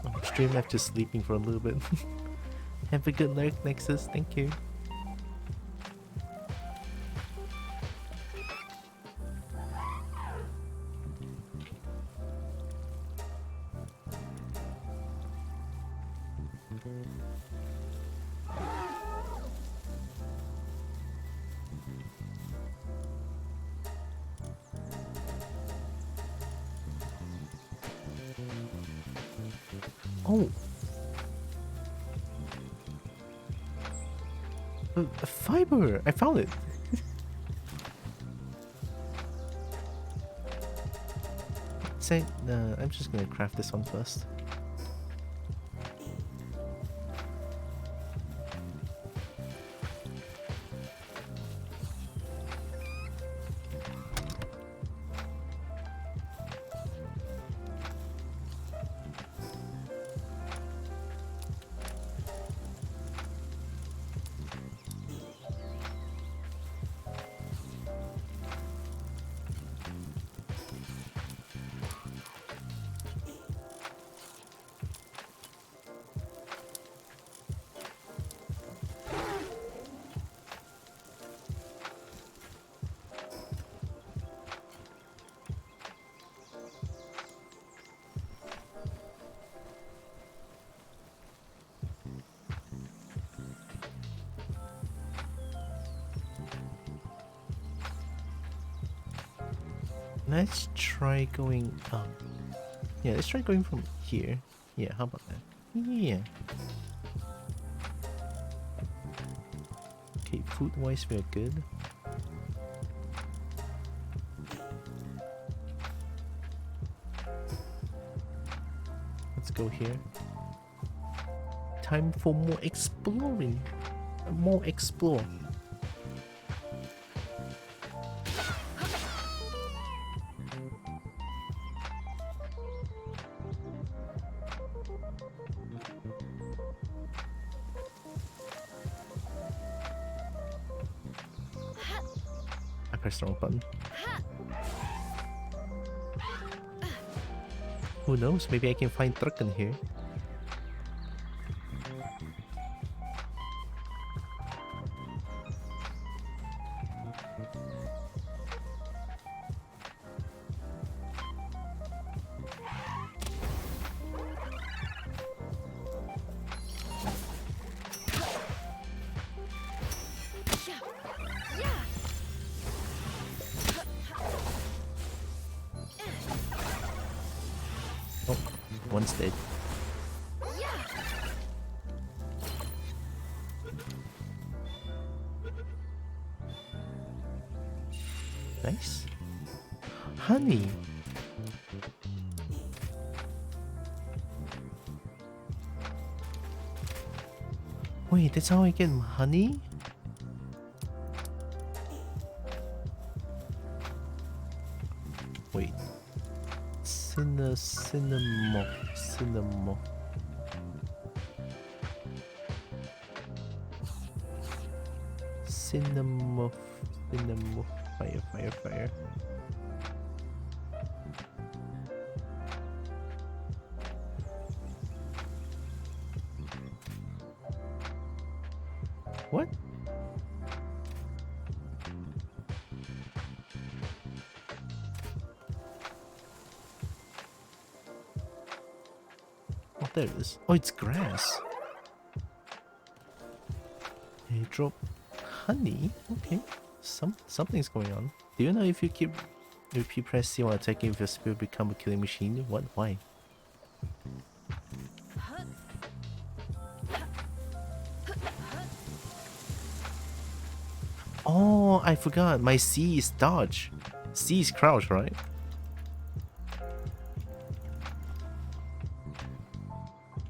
Oh, stream after sleeping for a little bit. Have a good night, Nexus. Thank you. Oh. A fiber! I found it! Say, I'm just gonna craft this one first. Let's try going up. Yeah, let's try going from here. Yeah, how about that? Yeah. Okay, food-wise we're good. Let's go here. Time for more exploring. More explore. I pressed the wrong button. Who knows? Maybe I can find Trucken here. Oh, one's dead. Nice. Honey. Wait, that's how I get honey? Wait. Cinnamon. Fire. What? Oh, there it is. Oh, it's grass. Hey, drop honey. Okay, something's going on. Do you know if you press C while attacking, if your spirit become a killing machine? What? Why? Oh, I forgot. My C is dodge. C is crouch, right?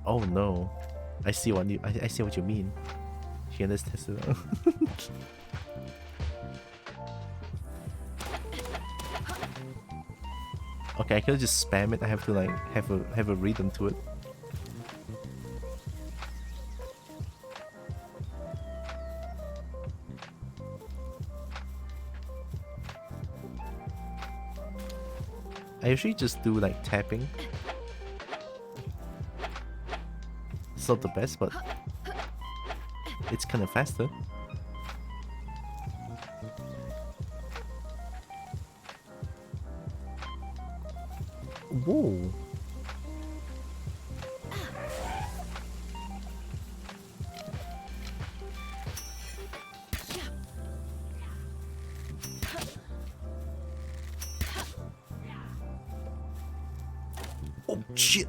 Oh no, I see what I see what you mean. Here, let's test it out. Okay, I can just spam it. I have to like have a rhythm to it. I usually just do like tapping. It's not the best, but it's kind of faster. Whoa. Oh shit!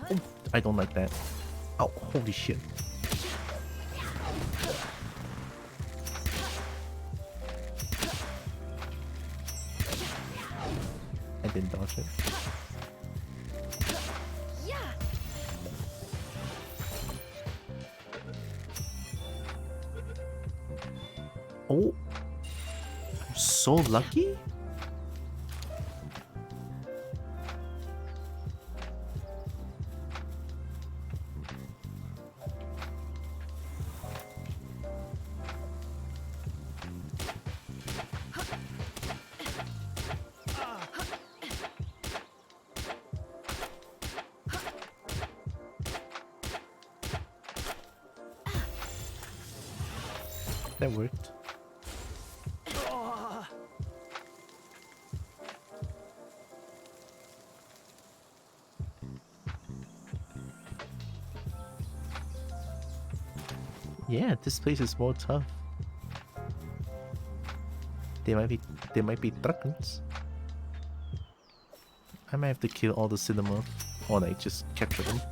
Oh, I don't like that. Oh, holy shit. I didn't dodge it. Yeah. Oh, I'm so lucky. That worked. Yeah, this place is more tough. There might be dragons. I might have to kill all the cinema, or like just capture them.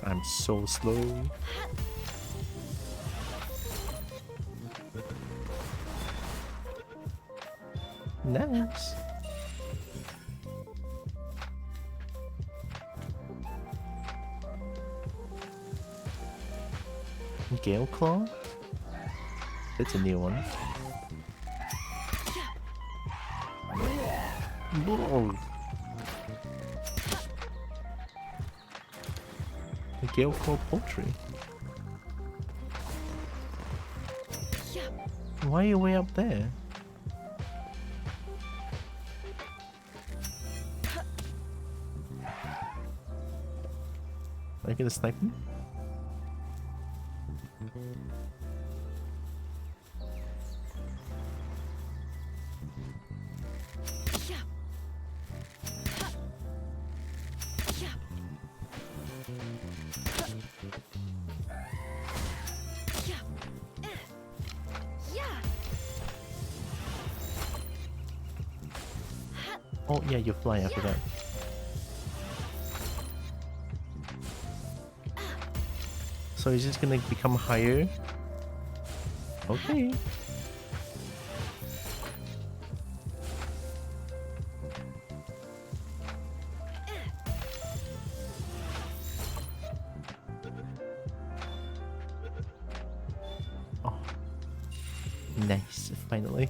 I'm so slow. Nice. Gale Claw? That's a new one. Whoa. The Gale Claw Poultry. Why are you way up there? Are you gonna snipe me? Oh yeah, you fly after that. So is this gonna become higher? Okay. Oh. Nice, finally.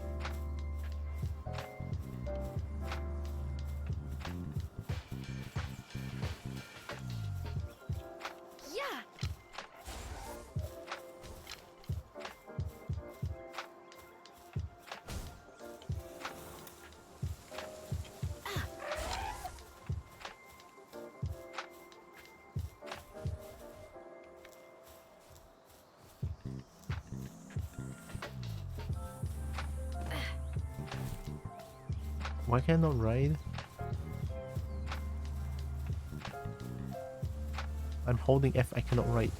Why can't I not ride? I'm holding F, I cannot ride.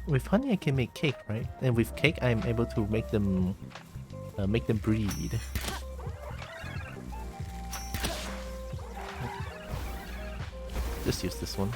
With honey I can make cake, right? And with cake I'm able to make them breed. Just use this one.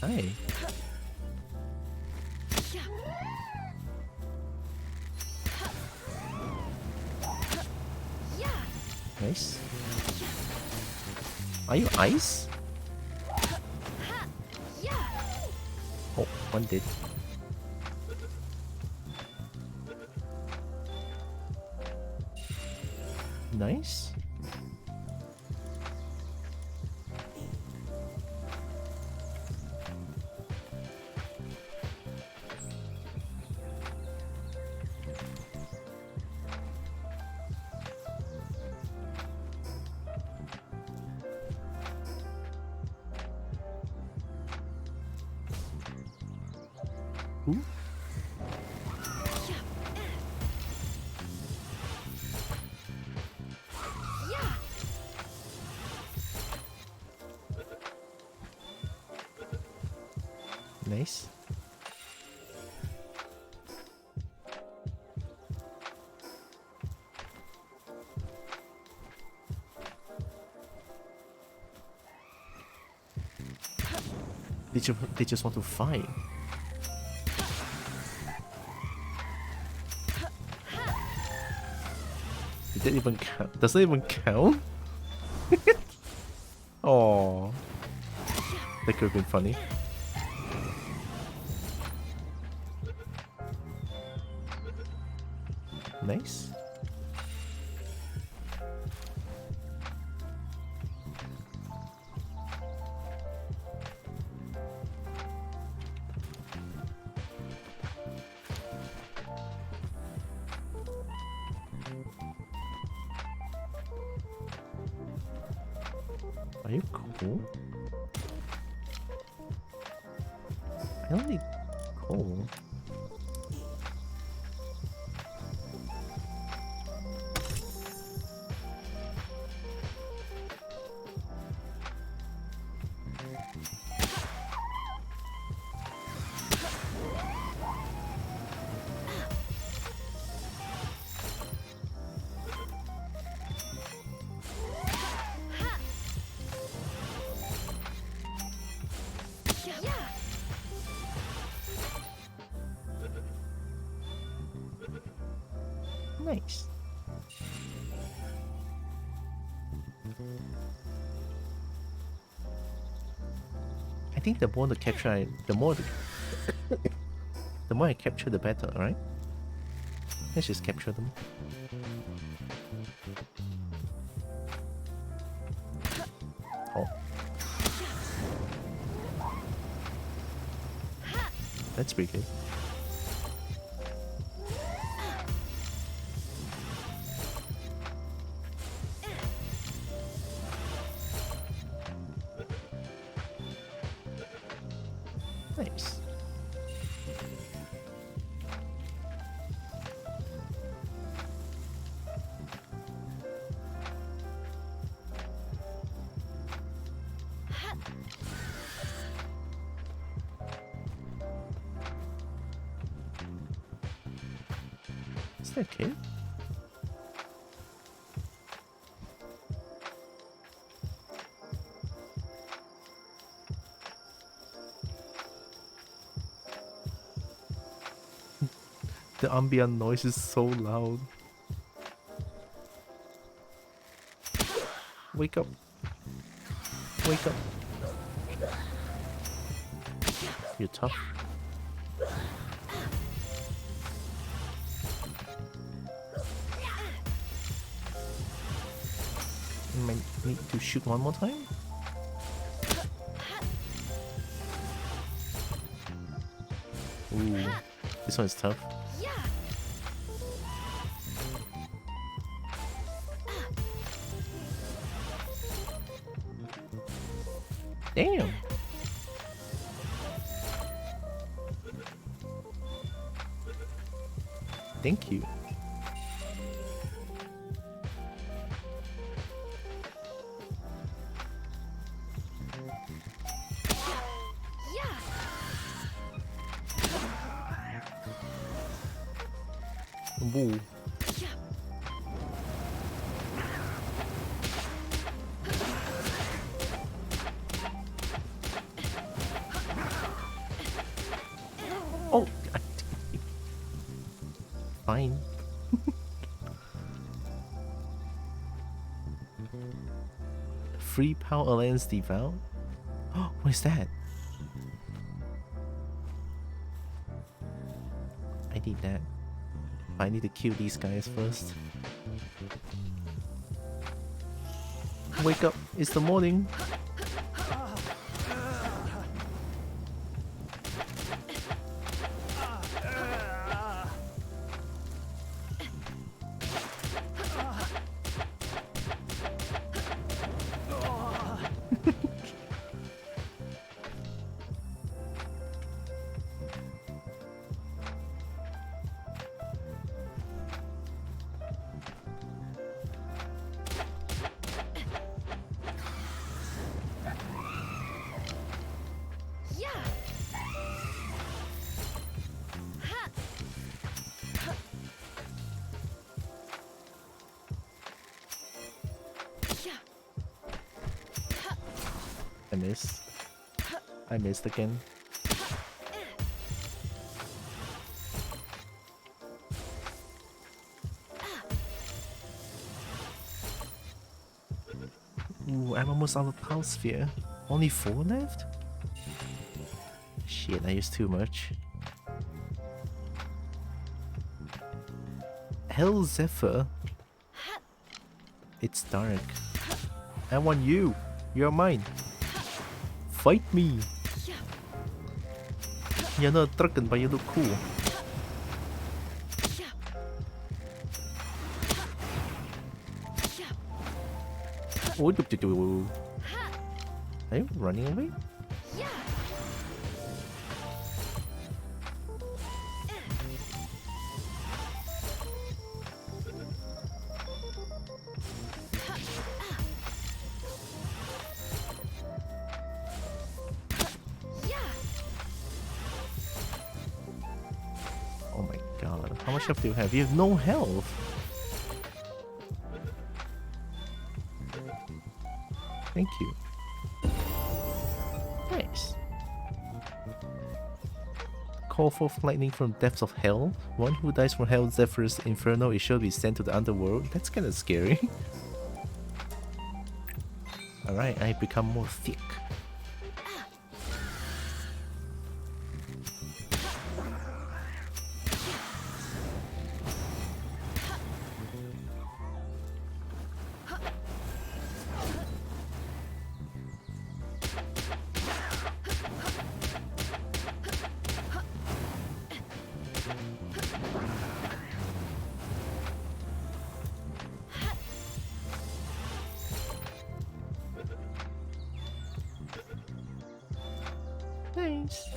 Hi. Yeah. Yeah. Nice. Are you ice? Yeah. Oh, one did. Nice. Ooh. Yeah. Nice. They just want to fight. Did that even count? Does that even count? Oh, that could have been funny. Nice. Are you cool? I don't need coal. Yeah. Nice. I think the more the capture, the more I capture, the better, right? Let's just capture them. Oh. That's pretty good. Nice. Is that okay? The ambient noise is so loud. Wake up. Wake up. You're tough. Might need to shoot one more time. Ooh, this one is tough. Yeah. Damn. Thank you. Yeah. Woo. Yeah. Oh, fine. Free Power Alliance Devout? Oh, what is that? I need that. I need to kill these guys first. Wake up, it's the morning. Yeah. Ha. Yeah. I missed. I missed again. Ooh, I'm almost out of Power Sphere. Only 4 left? Shit, I used too much. Hell Zephyr? It's dark. I want you. You're mine. Fight me. You're not a dragon, but you look cool. Oh, are you running away? Oh my god, how much health do you have? You have no health! Thank you. Nice. Call forth lightning from depths of hell. One who dies from Hell Zephyr's Inferno is sure to be sent to the underworld. That's kinda scary. Alright, I become more thick. Nice.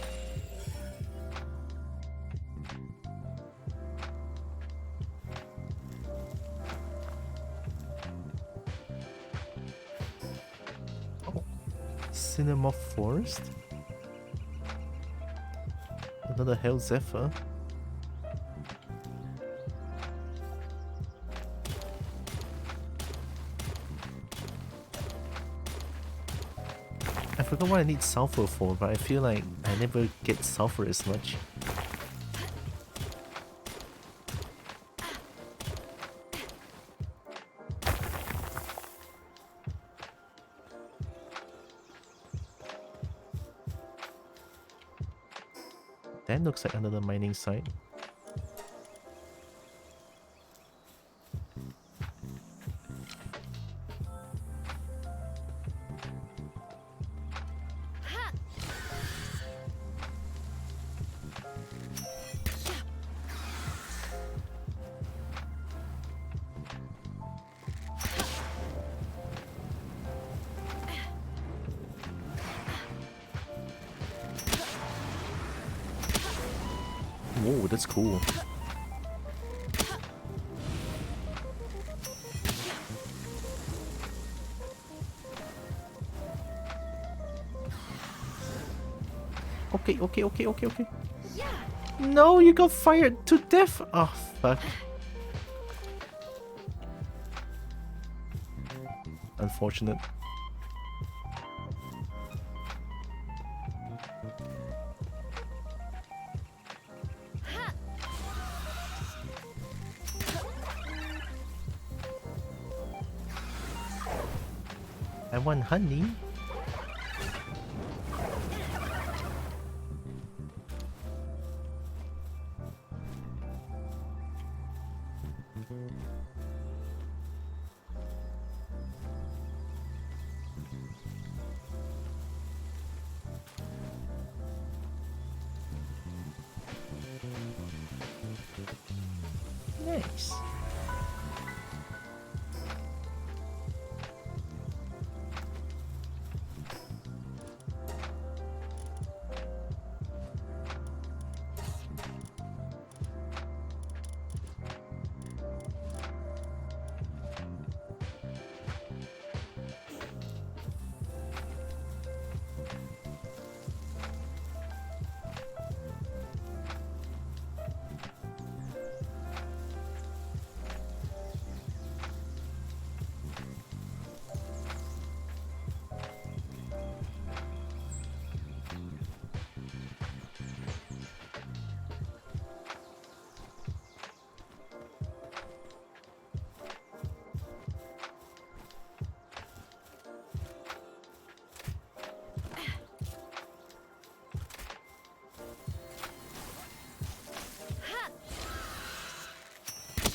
Oh, Cinnamon Forest? Another Hell Zephyr? I forgot what I need sulfur for, but I feel like I never get sulfur as much. That looks like another mining site. Whoa, that's cool. Okay. No, you got fired to death. Oh, fuck. Unfortunate. want honey. Nice.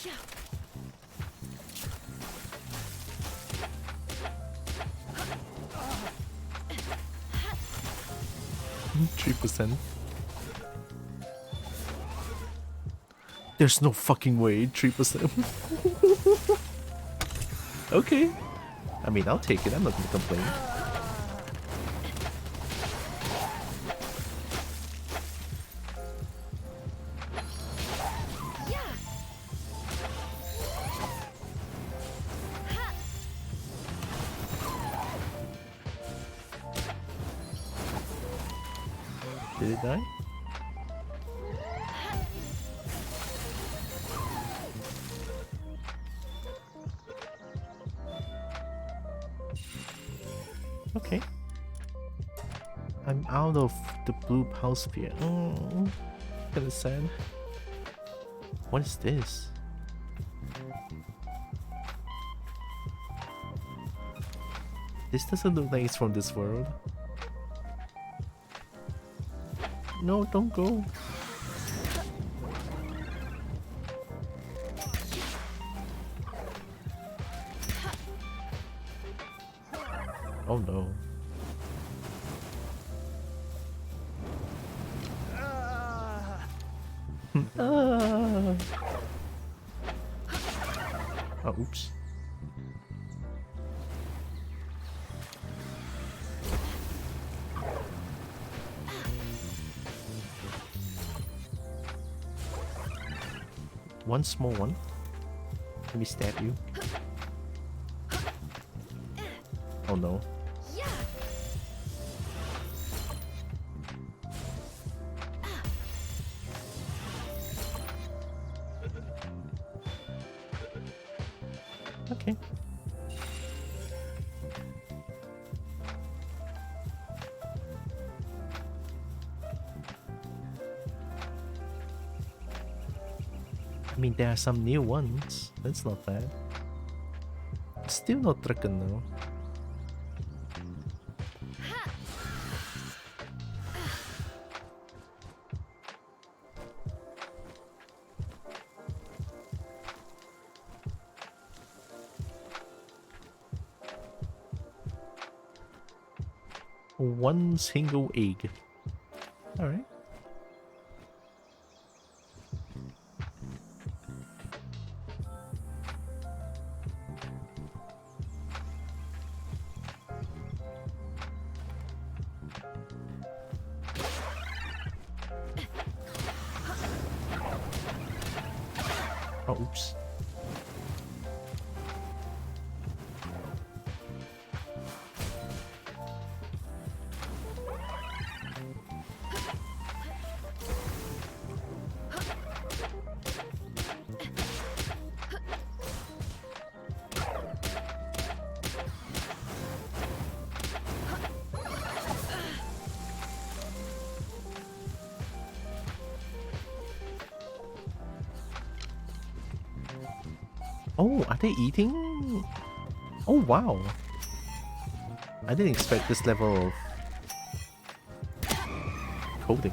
Yeah. 3%. There's no fucking way, 3%. Okay. I mean, I'll take it. I'm not gonna complain. Yeah. Did it die? Okay. I'm out of the blue pulse sphere. Kinda sad. What is this? This doesn't look like it's from this world. No, don't go. Oh no. Ah. Oh, oops. One small one. Let me stab you. Oh no. Yeah. Okay. I mean, there are some new ones. That's not bad. Still not Draken though. One single egg. Alright. Oh, oops. Oh, are they eating? Oh, wow. I didn't expect this level of coding.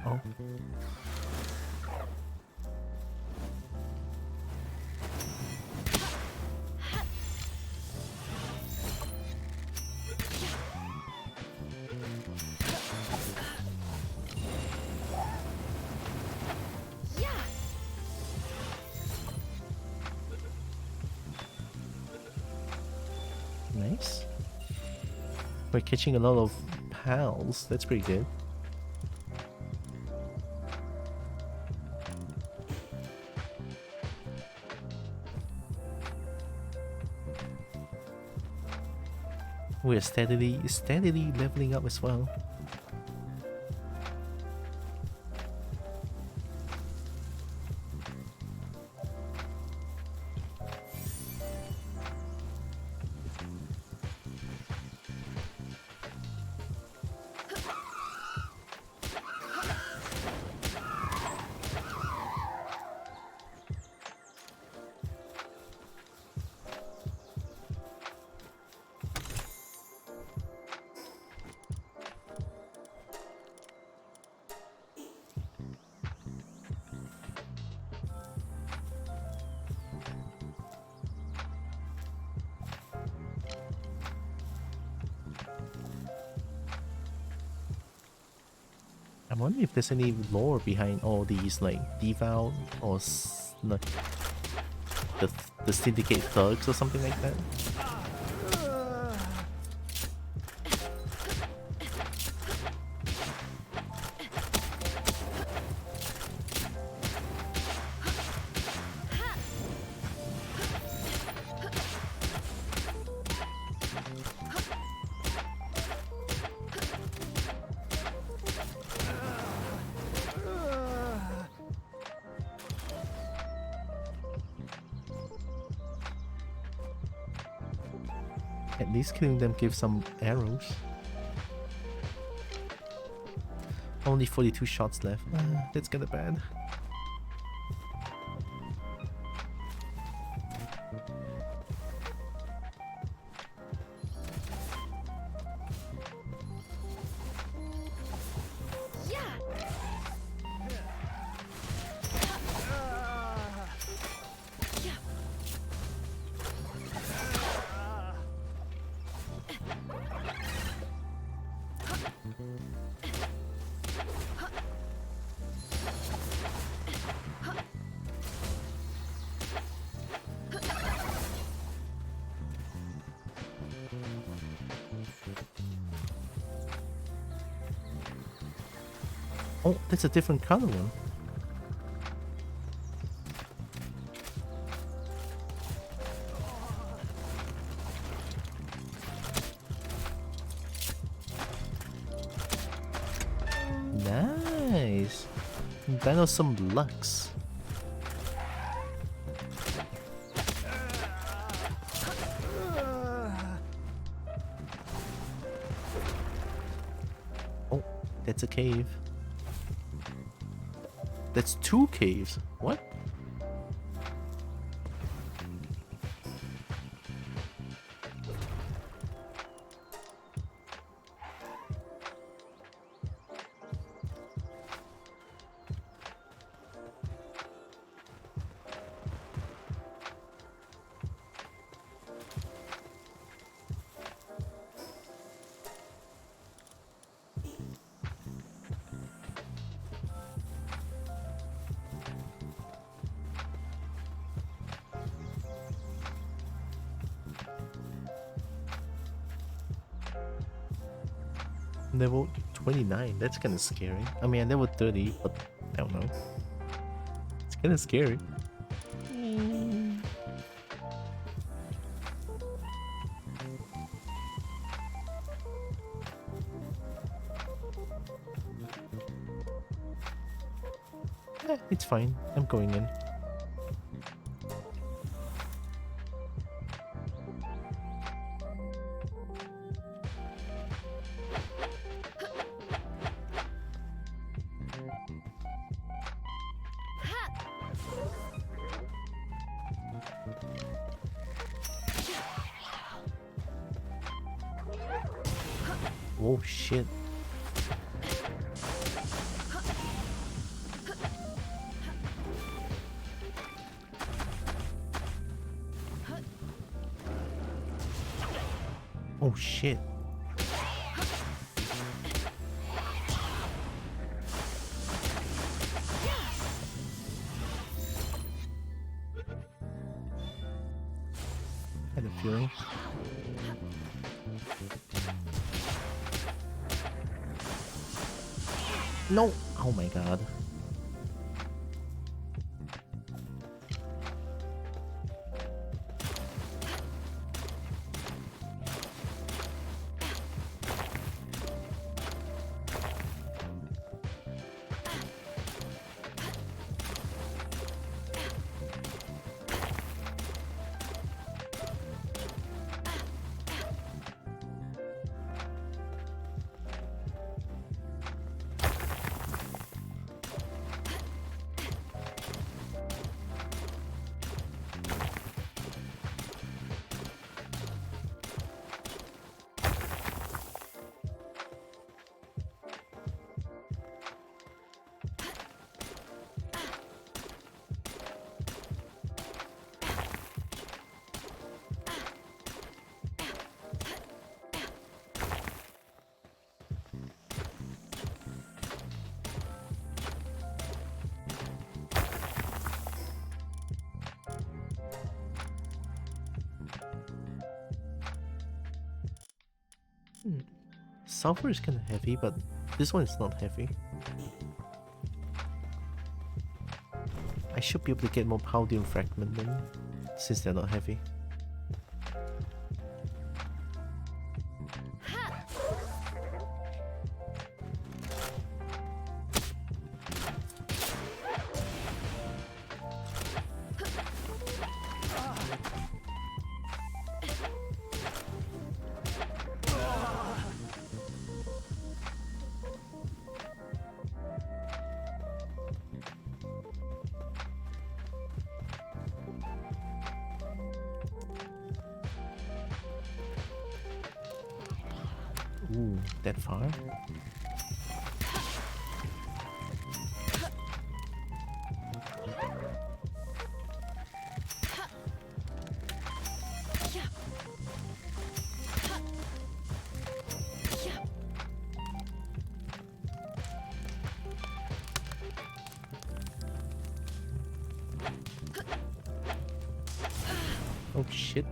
Oh. Nice. We're catching a lot of pals. That's pretty good. We're steadily leveling up as well. I'm wondering if there's any lore behind all these, like devout or like the syndicate thugs or something like that. At least killing them gives some arrows. Only 42 shots left. That's kinda bad. Oh, that's a different color one. Nice. That was some Lux. Oh, that's a cave. That's 2 caves. What? Level 29, that's kind of scary. I mean, level 30, but I don't know. It's kind of scary. It's fine. I'm going in. Oh shit. Oh shit. Had a feeling. No! Oh my god. Sulfur is kind of heavy, but this one is not heavy. I should be able to get more Paldium fragment then, since they're not heavy. Ooh, that far? Oh shit.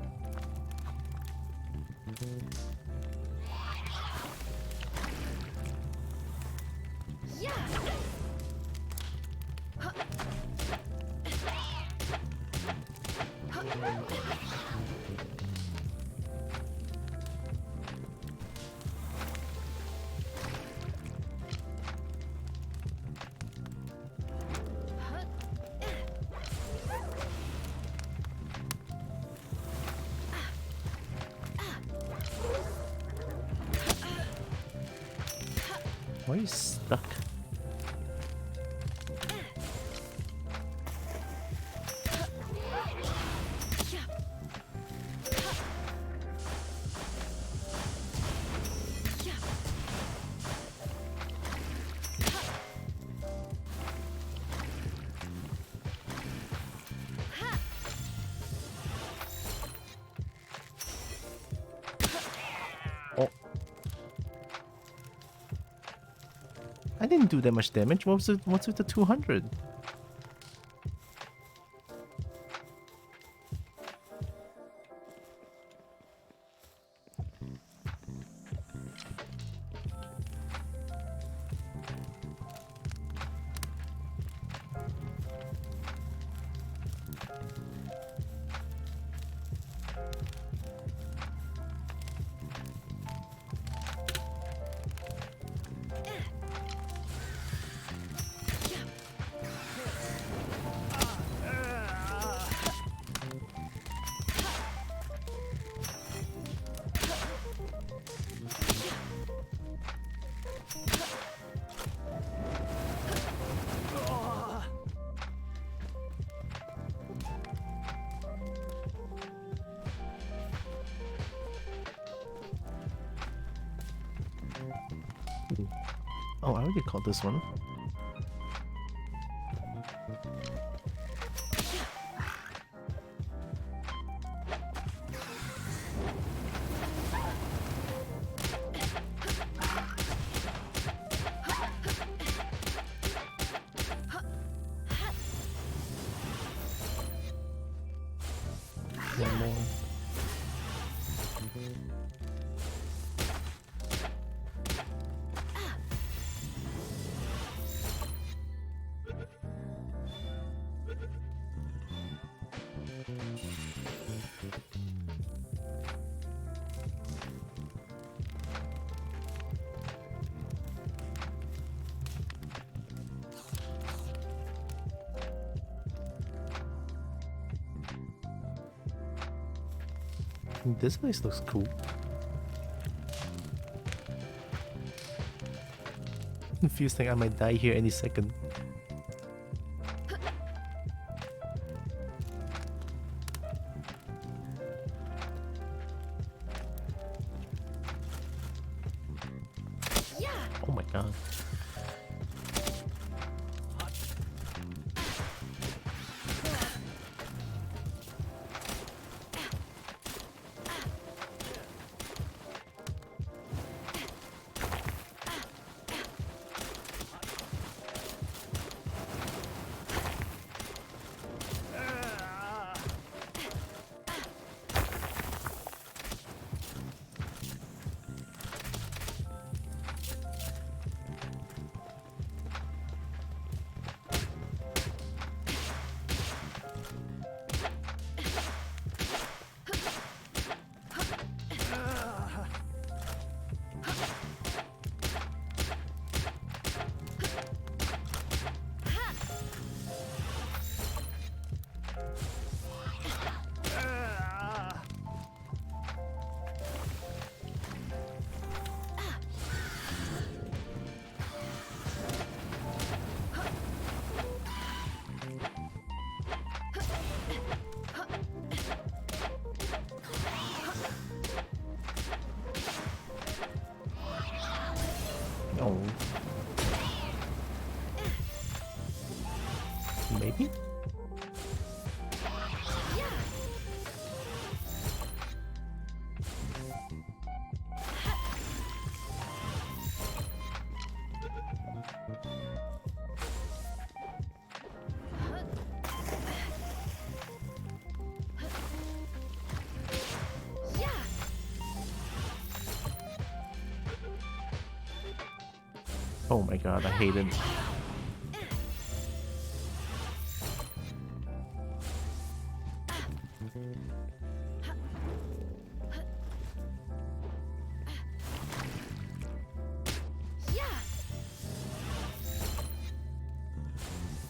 Why are you stuck? Oh. I didn't do that much damage. What's with the 200? Oh, I already caught this one. One more. This place looks cool. Feels like I might die here any second. Yeah. Oh my god. Oh. Maybe? Oh my god, I hate it.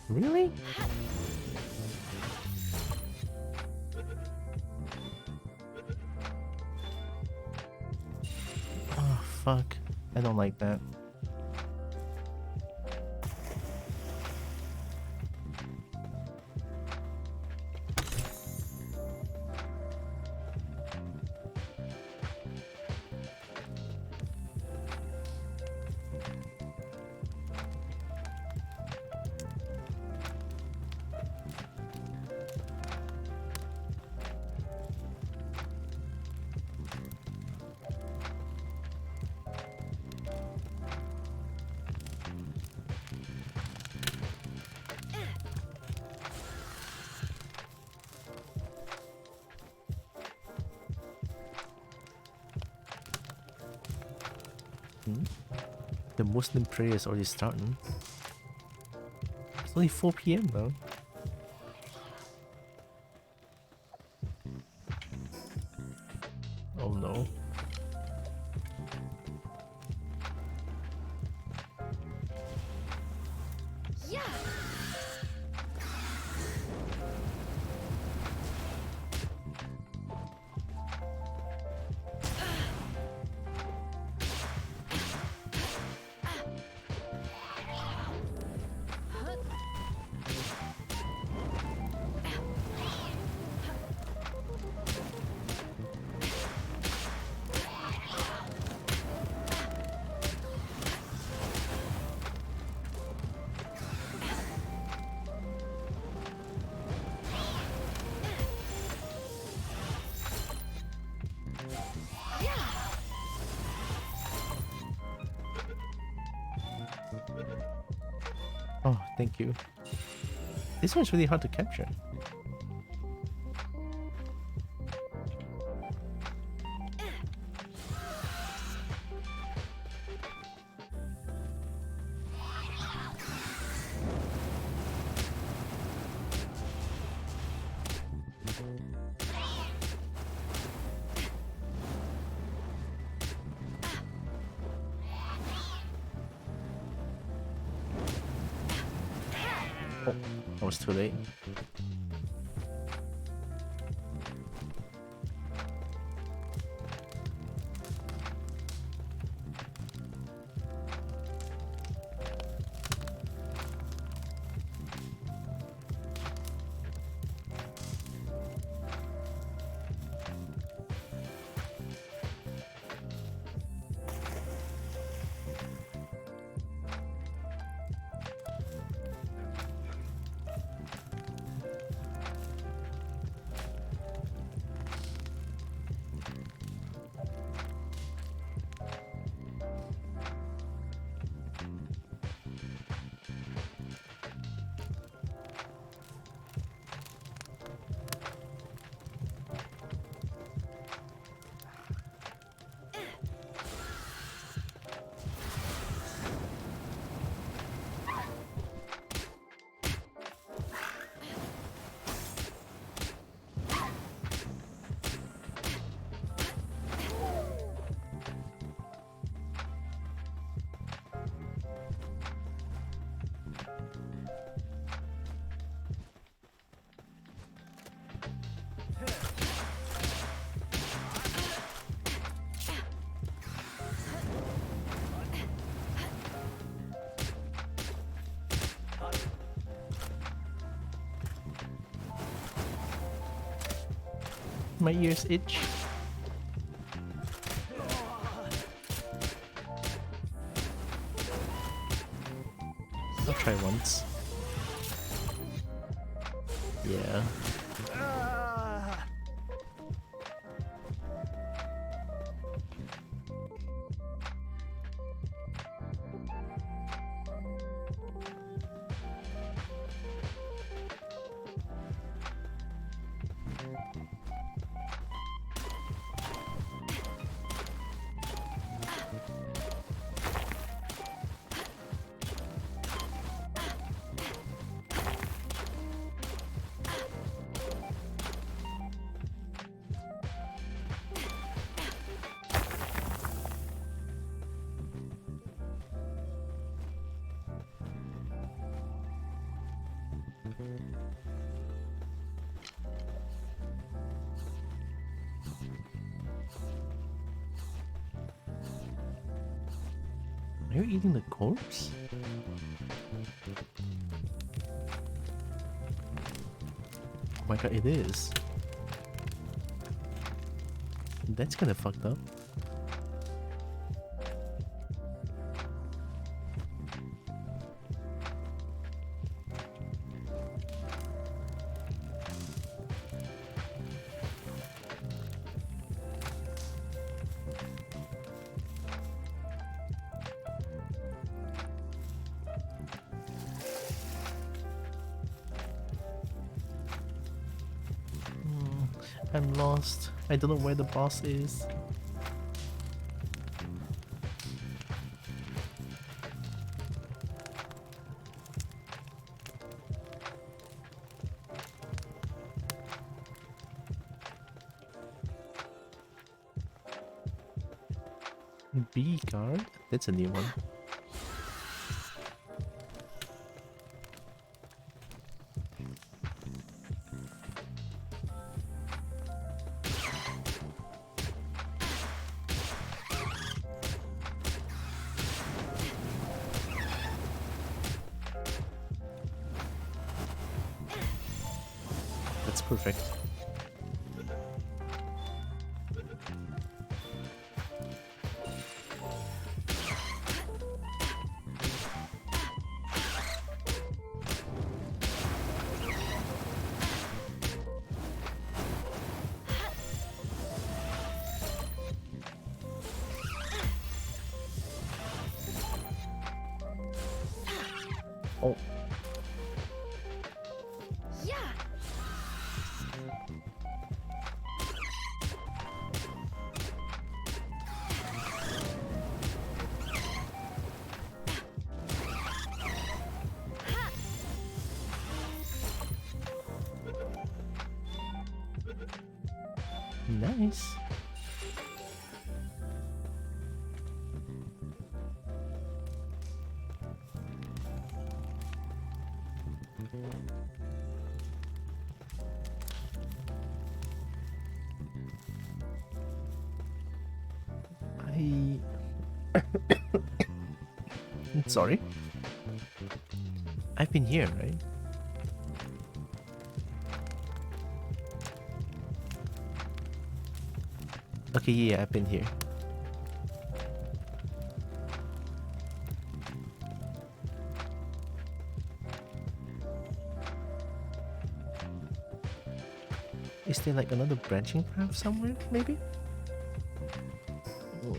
Really? Oh, fuck. I don't like that. The Muslim prayer is already starting. It's only 4 PM though. Oh no. Oh, thank you. This one's really hard to capture. Oh, I was too late. My ears itch. I'll try once. Yeah. Are you eating the corpse? Oh my god, it is. That's kinda fucked up. I'm lost. I don't know where the boss is. B card? That's a new one. That's perfect. Oh, Nice. I sorry. I've been here, right? Okay, yeah, I've been here. Is there like another branching path somewhere, maybe? Oh.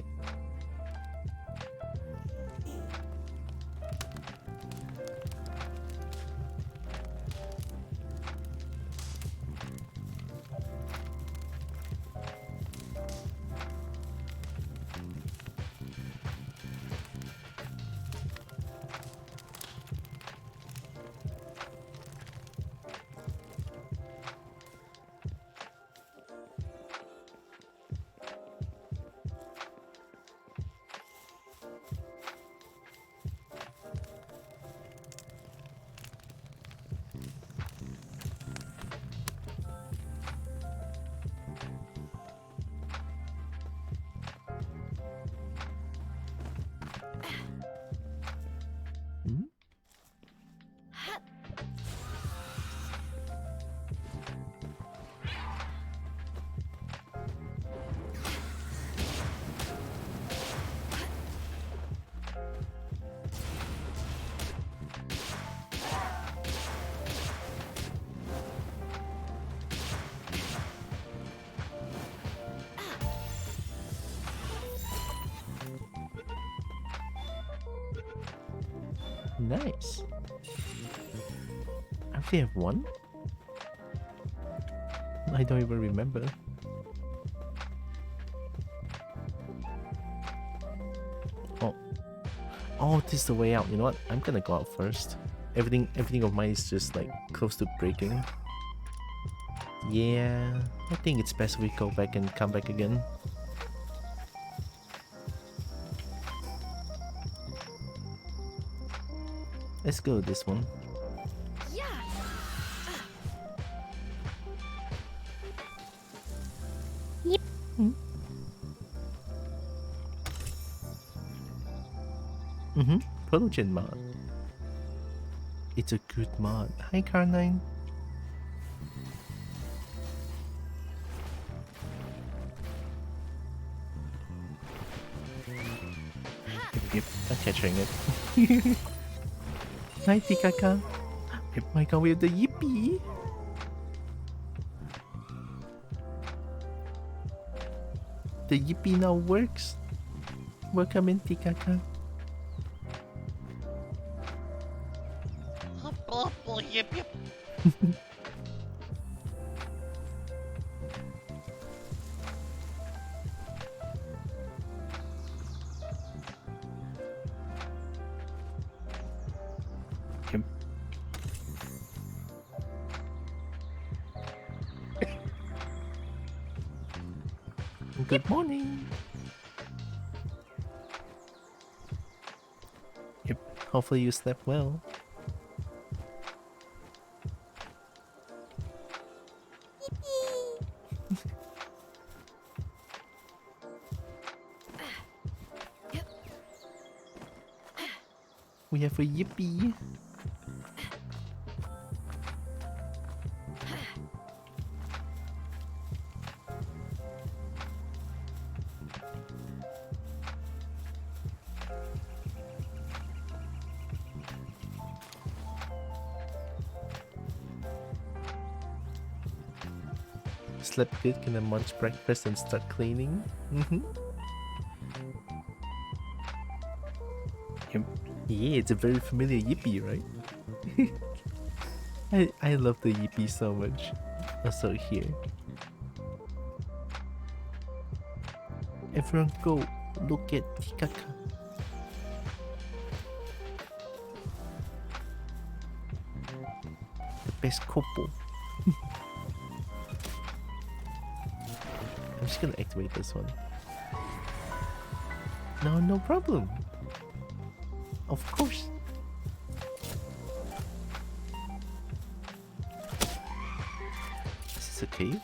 Hmm? Nice. I actually have one? I don't even remember. Oh. Oh, this is the way out. You know what? I'm gonna go out first. Everything of mine is just like close to breaking. Yeah, I think it's best we go back and come back again. Let's go with this one. Yeah. Yep. Mm-hmm. Prologen mod. It's a good mod. Hi, Carnine. Yep. I'm capturing it. Hi, Tikaka. Oh my god, we have the Yippee. The Yippee now works. Welcome in, Tikaka. Yip, yip. Yep. Good morning. Yep. Hopefully you slept well. We have a Yippee. Slept good, can I munch breakfast and start cleaning? Mm-hmm. Yep. Yeah, it's a very familiar Yippee, right? I love the Yippee so much. Also here. Everyone go look at Tikaka. The best couple. I'm just gonna activate this one. No, no problem. Of course. Is this a cave?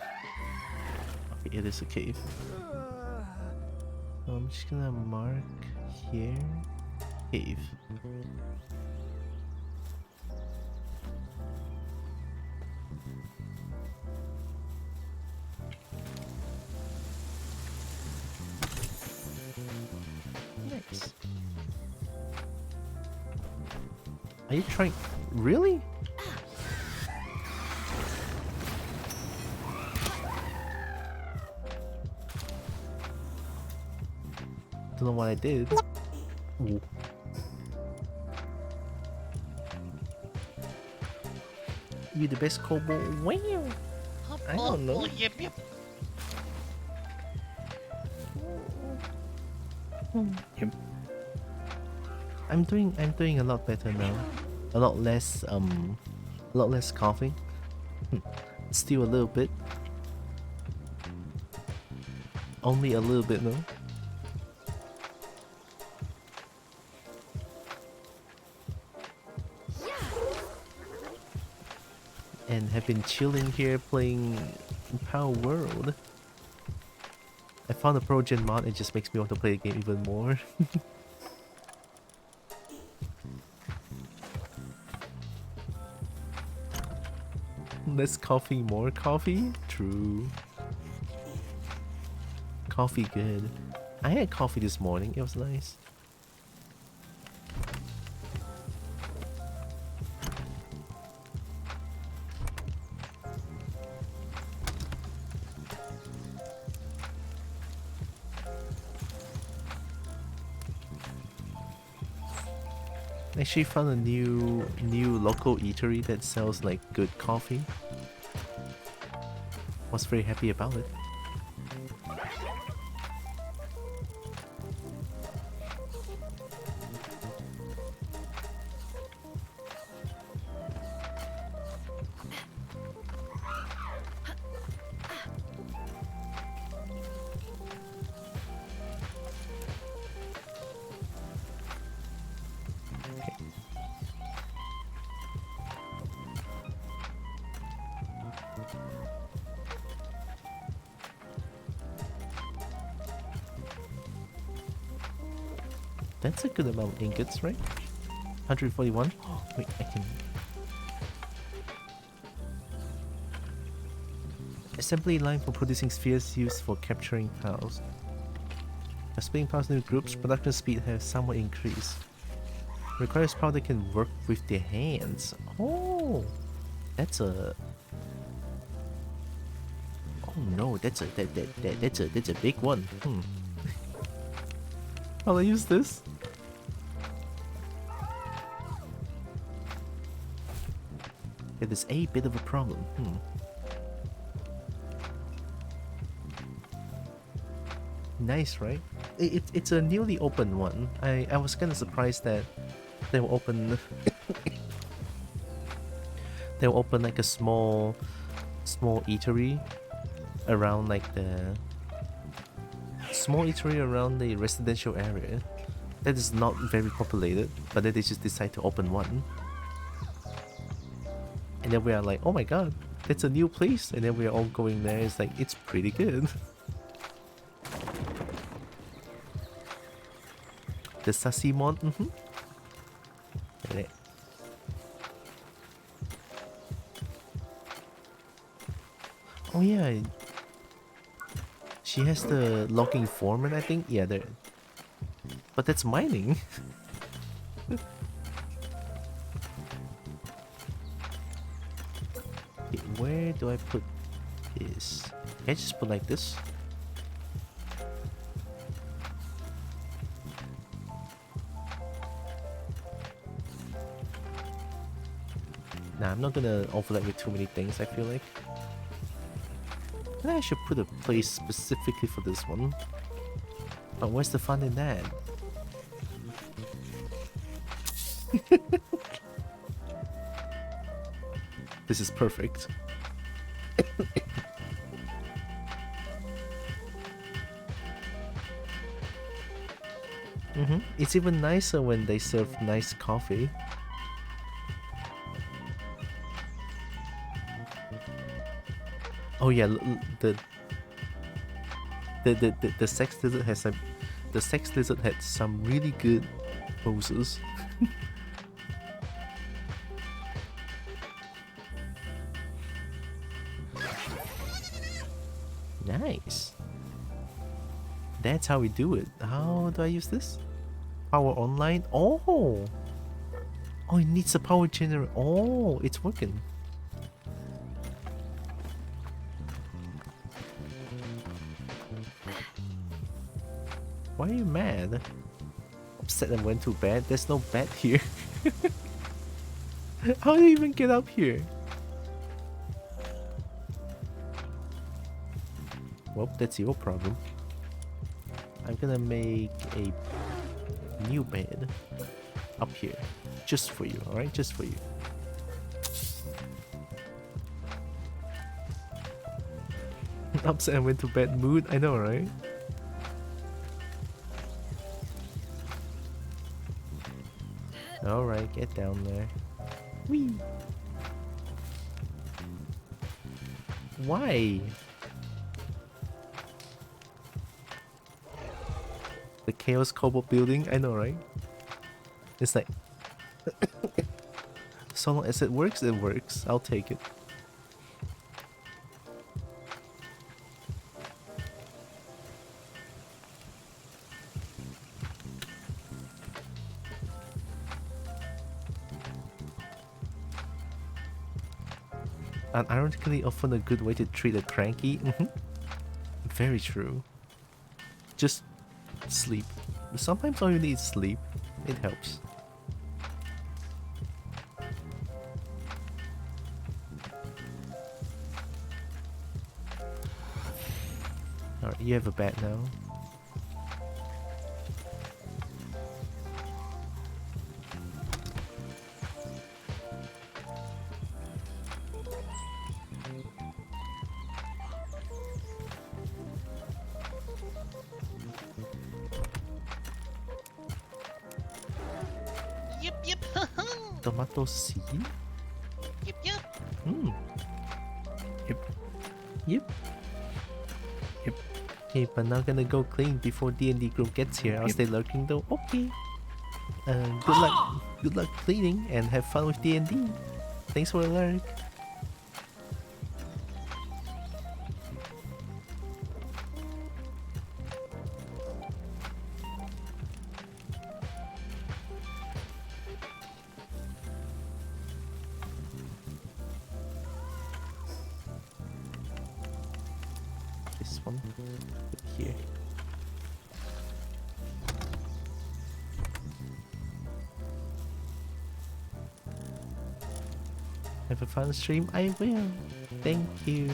Okay, it is a cave. So I'm just gonna mark here. Cave. Nice. Are you trying? Really? Don't know what I did. Ooh. You the best Kobo? Wow. I don't know. Oh, yep, yep. Yep. I'm doing a lot better now. A lot less coughing. Still a little bit. Only a little bit though. And have been chilling here playing Power World. I found a pro gen mod, it just makes me want to play the game even more. Less coffee, more coffee? True. Coffee good. I had coffee this morning, it was nice. Actually found a new local eatery that sells like good coffee. Was very happy about it. That's a good amount of ingots, right? 141? Oh, wait, I can... Assembly line for producing spheres used for capturing tiles. By splitting tiles into groups, production speed has somewhat increased. Requires power that can work with their hands. Oh! That's a... Oh no, that's a big one. How do I use this? It is a bit of a problem. Nice, right? It's a newly opened one. I was kind of surprised that they will open they will open like a small eatery around like the residential area that is not very populated, but then they just decide to open one. And then we are like, oh my god, that's a new place. And then we are all going there. It's like, it's pretty good. The Sasimon, Oh yeah. She has the logging foreman, I think. Yeah, there. But that's mining. Okay, where do I put this? Can I just put like this? Nah, I'm not gonna overlap with too many things, I feel like. I should put a place specifically for this one. But where's the fun in that? This is perfect. It's even nicer when they serve nice coffee. Oh yeah, the sex lizard has some. The sex lizard had some really good poses. Nice. That's how we do it. How do I use this? Power online. Oh, oh, it needs a power generator. Oh, it's working. Why are you mad? Upset and went to bed? There's no bed here. How do you even get up here? Well, that's your problem. I'm gonna make a new bed up here. Just for you, alright? Just for you. Upset and went to bed mood? I know, right? Alright, get down there. Whee! Why? The Chaos Cobalt building? I know, right? It's like... so long as it works, it works. I'll take it. And ironically, often a good way to treat a cranky. Very true. Just sleep. Sometimes all you need is sleep. It helps. Alright, you have a bed now. Yep. Tomato seed? Yep. Hmm. Yep. Yep. Yep. Okay, but now gonna go clean before D&D group gets here. I'll Yep. stay lurking though. Okay. Good luck. Good luck cleaning and have fun with D&D. Thanks for the lurk. This one. Put here. Have a fun stream? I will. Thank you.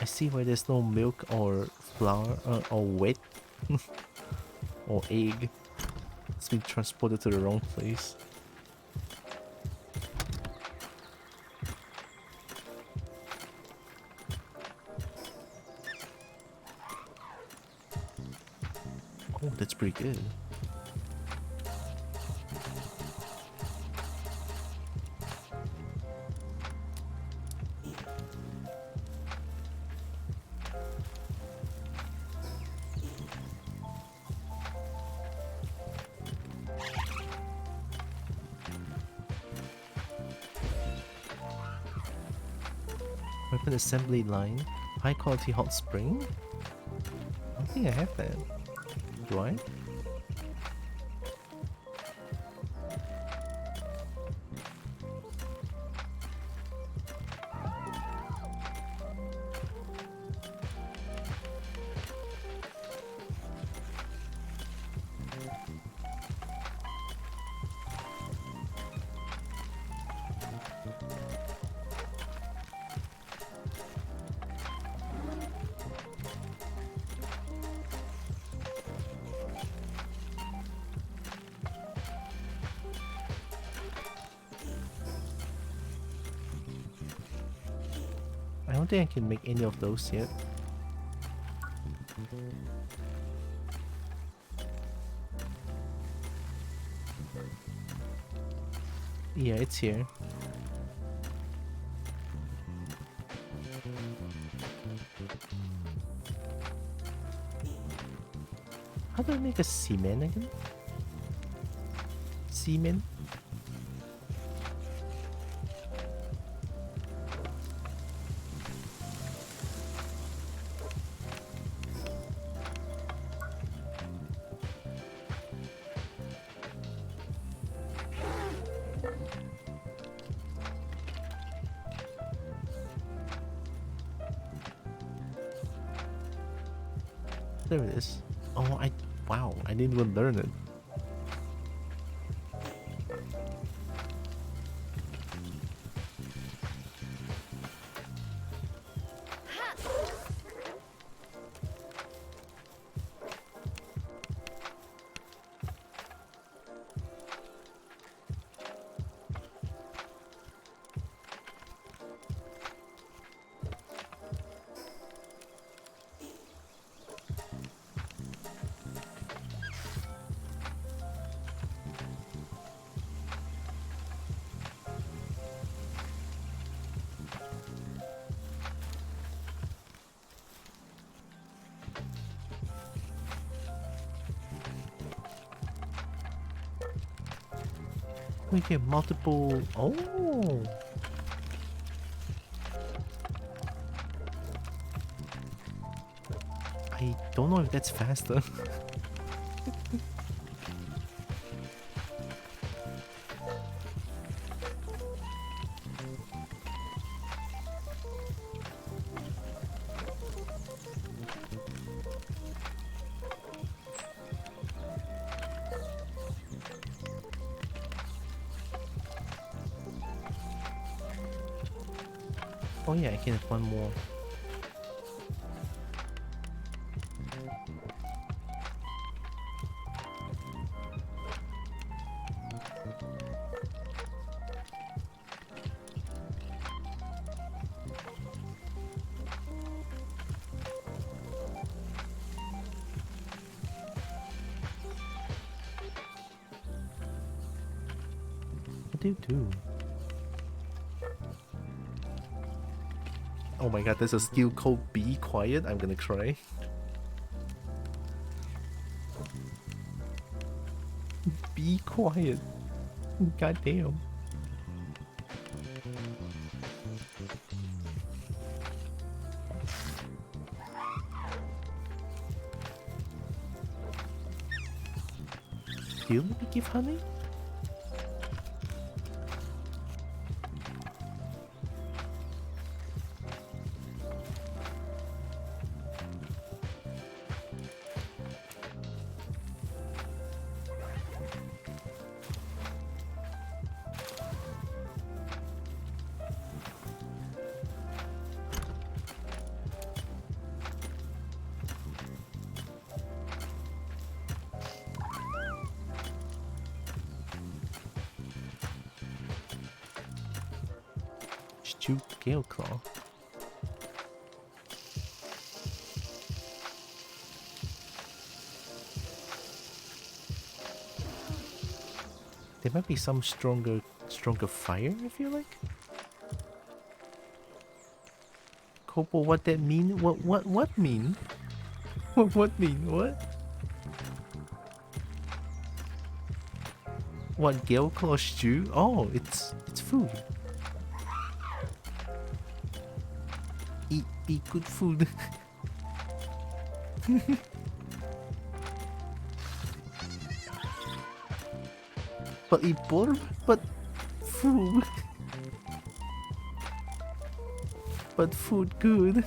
I see why there's no milk or flour or wheat or egg. It's been transported to the wrong place. Oh, that's pretty good. Weapon assembly line, high quality hot spring. I don't think I have that. Do I? I don't think I can make any of those yet. Yeah, it's here. How do I make a cement again? Cement? There it is. Oh, wow, I didn't even learn it. We get multiple. Oh. I don't know if that's faster. Oh yeah, I can have one more. What do you do? Oh my god, there's a skill called Be Quiet. I'm gonna cry. Be quiet. God damn. Do you let me give honey? Stewed Gale Claw. There might be some stronger fire, I feel like. Kopo, what that mean? What mean? What mean? What? What, Gale Claw stew? Oh, it's food. Eat good food. But eat butter, but food. But food good.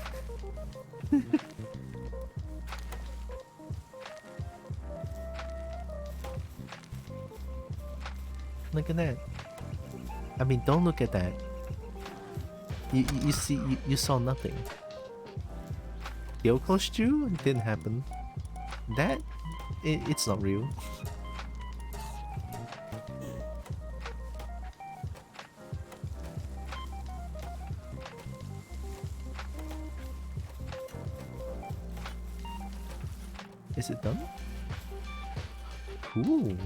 Look at that. I mean, don't look at that. You see, you saw nothing. Yoko stew didn't happen. That, it's not real. Is it done? Ooh.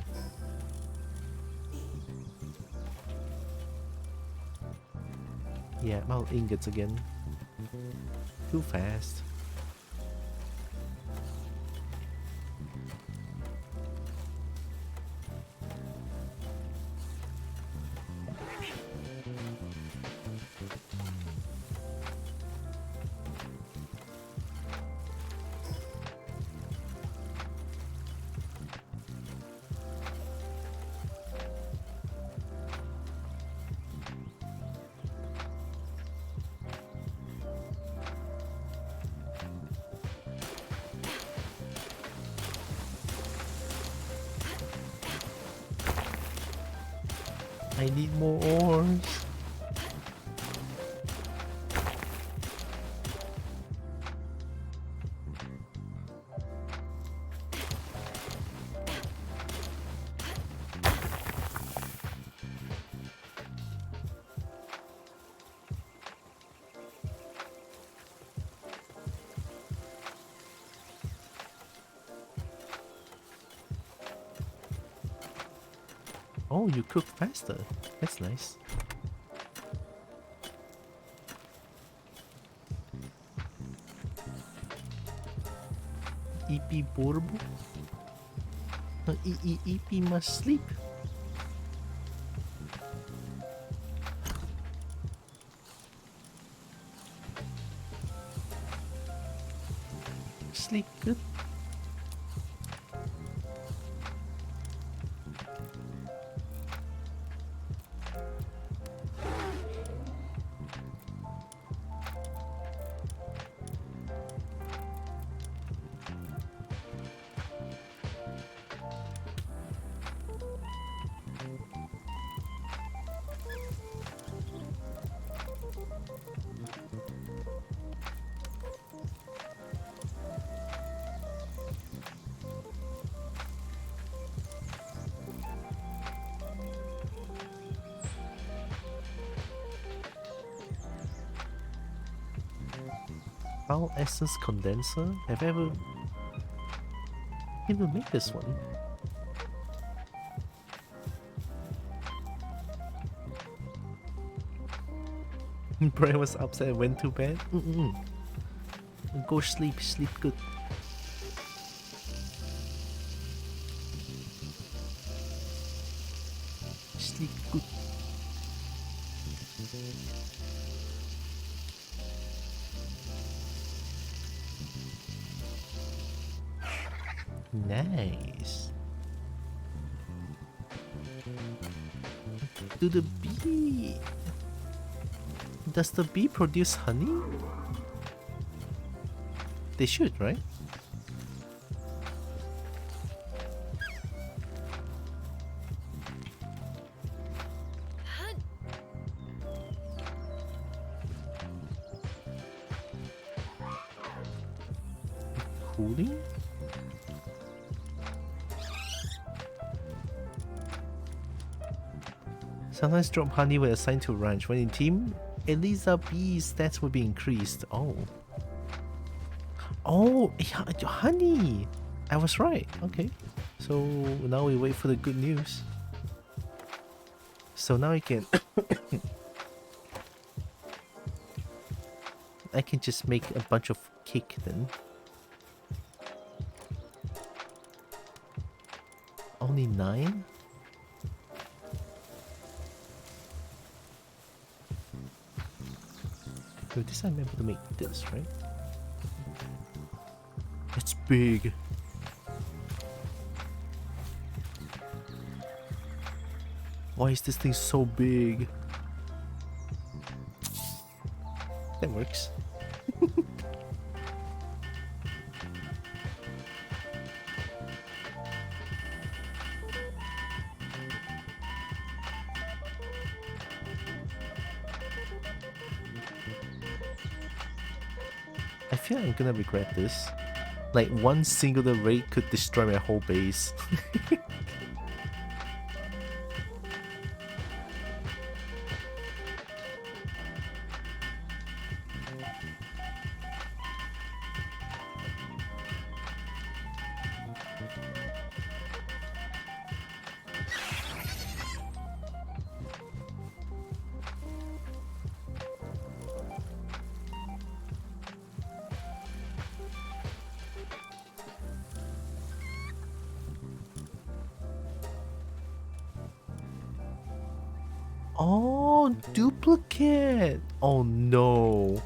Yeah, Mount ingots again. Too fast. I need more ores. Oh, you cook faster. That's nice. EP Borbo? No, EP must sleep. Sleep good. Foul Essence Condenser? Have I ever even made this one? Brian was upset and went to bed? Go sleep, sleep good. Sleep good. Nice. To the bee. Does the bee produce honey? They should, right? Cooling? Sometimes drop honey when assigned to ranch. When in team, Eliza B's stats will be increased. Oh. Oh, yeah, honey! I was right. Okay. So now we wait for the good news. So now I can... I can just make a bunch of cake then. Only 9? So this I'm able to make this, right? It's big. Why is this thing so big? That works. I feel I'm gonna regret this. Like, one singular raid could destroy my whole base. Oh, duplicate. Oh no.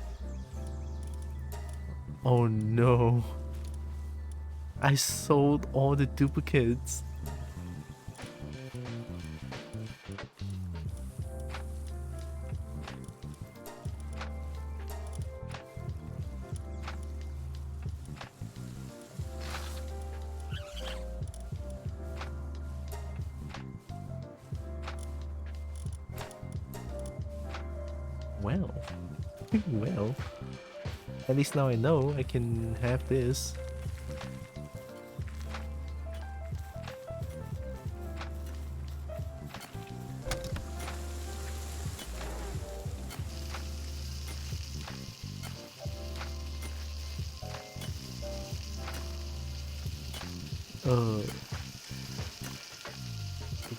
Oh no. I sold all the duplicates. Well, well, at least now I know I can have this.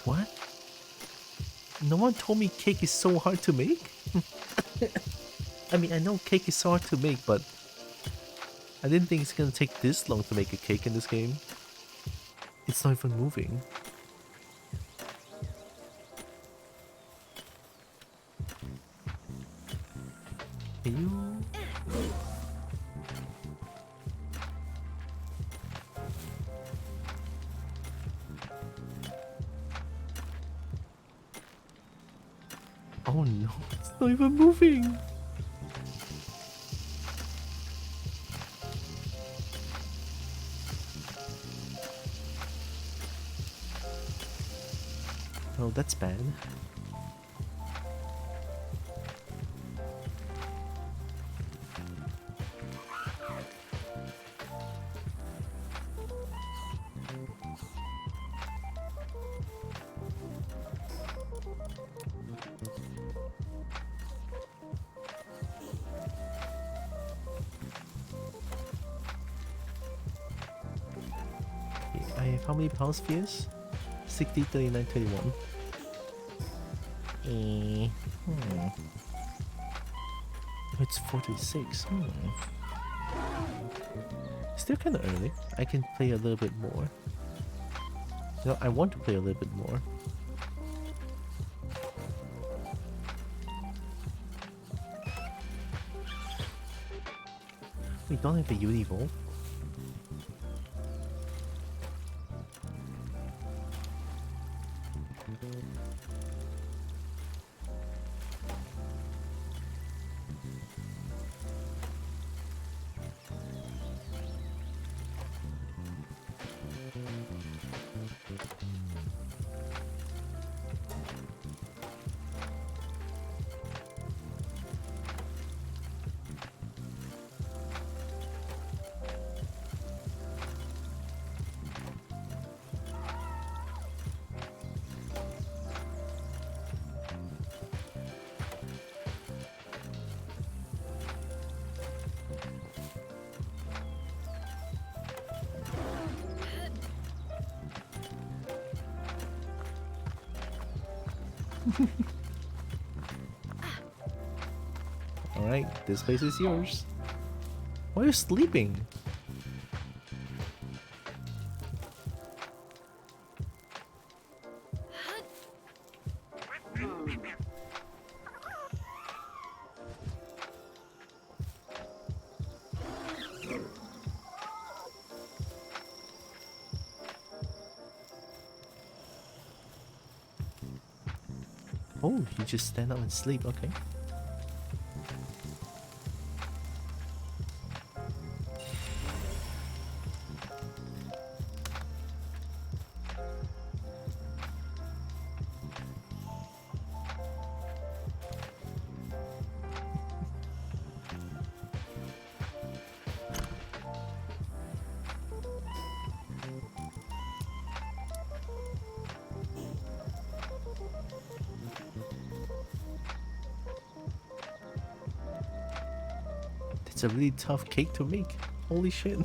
What? No one told me cake is so hard to make? I mean, I know cake is hard to make, but I didn't think it's gonna take this long to make a cake in this game. It's not even moving. Can you... Oh no, it's not even moving! Oh, that's bad. I have how many pound spheres? 60, 39, 31. It's 46. Still kind of early. I can play a little bit more. You know, I want to play a little bit more. We don't have a Univolve. Alright, this place is yours. Why are you sleeping? Oh, you just stand up and sleep, okay. It's a really tough cake to make. Holy shit.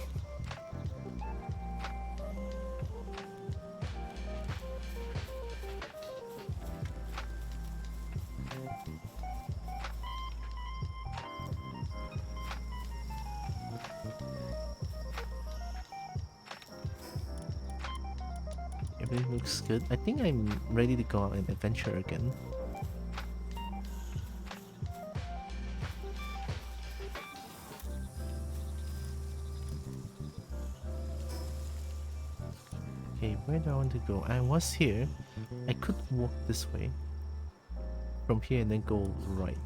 Everything looks good. I think I'm ready to go out and adventure again. Okay, where do I want to go? I was here. I could walk this way. From here and then go right.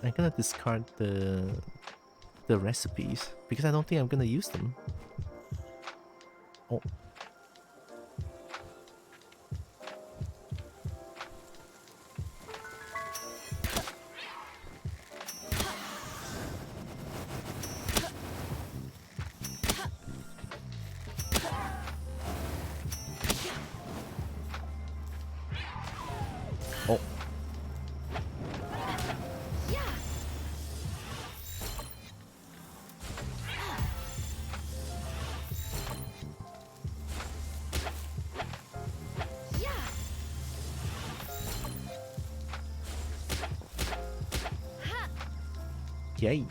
I'm gonna discard the recipes because I don't think I'm gonna use them. Oh. Oh. Yay.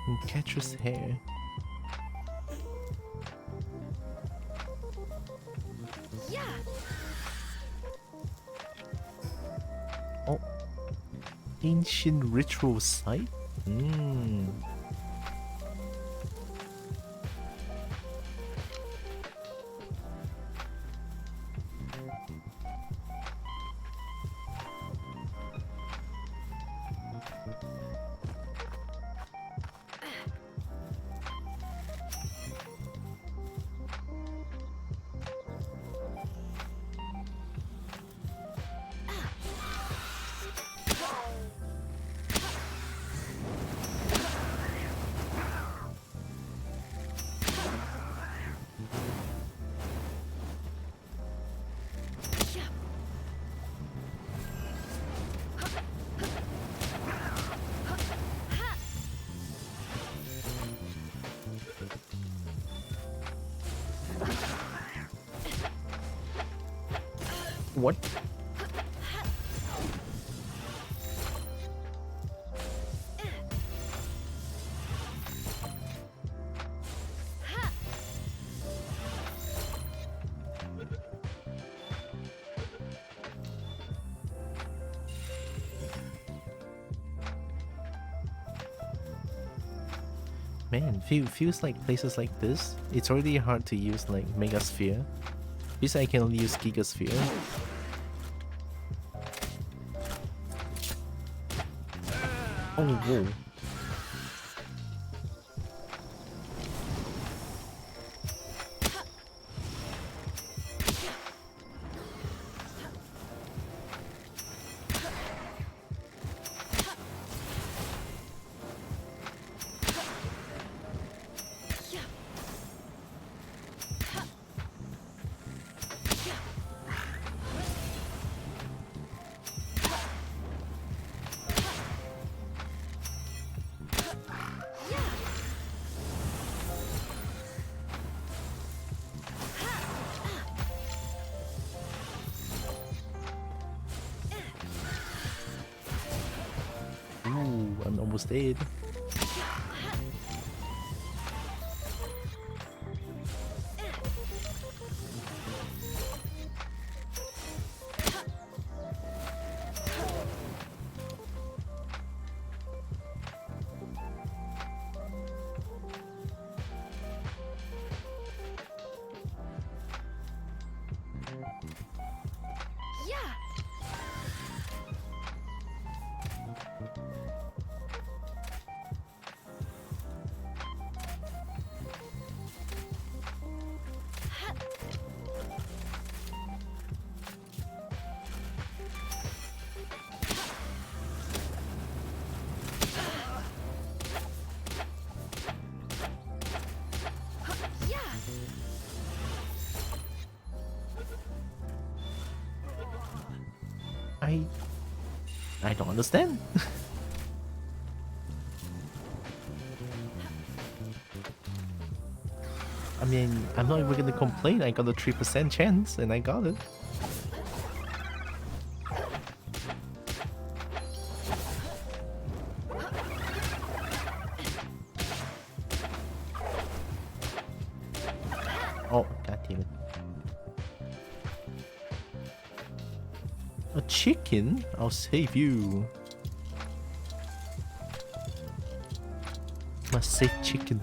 And Catra's hair. Oh. Ancient ritual site? Hmm. What? Man, feels like places like this, it's already hard to use like Megasphere. Because I can only use Gigasphere. Oh, whoa. Ooh, I'm almost dead. I don't understand. I mean, I'm not even gonna complain. I got a 3% chance and I got it. Oh, god damn it. A chicken? I'll save you. Must save chicken.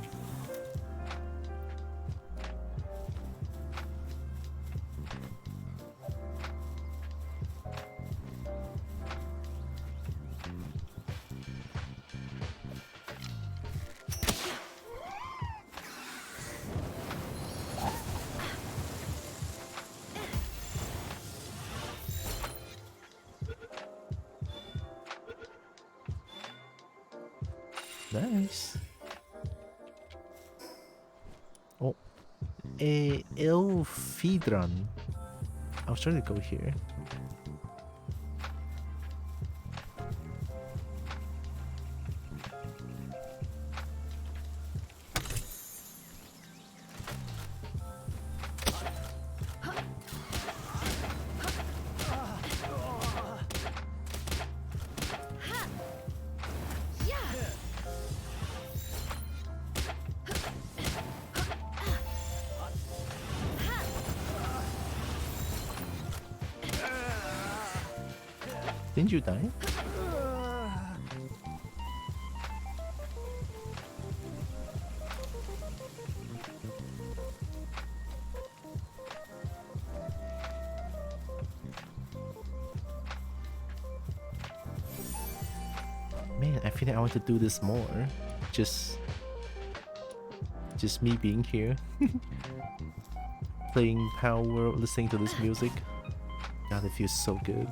Nice. Oh, Elfidran. I was trying to go here. Didn't you die? Man, I feel like I want to do this more. Just me being here. Playing Power World, listening to this music. God, it feels so good.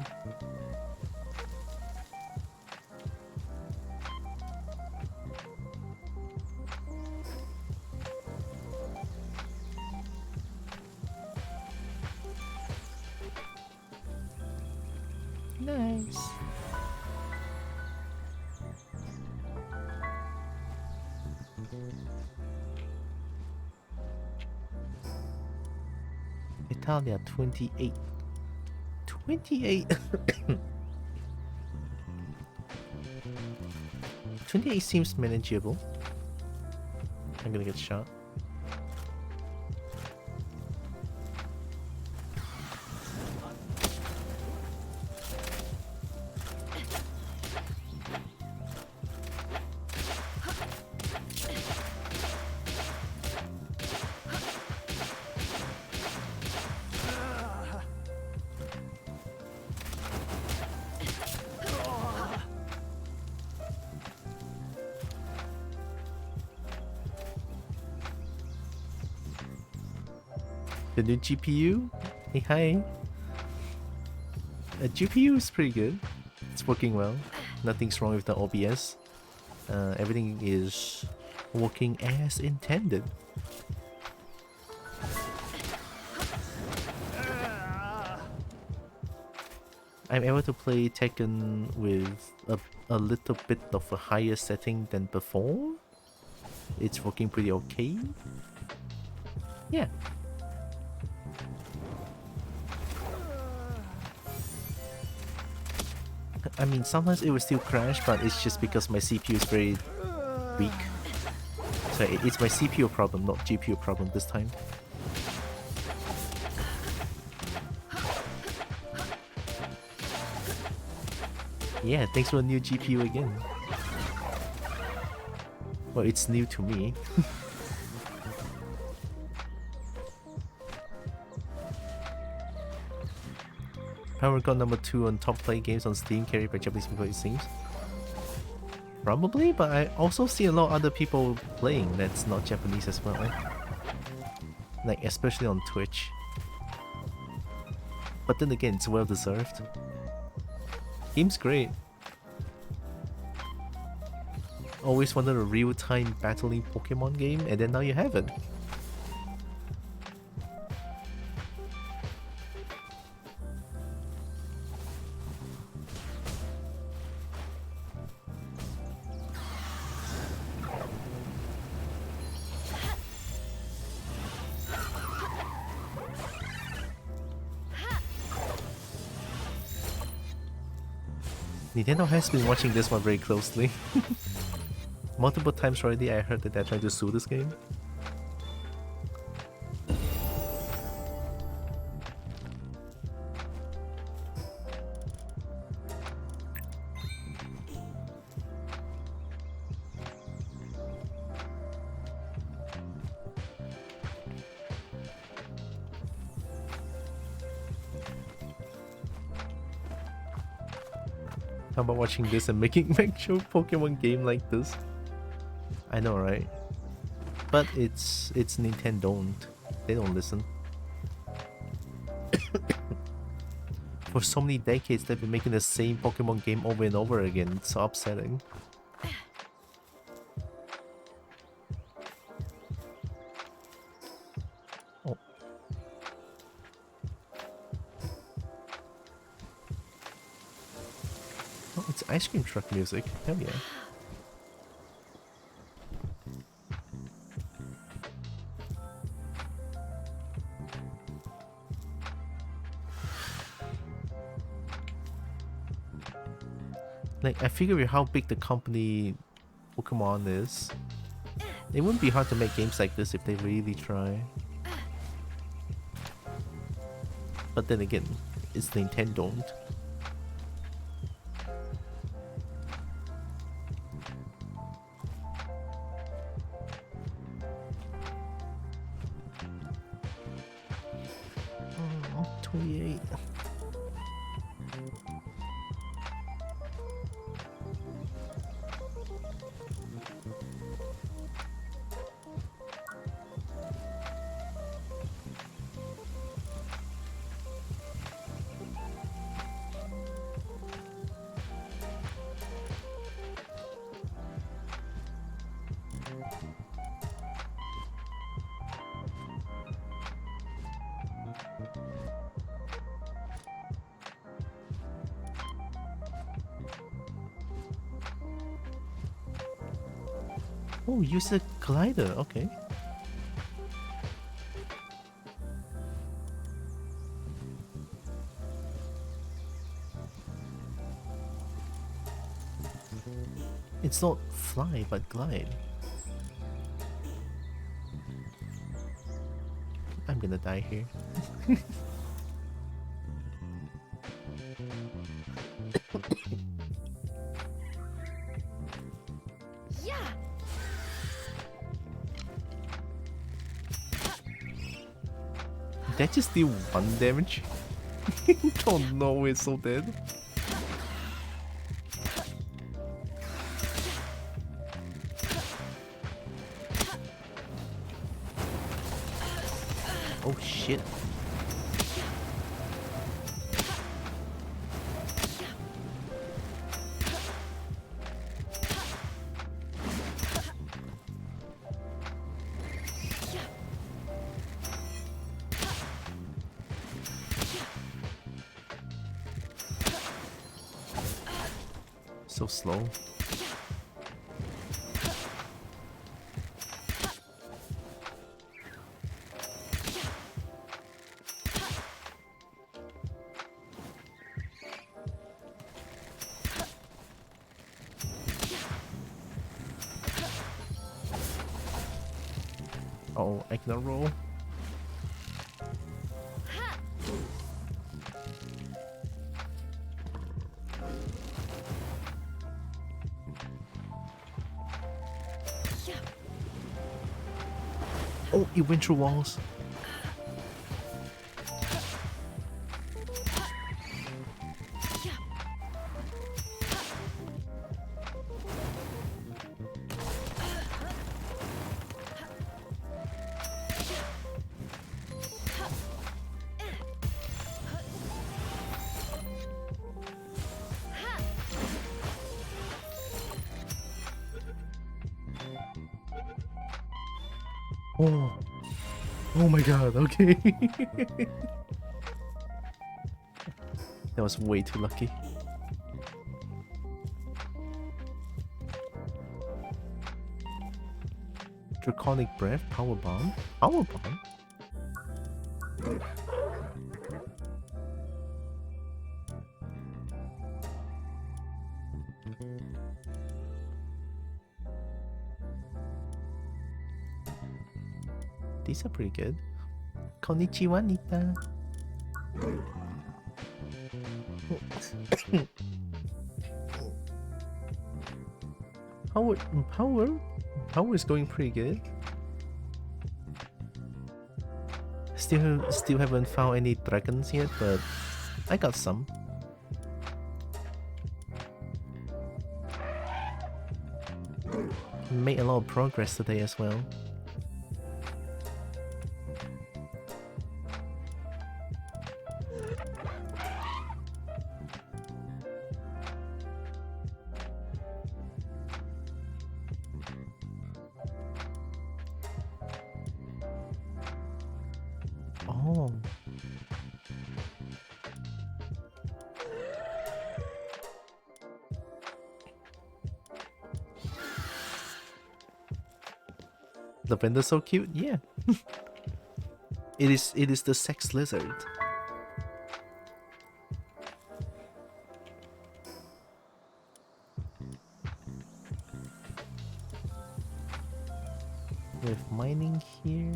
Nice. Italia 28. 28. 28 seems manageable. I'm gonna get shot. The new GPU? Hey, hi. The GPU is pretty good. It's working well. Nothing's wrong with the OBS. Everything is working as intended. I'm able to play Tekken with a little bit of a higher setting than before. It's working pretty okay. Yeah. I mean, sometimes it will still crash, but it's just because my CPU is very weak. So it's my CPU problem, not GPU problem this time. Yeah, thanks for a new GPU again. Well, it's new to me. Power got number 2 on top play games on Steam, carried by Japanese people, it seems. Probably, but I also see a lot of other people playing that's not Japanese as well. Like, especially on Twitch. But then again, it's well deserved. Game's great. Always wanted a real-time battling Pokemon game, and then now you have it. Nintendo has been watching this one very closely. Multiple times already I heard that they're trying to sue this game. How about watching this and making actual Pokemon game like this? I know, right? But it's Nintendo. They don't listen. For so many decades, they've been making the same Pokemon game over and over again. It's so upsetting. Oh. Oh, it's ice cream truck music. Hell yeah. Like, I figure with how big the company Pokemon is, it wouldn't be hard to make games like this if they really try. But then again, it's Nintendo. Oh, 28. Oh, use a glider, okay. It's not fly, but glide. I'm gonna die here. Yeah. That just deal 1 damage? Oh no, it's so dead. Oh shit. So slow. Oh, I cannot roll. Oh, it went through walls. Oh. Oh my god, okay. That was way too lucky. Draconic Breath, Power Bomb? Power Bomb? These are pretty good. Konnichiwa, Nita. Power is going pretty good. Still haven't found any dragons yet, but I got some. Made a lot of progress today as well. Oh. Lavender's so cute, yeah. It is the sex lizard. With mining here.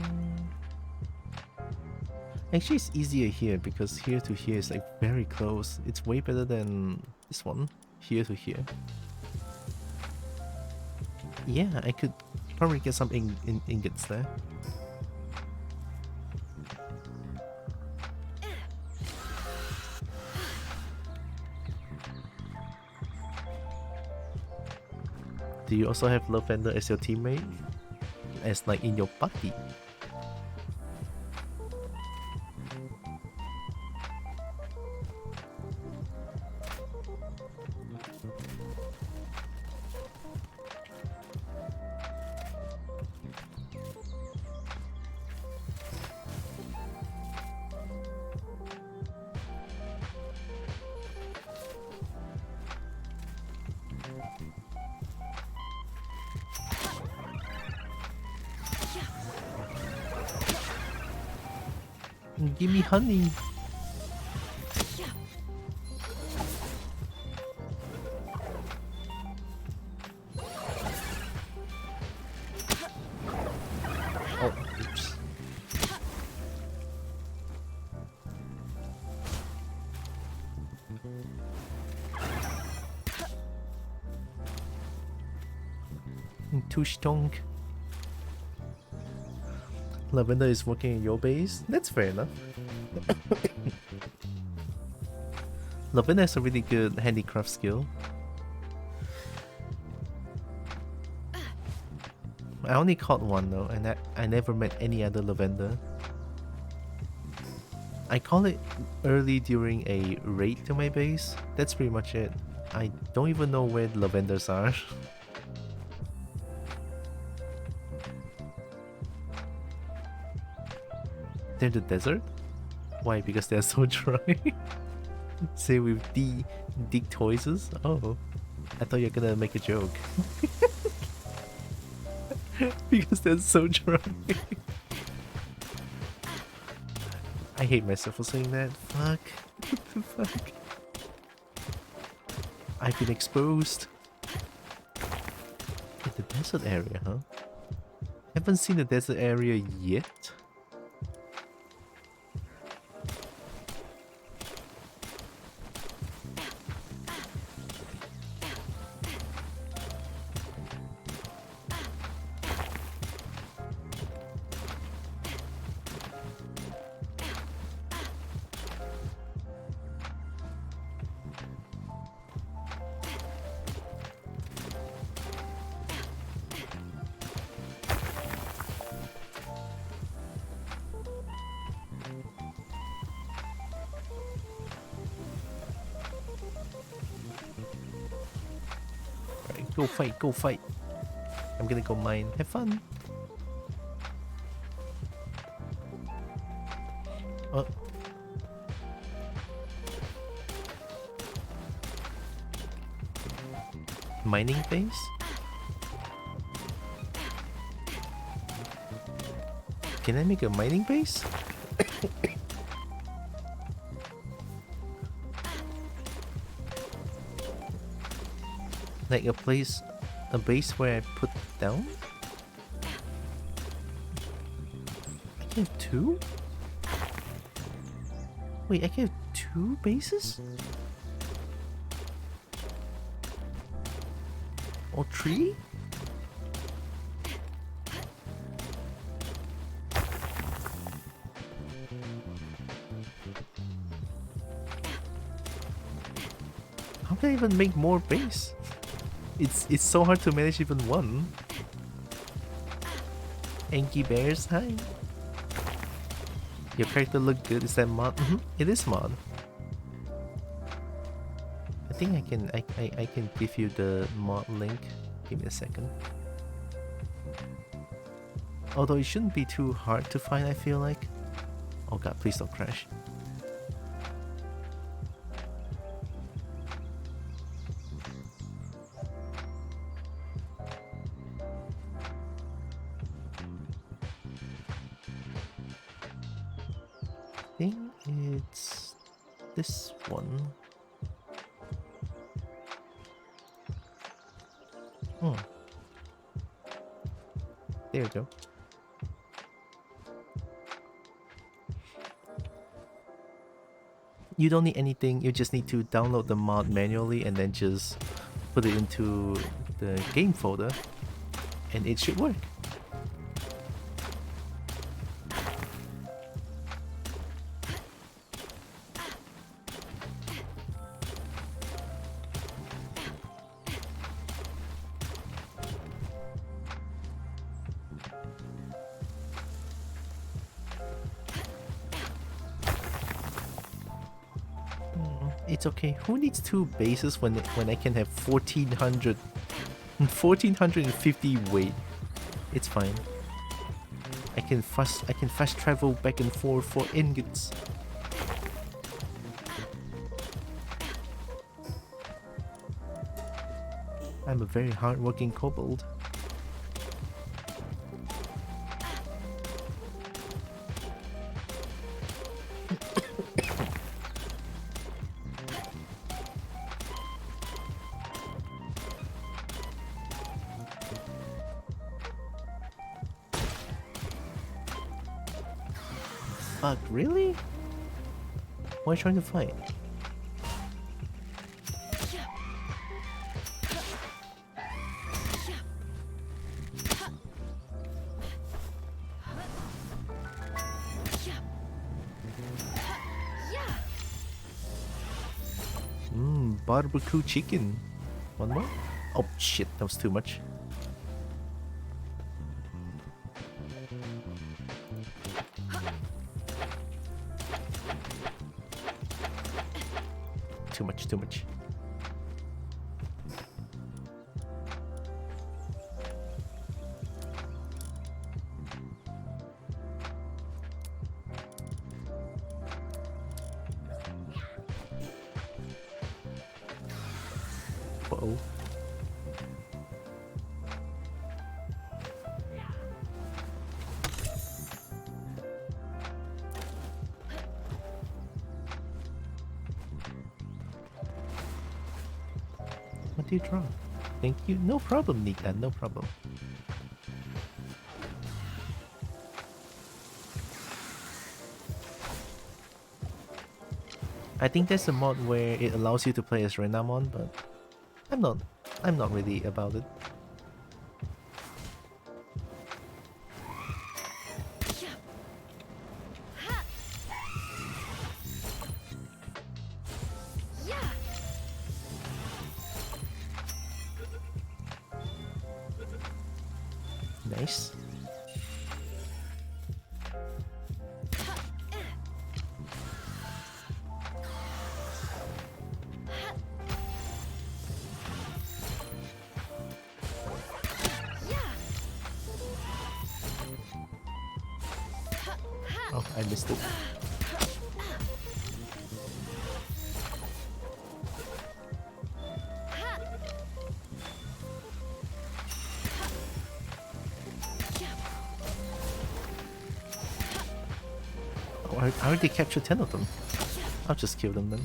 Actually, it's easier here because here to here is like very close. It's way better than this one, here to here. Yeah, I could probably get some ingots there. Do you also have Lavender as your teammate? As like in your party? Give me honey. Oh, oops. Too strong. Lavender is working in your base. That's fair enough. Lavender has a really good handicraft skill. I only caught one though, and I never met any other Lavender. I call it early during a raid to my base. That's pretty much it. I don't even know where the Lavenders are. They're in the desert? Why? Because they're so dry? Say with Dick Toises? Oh, I thought you were gonna make a joke. Because they're so dry. I hate myself for saying that. Fuck. Fuck. I've been exposed. In the desert area, huh? Haven't seen the desert area yet. Go fight, go fight. I'm gonna go mine. Have fun. Oh. Mining base? Can I make a mining base? Like a place, a base where I put down? I can have 2? Wait, I can have 2 bases? Or 3? How can I even make more base? It's so hard to manage even one. Anky Bears, hi. Your character look good. Is that mod? It is mod. I think I can give you the mod link. Give me a second. Although it shouldn't be too hard to find, I feel like. Oh god, please don't crash. I think it's this one. There we go. You don't need anything, you just need to download the mod manually and then just put it into the game folder and it should work. It's okay. Who needs 2 bases when I can have 1450 weight? It's fine. I can fast travel back and forth for ingots. I'm a very hardworking kobold. Fuck, really? Why are you trying to fight? Barbecue chicken. One more? Oh shit, that was too much. Too much. Uh-oh. What do you draw? Thank you. No problem, Nika. No problem. I think there's a mod where it allows you to play as Renamon, but I'm not really about it. Nice. Oh, I missed it. Oh, I already captured 10 of them. I'll just kill them then.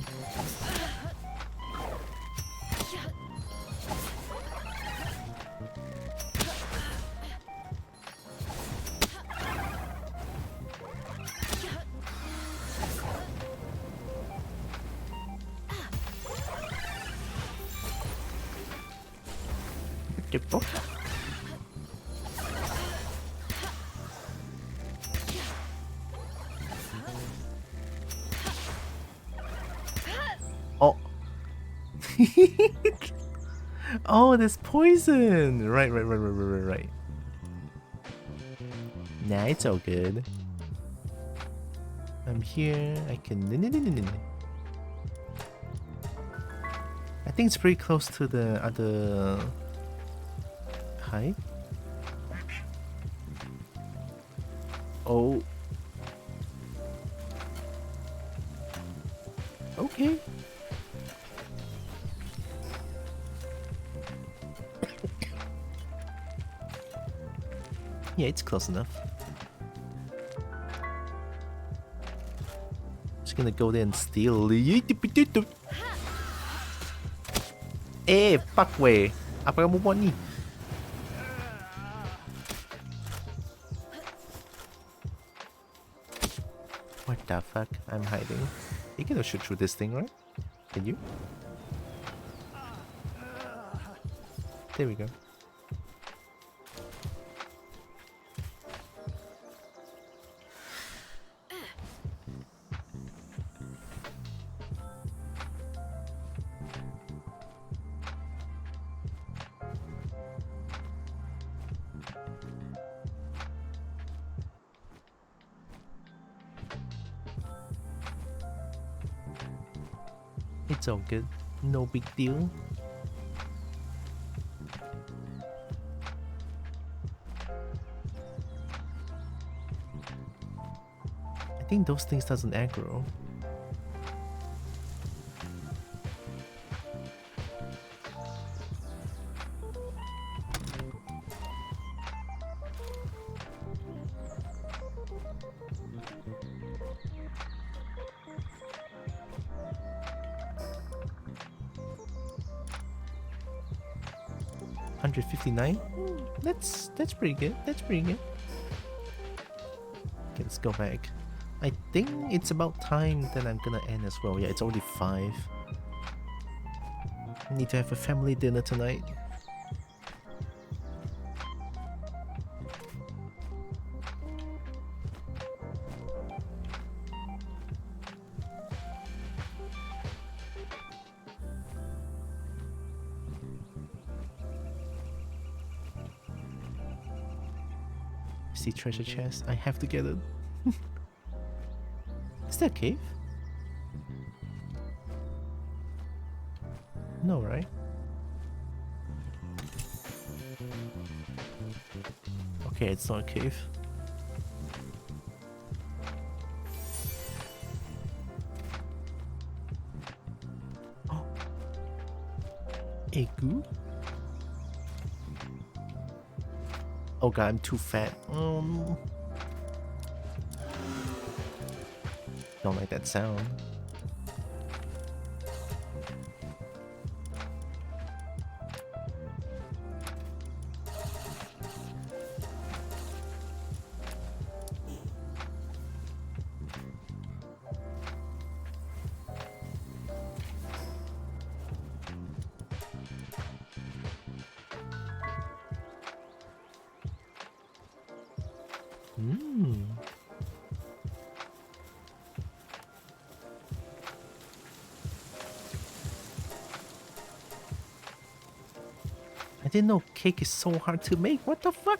Yep. Oh. Oh. Oh, there's poison. Right. Nah, it's all good. I'm here. I can. I think it's pretty close to the other height. Oh. Okay. Yeah, it's close enough. Just gonna go there and steal. Eh, fuck way. Apa kamu buat ni? What the fuck? I'm hiding. You can shoot through this thing, right? Can you? There we go. It's all good. No big deal. I think those things doesn't aggro. That's pretty good. That's pretty good. Okay, let's go back. I think it's about time that I'm gonna end as well. Yeah, it's already 5. I need to have a family dinner tonight. See treasure chest. I have to get it. Is that a cave? No, right? Okay, it's not a cave. Oh. Egu? Oh god, I'm too fat. Don't like that sound. I didn't know cake is so hard to make. What the fuck?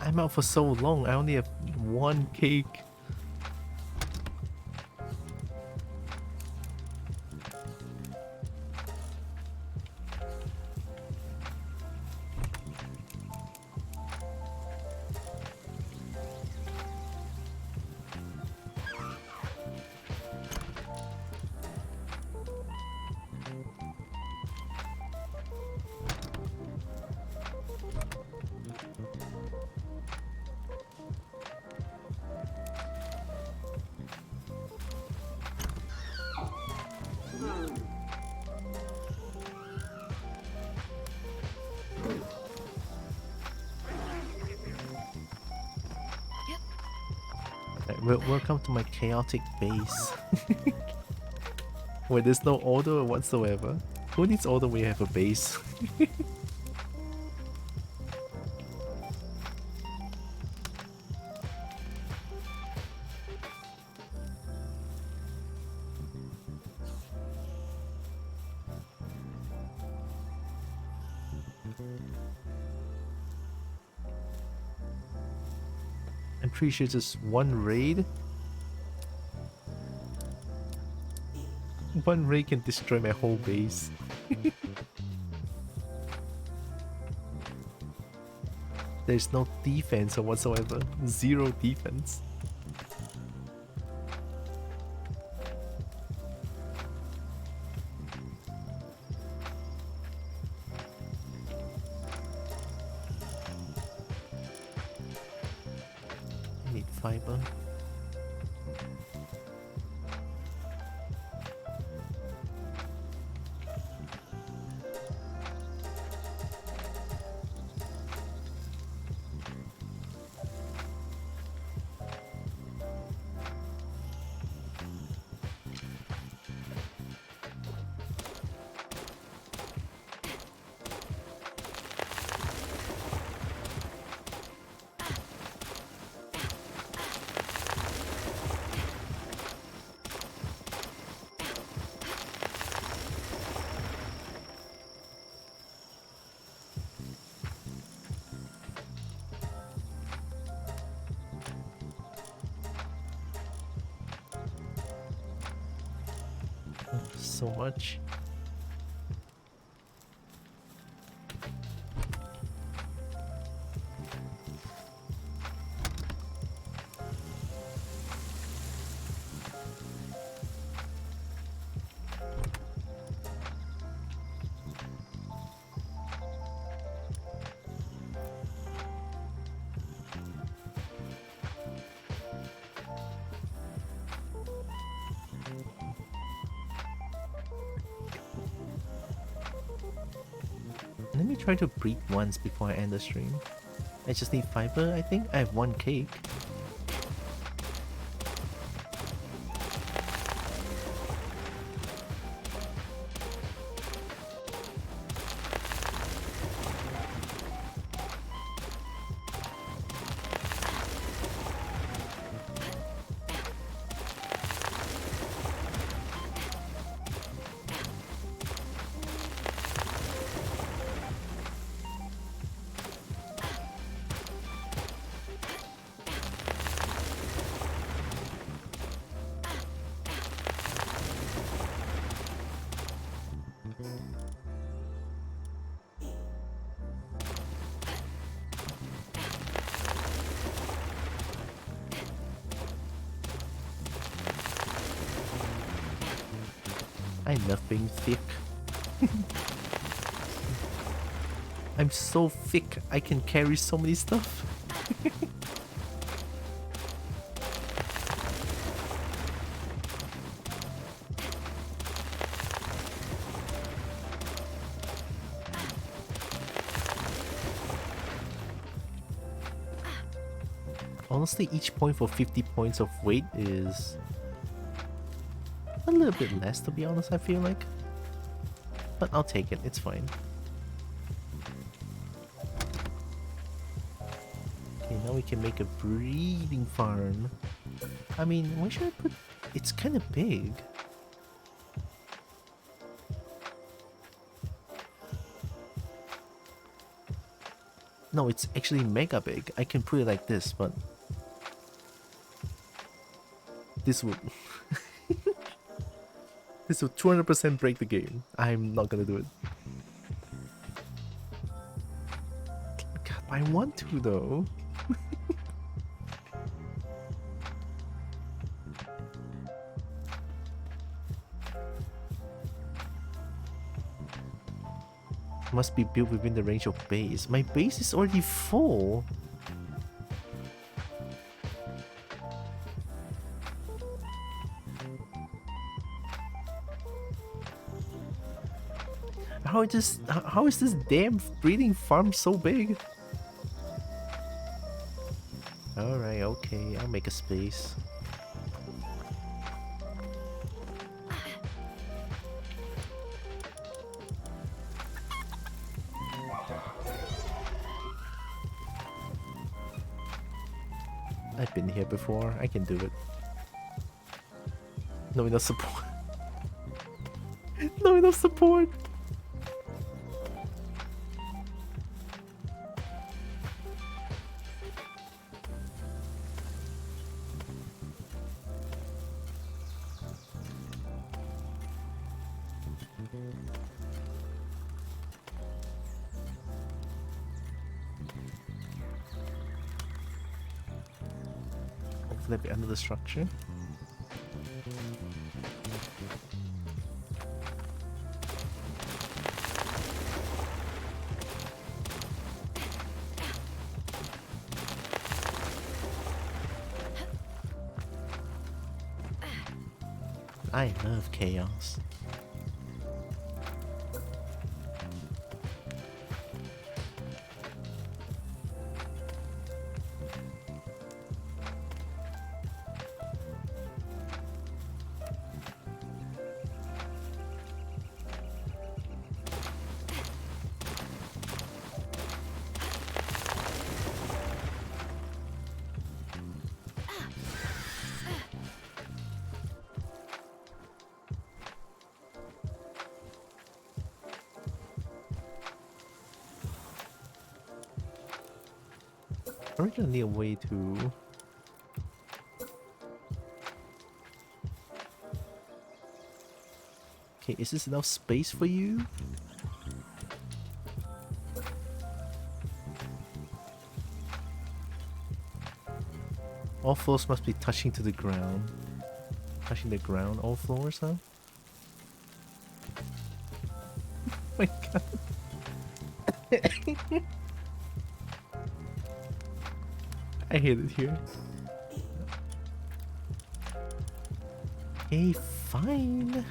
I'm out for so long. I only have 1 cake. Welcome to my chaotic base. Where there's no order whatsoever. Who needs order when you have a base? I'm pretty sure just one raid. One raid can destroy my whole base. There's no defense or whatsoever. Zero defense. I need fiber. So much. Let me try to breed once before I end the stream. I just need fiber, I think. I have one cake. I love being thick. I'm so thick, I can carry so many stuff. Honestly, each point for 50 points of weight is a little bit less, to be honest, I feel like. But I'll take it, it's fine. Okay, now we can make a breeding farm. I mean, where should I put... It's kind of big. No, it's actually mega big. I can put it like this, but... This would... This will 200% break the game. I'm not gonna do it. God, I want to though. Must be built within the range of base. My base is already full. How is this damn breeding farm so big? Alright, okay, I'll make a space. I've been here before. I can do it. No enough support. No enough support. Hopefully at the end of the structure. I love chaos. Originally a way to... Okay, is this enough space for you? All floors must be touching to the ground. Touching the ground, all floors, huh? Oh my god. I hate it here. Okay, fine.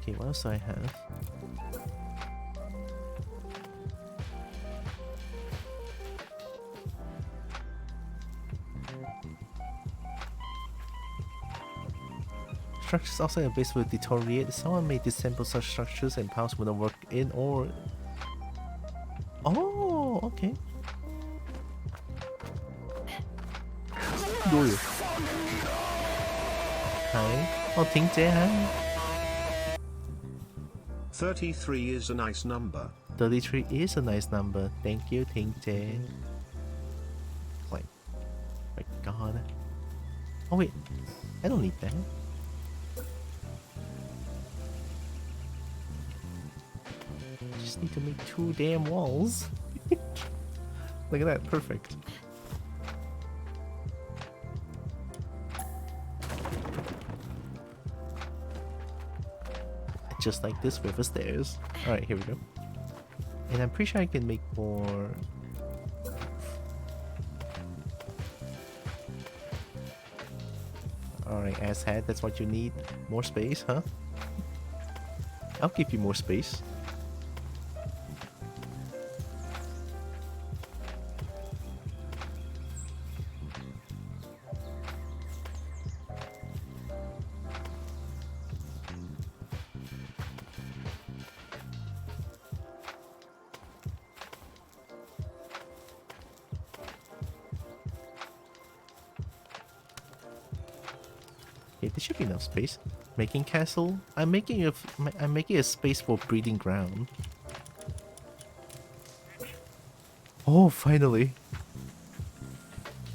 Okay, what else do I have? Structures outside a base will deteriorate. Someone may disassemble such structures and powers will not work in or... Oh, okay. Đuôi. Hi. Oh, Ting Jie, hi. 33 is a nice number. 33 is a nice number. Thank you, Ting Jie. Like, my god. Oh wait, I don't need that. I just need to make 2 damn walls. Look at that, perfect. Just like this with the stairs. Alright, here we go. And I'm pretty sure I can make more... Alright, asshat, that's what you need. More space, huh? I'll give you more space. Okay, there should be enough space. Making castle. I'm making a space for breeding ground. Oh, finally.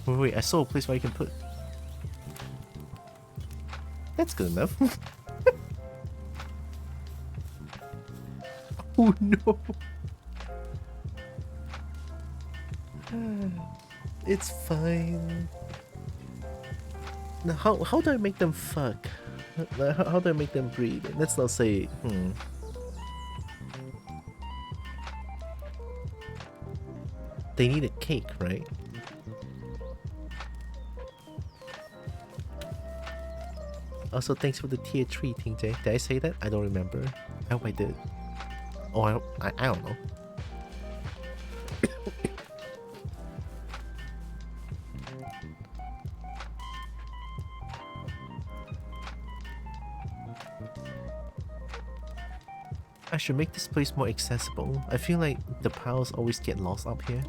Wait, I saw a place where I can put. That's good enough. Oh no. It's fine. Now, how do I make them fuck? How do I make them breed? Let's not say, They need a cake, right? Also, thanks for the tier 3, Ting Jie. Did I say that? I don't remember. I hope I did. Or I don't know. I should make this place more accessible. I feel like the piles always get lost up here.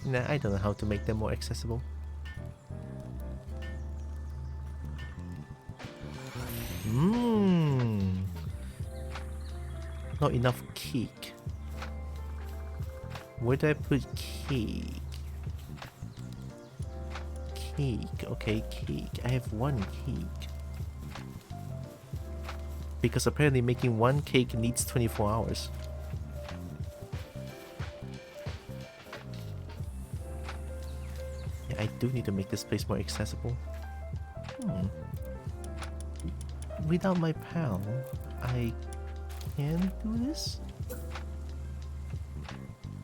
Nah, I don't know how to make them more accessible. Not enough cake. Where do I put cake? Cake, okay, cake. I have one cake. Because apparently making one cake needs 24 hours. Yeah, I do need to make this place more accessible. Without my pal, I can do this?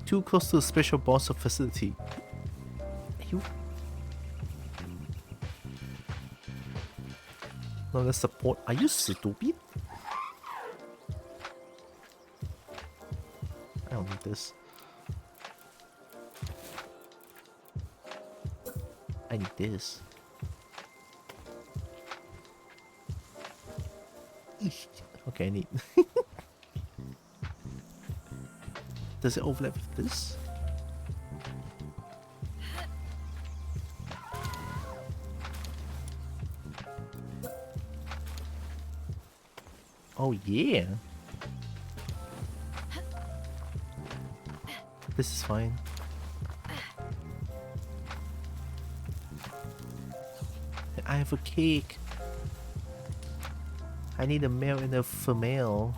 Too close to the special boss of facility. You... No, the support. Are you stupid? I don't need this. I need this. Okay, I need. Does it overlap with this? Oh yeah. This is fine. I have a cake. I need a male and a female.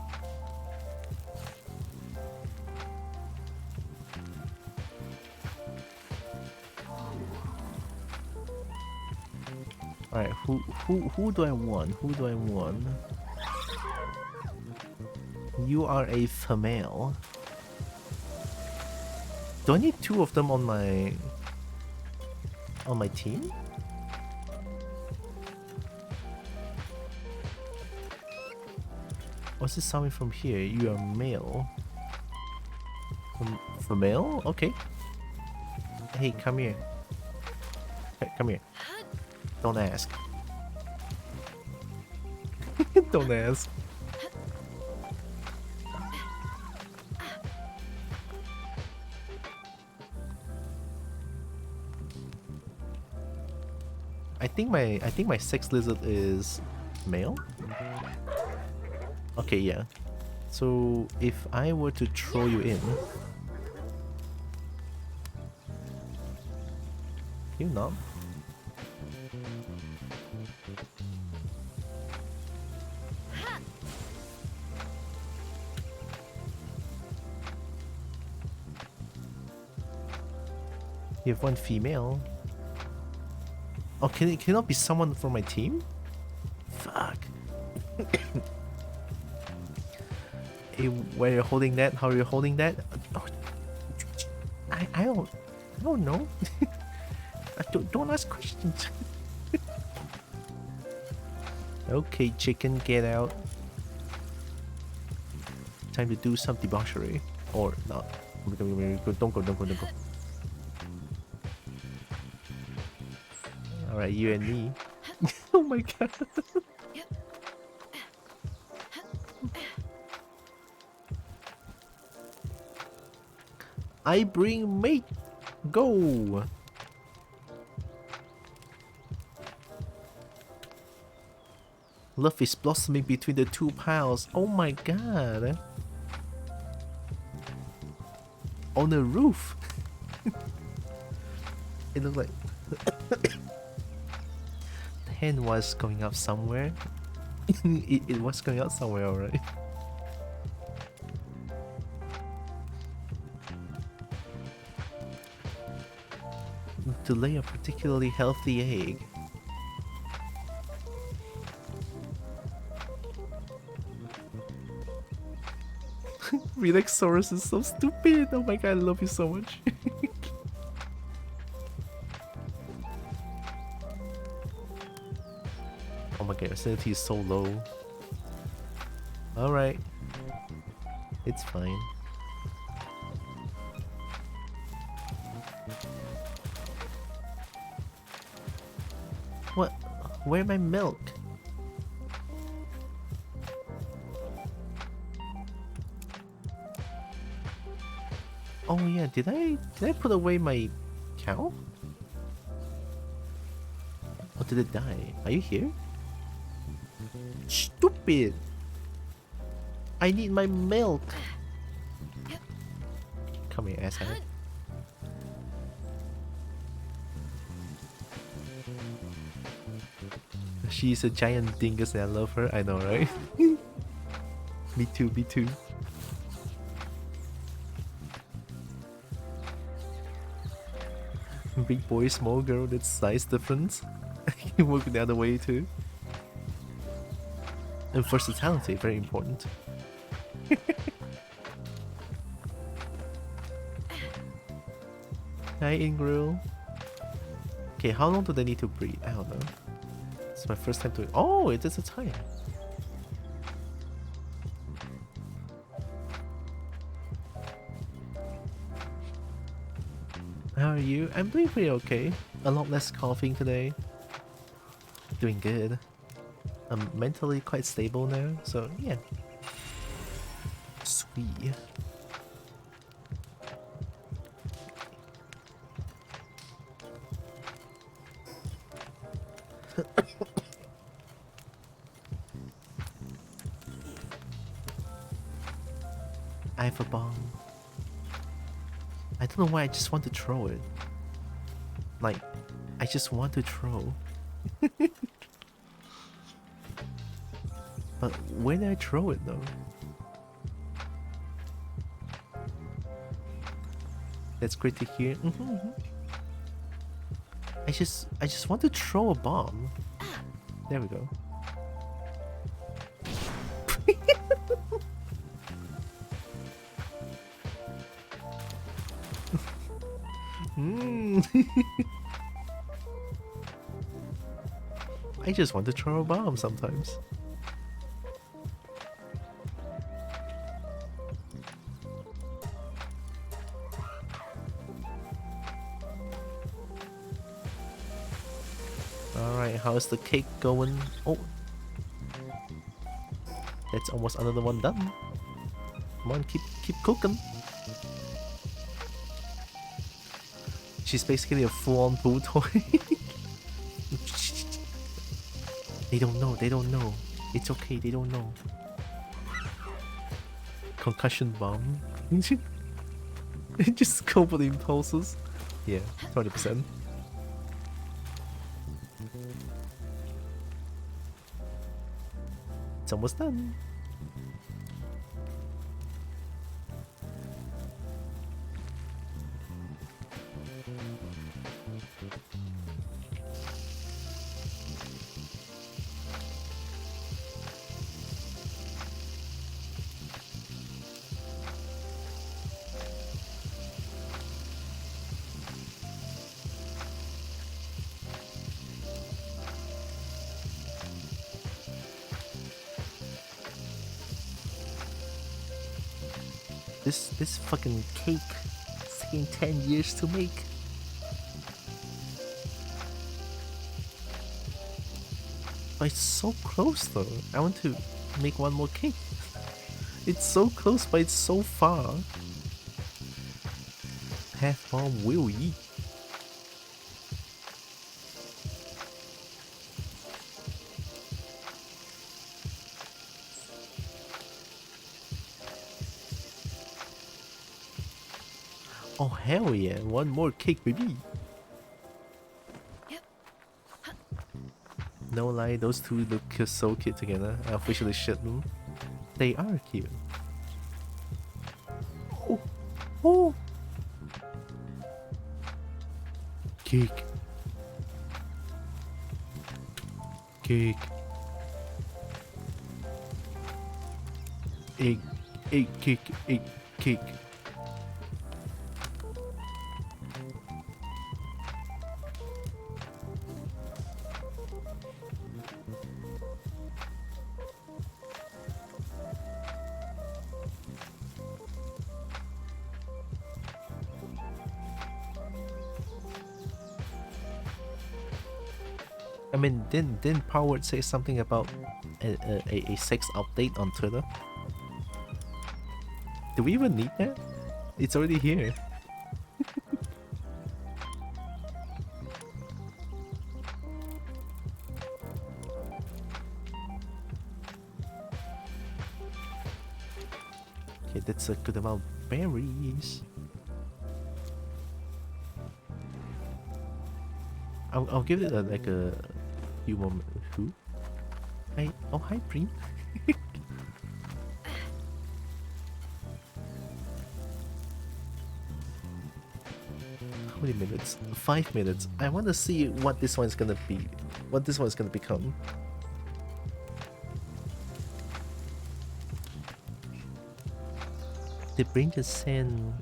Alright, who do I want? Who do I want? You are a female. Do I need two of them on my team? What's this sounding from here? You are male. Female? Okay. Hey, come here. Hey, come here. Don't ask. Don't ask. I think my sex lizard is male. Okay, yeah. So if I were to throw you in, you not. You have one female. Oh, can it not be someone from my team? Fuck. Hey, where you're holding that? How are you holding that? Oh, I don't know. Don't ask questions. Okay, chicken, get out. Time to do some debauchery, or not. Don't go. Alright, you and me. Oh my god. I bring mate. Go. Love is blossoming between the two piles. Oh my god. On the roof. It looked like the hen was going up somewhere. it was going out somewhere, alright. To lay a particularly healthy egg. Relaxaurus is so stupid. Oh my god, I love you so much. Oh my god, sanity is so low. Alright. It's fine. What? Where my milk? Oh yeah, did I put away my cow? Or did it die? Are you here? Stupid! I need my milk! Come here, asshat. She's a giant dingus and I love her, I know, right? Me too, me too. Big boy, small girl, that's size difference. You work the other way too. And versatility, very important. Hi, Ingrid. Okay, how long do they need to breed? I don't know. It's my first time doing. Oh, it is a time. How are you? I'm doing pretty okay. A lot less coughing today. Doing good. I'm mentally quite stable now, so yeah. Sweet. I have a bomb. I don't know why, I just want to throw it. Like, I just want to throw. But where did I throw it though? That's great to hear. I just want to throw a bomb. There we go. I just want to throw a bomb sometimes. Alright, how's the cake going? Oh, that's almost another one done. Come on, keep cooking. She's basically a full-on poo toy. They don't know, they don't know. It's okay, they don't know. Concussion bomb. Just go for the impulses. Yeah, 20%. It's almost done. This fucking cake is taking 10 years to make. But it's so close though. I want to make one more cake. It's so close, but it's so far. Half bomb will eat. Oh hell yeah, one more cake baby. No lie, those two look so cute together. I officially shit them. They are cute. Oh, oh. Cake. Cake. Egg. Egg kick, egg kick. I mean, didn't Power say something about a sex update on Twitter? Do we even need that? It's already here. Okay, that's a good amount of berries. I'll give it like a few more. Who? Hi. Oh, hi, Preem. How many minutes? 5 minutes. I want to see what this one's gonna be. What this one's gonna become. They bring the sand.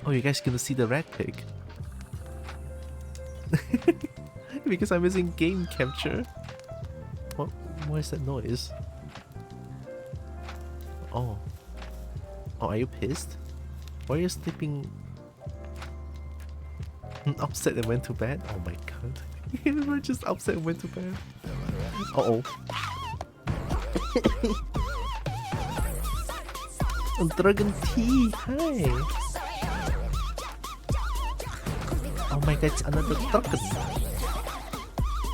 Oh, you guys gonna see the red pig? Because I'm using game capture. What is that noise? Oh. Oh, are you pissed? Why are you sleeping upset and went to bed? Oh my god. We're just upset and went to bed. Uh-oh. Dragon tea, hi. Oh my god, it's another dragon.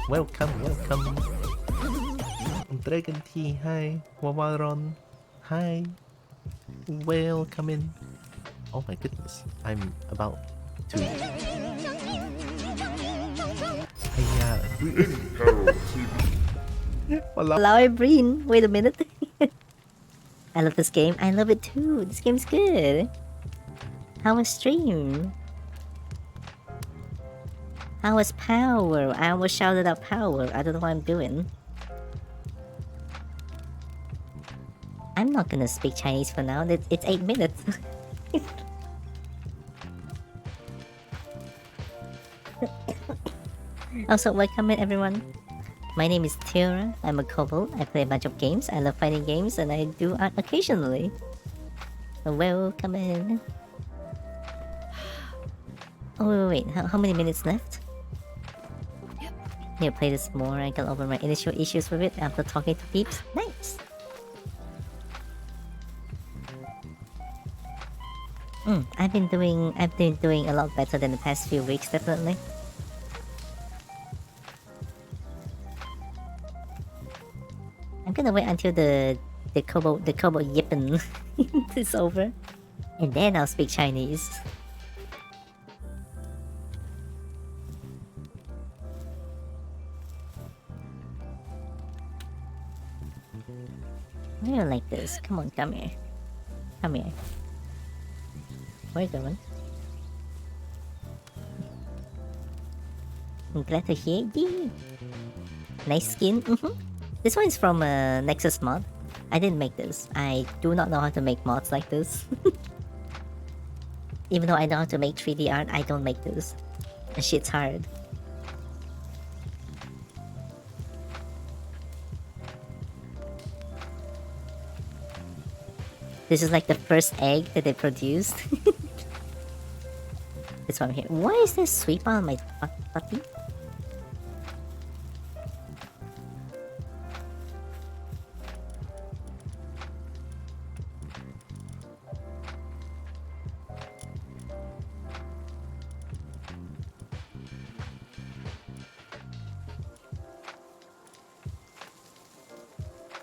Welcome, welcome. Dragon tea, hi. Wawaron, hi. Welcome in. Oh my goodness, I'm about to. Hello, Breen. Wait a minute. I love this game. I love it too. This game's good. How was stream? How was power? I almost shouted out power. I don't know what I'm doing. I'm not gonna speak Chinese for now. It's 8 minutes. Also, welcome in everyone. My name is Tira. I'm a kobold. I play a bunch of games. I love fighting games and I do art occasionally. Welcome in. Oh wait. How many minutes left? Need to play this more. I got over my initial issues with it after talking to peeps. Nice. I've been doing a lot better than the past few weeks, definitely. I'm gonna wait until the kobo yippin is over, and then I'll speak Chinese. I don't like this. Come on, come here. Come here. Where are you going? I'm glad to hear you. Nice skin. This one is from Nexus mod. I didn't make this. I do not know how to make mods like this. Even though I know how to make 3D art, I don't make this. That shit's hard. This is like the first egg that they produced. This one here. Why is there sweep on my butty?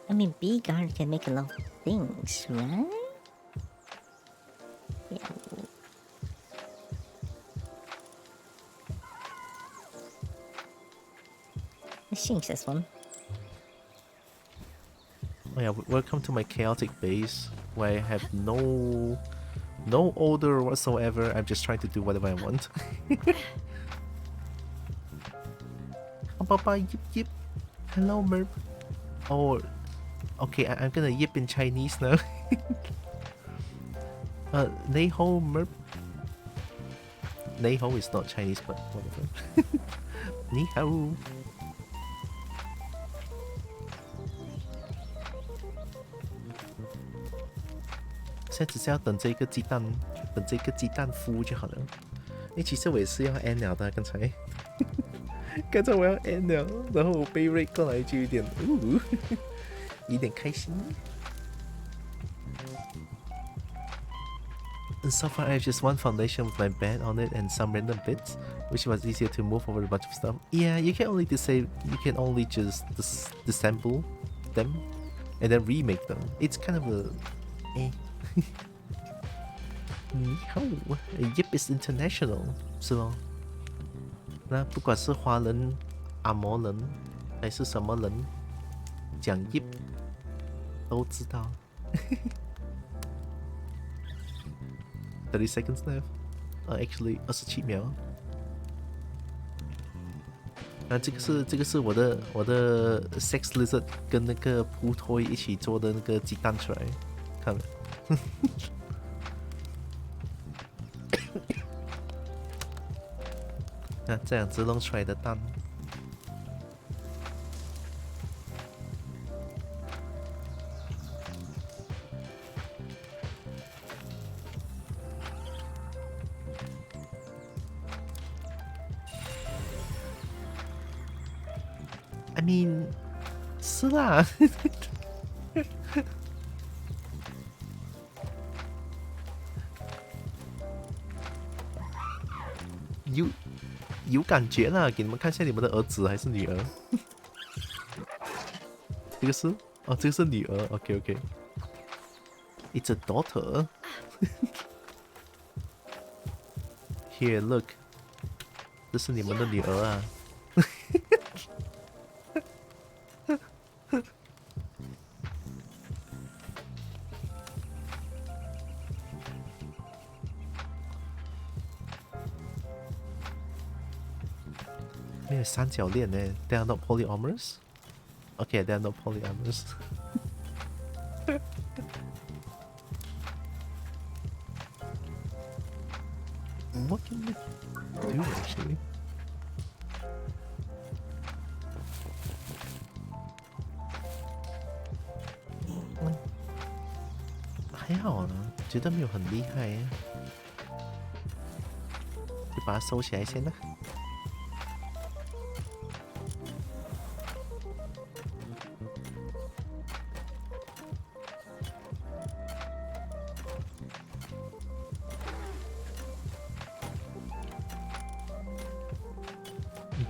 I mean, B-Guard can make a lot of things, right? Yeah. Let's change this one. Oh yeah, welcome to my chaotic base where I have no order whatsoever. I'm just trying to do whatever I want. Bye, yip yip. Hello, Merp. Oh, okay, I'm gonna yip in Chinese now. Nei hao, Merp. Nei hao is not Chinese, but whatever. Ni hao. 现在只是要等这个鸡蛋，等这个鸡蛋孵就好了。其实我也是要 end 了的，刚才，刚才我要 end 了，然后我被 rate 过来就有点，有点开心。And so far, I have just one foundation with my bed on it and some random bits, which was easier to move over a bunch of stuff. Yeah, you can only just disassemble them and then remake them. It's kind of a, 你好 ，Yip is international， 是咯？那不管是华人、阿摩人还是什么人，讲 Yip 都知道。30 seconds left. Actually 27秒。这个是我的 sex lizard 跟那个葡萄一起做的那个鸡蛋出来，看了。那这样子弄出来的蛋。I mean， 是啦。有感觉啦，给你们看一下你们的儿子还是女儿。这个是哦，这个是女儿。OK。It's a daughter. Here, look， 这是你们的女儿啊。没有三角恋呢 ，They are not polyamorous. Okay, they are not polyamorous. What can we do actually? 还好呢，觉得没有很厉害耶，就把它收起来先啦。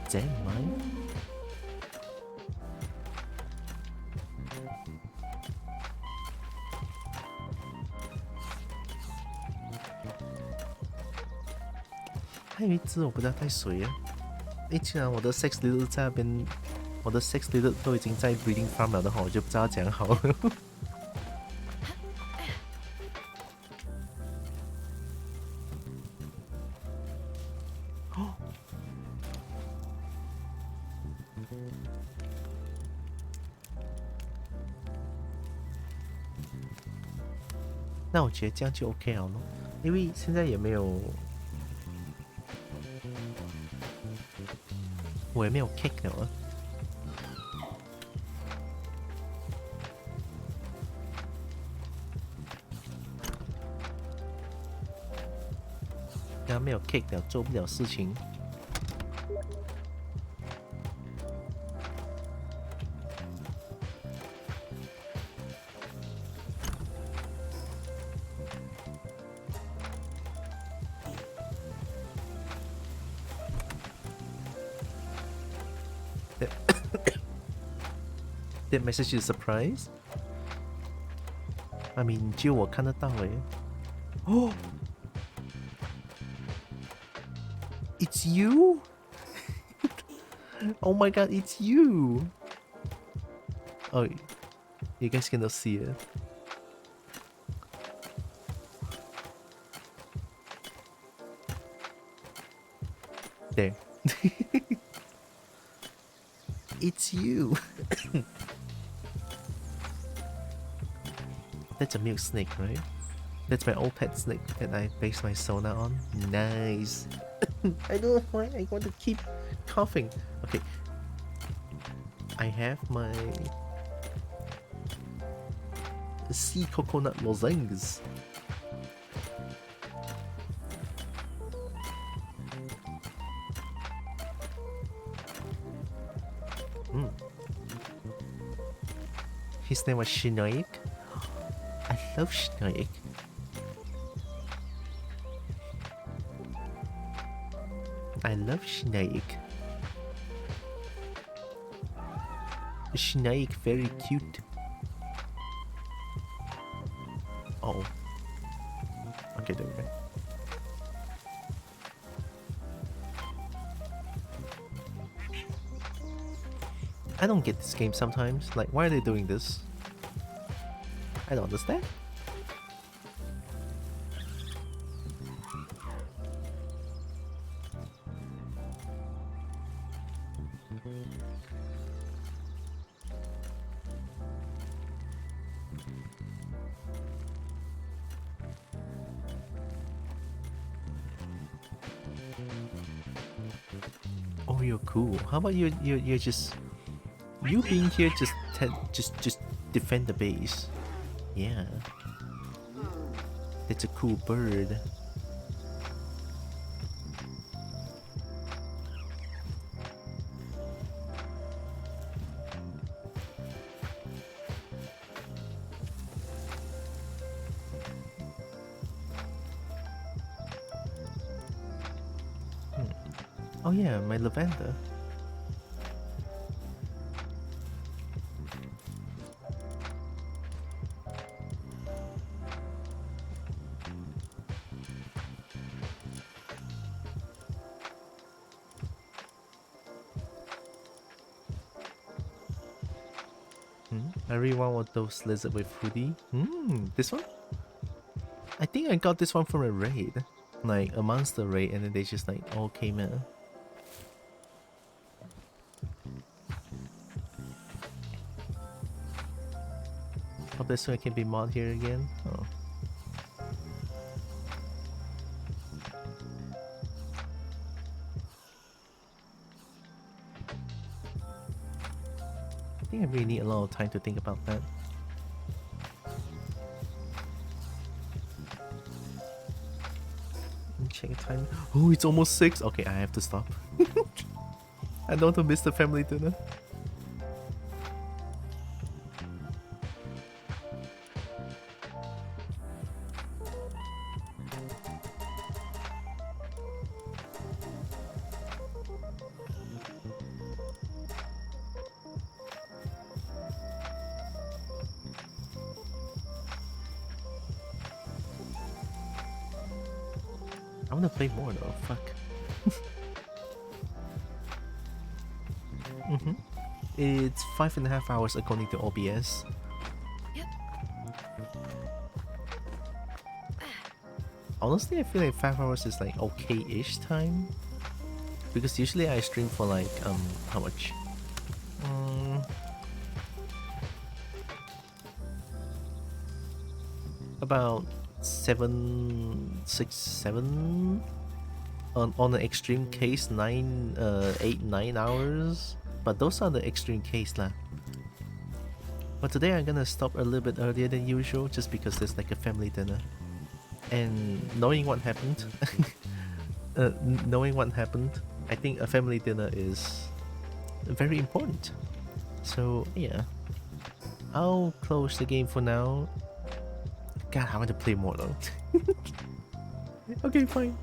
Damn, man. 还有一只我不知道带谁啊！既然我的 sex leader 在那边，我的 sex leader 都已经在 breeding farm 了的话，我就不知道讲好了。那我觉得这样就 OK 了咯，因为现在也没有，我也没有 cake 了。然后没有 cake 了，做不了事情。That message is a surprise. I mean， 只有我看得到诶。哦 ，It's you! Oh my god, it's you! Oh, you guys cannot see it. There. it's you. That's a milk snake, right? That's my old pet snake that I based my sauna on. Nice. I don't know why I want to keep coughing. Okay. I have my sea coconut lozenges. His name was Shinoik. I love Shinoik. I love Shinoik. Shinoik very cute. Oh. Okay, there we go. I don't get this game sometimes. Like, why are they doing this? I don't understand. Oh, you're cool. How about you're just you being here just defend the base. Yeah. That's a cool bird. Oh yeah, my lavender. I really want those lizard with hoodie. This one? I think I got this one from a raid. Like a monster raid, and then they just like all came in. Hope this one can be mod here again. Oh. I think I really need a lot of time to think about that. Check the time. Oh, it's almost 6. Okay, I have to stop. I don't want to miss the family dinner. I want to play more though, fuck. It's 5.5 hours according to OBS. Yep. Honestly, I feel like 5 hours is like okay-ish time. Because usually I stream for like, how much? About 7, 6, 7. On an extreme case, 8, 9 hours. But those are the extreme case lah. But today I'm gonna stop a little bit earlier than usual just because there's like a family dinner. And knowing what happened, I think a family dinner is very important. So yeah, I'll close the game for now. God, I want to play more though. Okay, fine.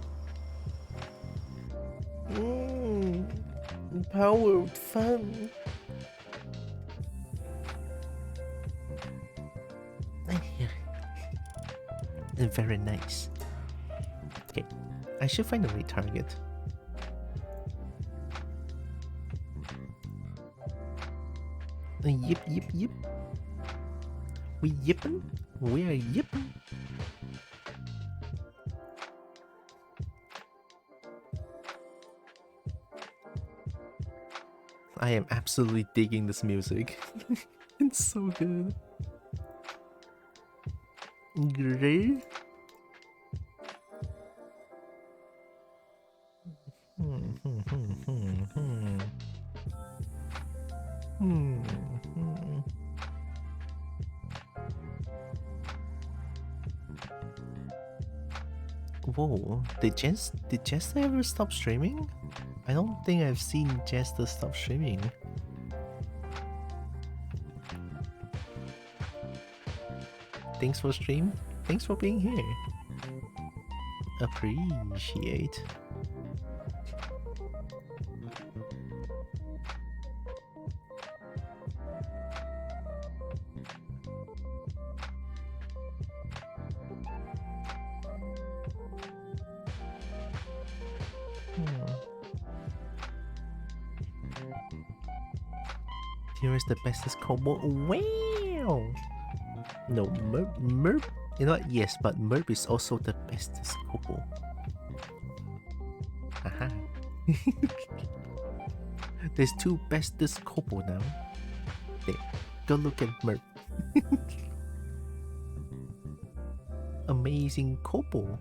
Powered fun. Very nice. Okay, I should find the right target. Yip yip yip. We yippin'? We are yippin'. I am absolutely digging this music. It's so good. Great. Whoa, did Jester ever stop streaming? I don't think I've seen Jester stop streaming. Thanks for stream. Thanks for being here. Appreciate. Here is the bestest combo. Wow! No, Merp. You know what? Yes, but Merp is also the bestest combo. Haha. There's two bestest combo now. There. Go look at Merp. Amazing combo.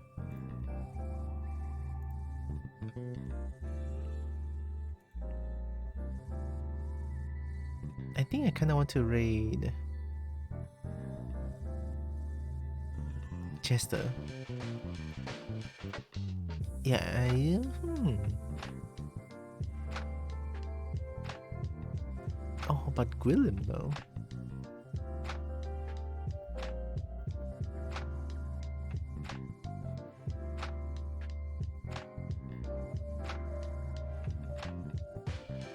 I think I kind of want to raid Chester. Yeah, Oh, but Gwillem though.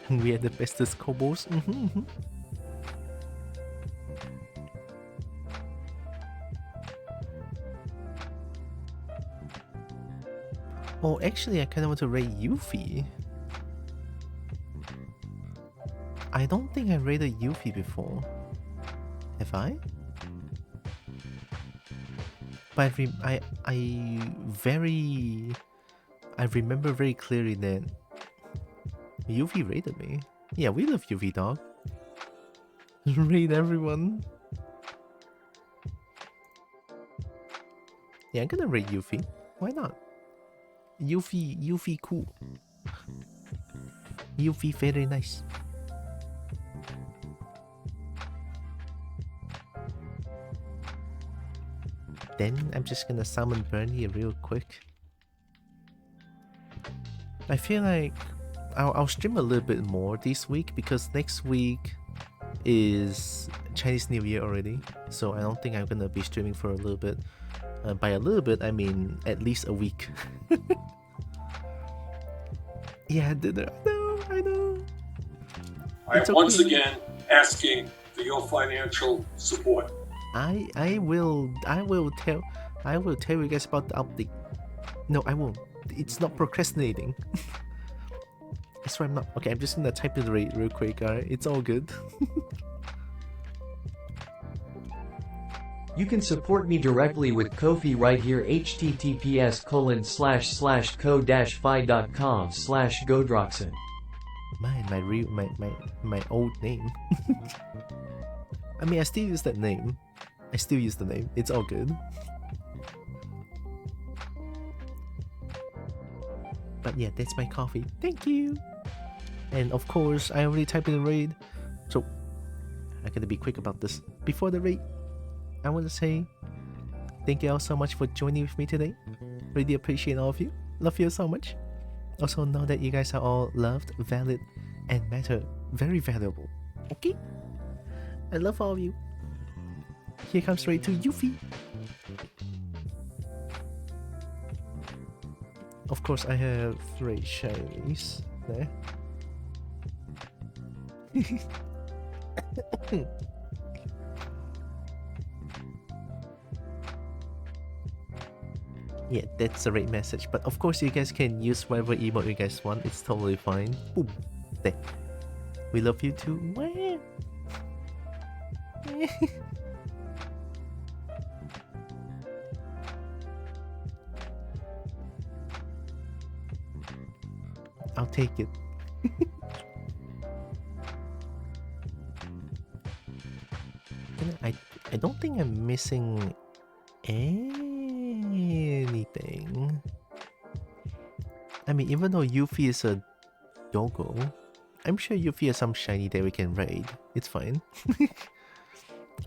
We are the bestest combos. Oh, actually, I kind of want to raid Yuffie. I don't think I raided Yuffie before. Have I? But I remember very clearly that Yuffie raided me. Yeah, we love Yuffie, dog. Raid everyone. Yeah, I'm gonna raid Yuffie. Why not? Yuffie cool. Yuffie very nice. Then I'm just gonna summon Bernie real quick. I feel like I'll stream a little bit more this week because next week is Chinese New Year already. So I don't think I'm gonna be streaming for a little bit. By a little bit, I mean at least a week. Yeah, I know. I am once again asking for your financial support. I will tell you guys about the update. No, I won't. It's not procrastinating. I swear I'm not. Okay, I'm just gonna type in the rate real quick, alright? It's all good. You can support me directly with Ko-fi right here, https://ko-fi.com/Godroxin. Man, my old name. I mean, I still use that name. It's all good. But yeah, that's my coffee. Thank you. And of course, I already typed in the raid, so I gotta be quick about this. Before the raid, I want to say thank you all so much for joining with me today. Really appreciate all of you. Love you so much. Also know that you guys are all loved, valid, and matter. Very valuable. Okay? I love all of you. Here comes straight to Yuffie. Of course, I have 3 shinies there. Yeah, that's a right message. But of course, you guys can use whatever emote you guys want. It's totally fine. Boom. There. We love you too. Wah. I'll take it. think I'm missing anything. I mean, even though Yuffie is a doggo, I'm sure Yuffie has some shiny that we can raid. It's fine.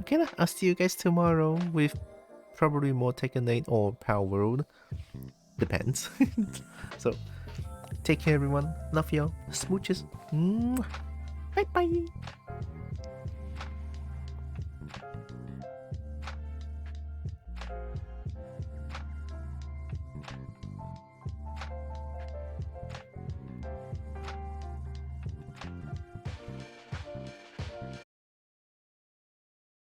Okay, lah, I'll see you guys tomorrow with probably more Tekken 8 or Power World. Depends. So, take care everyone. Love y'all. Smooches. Bye bye.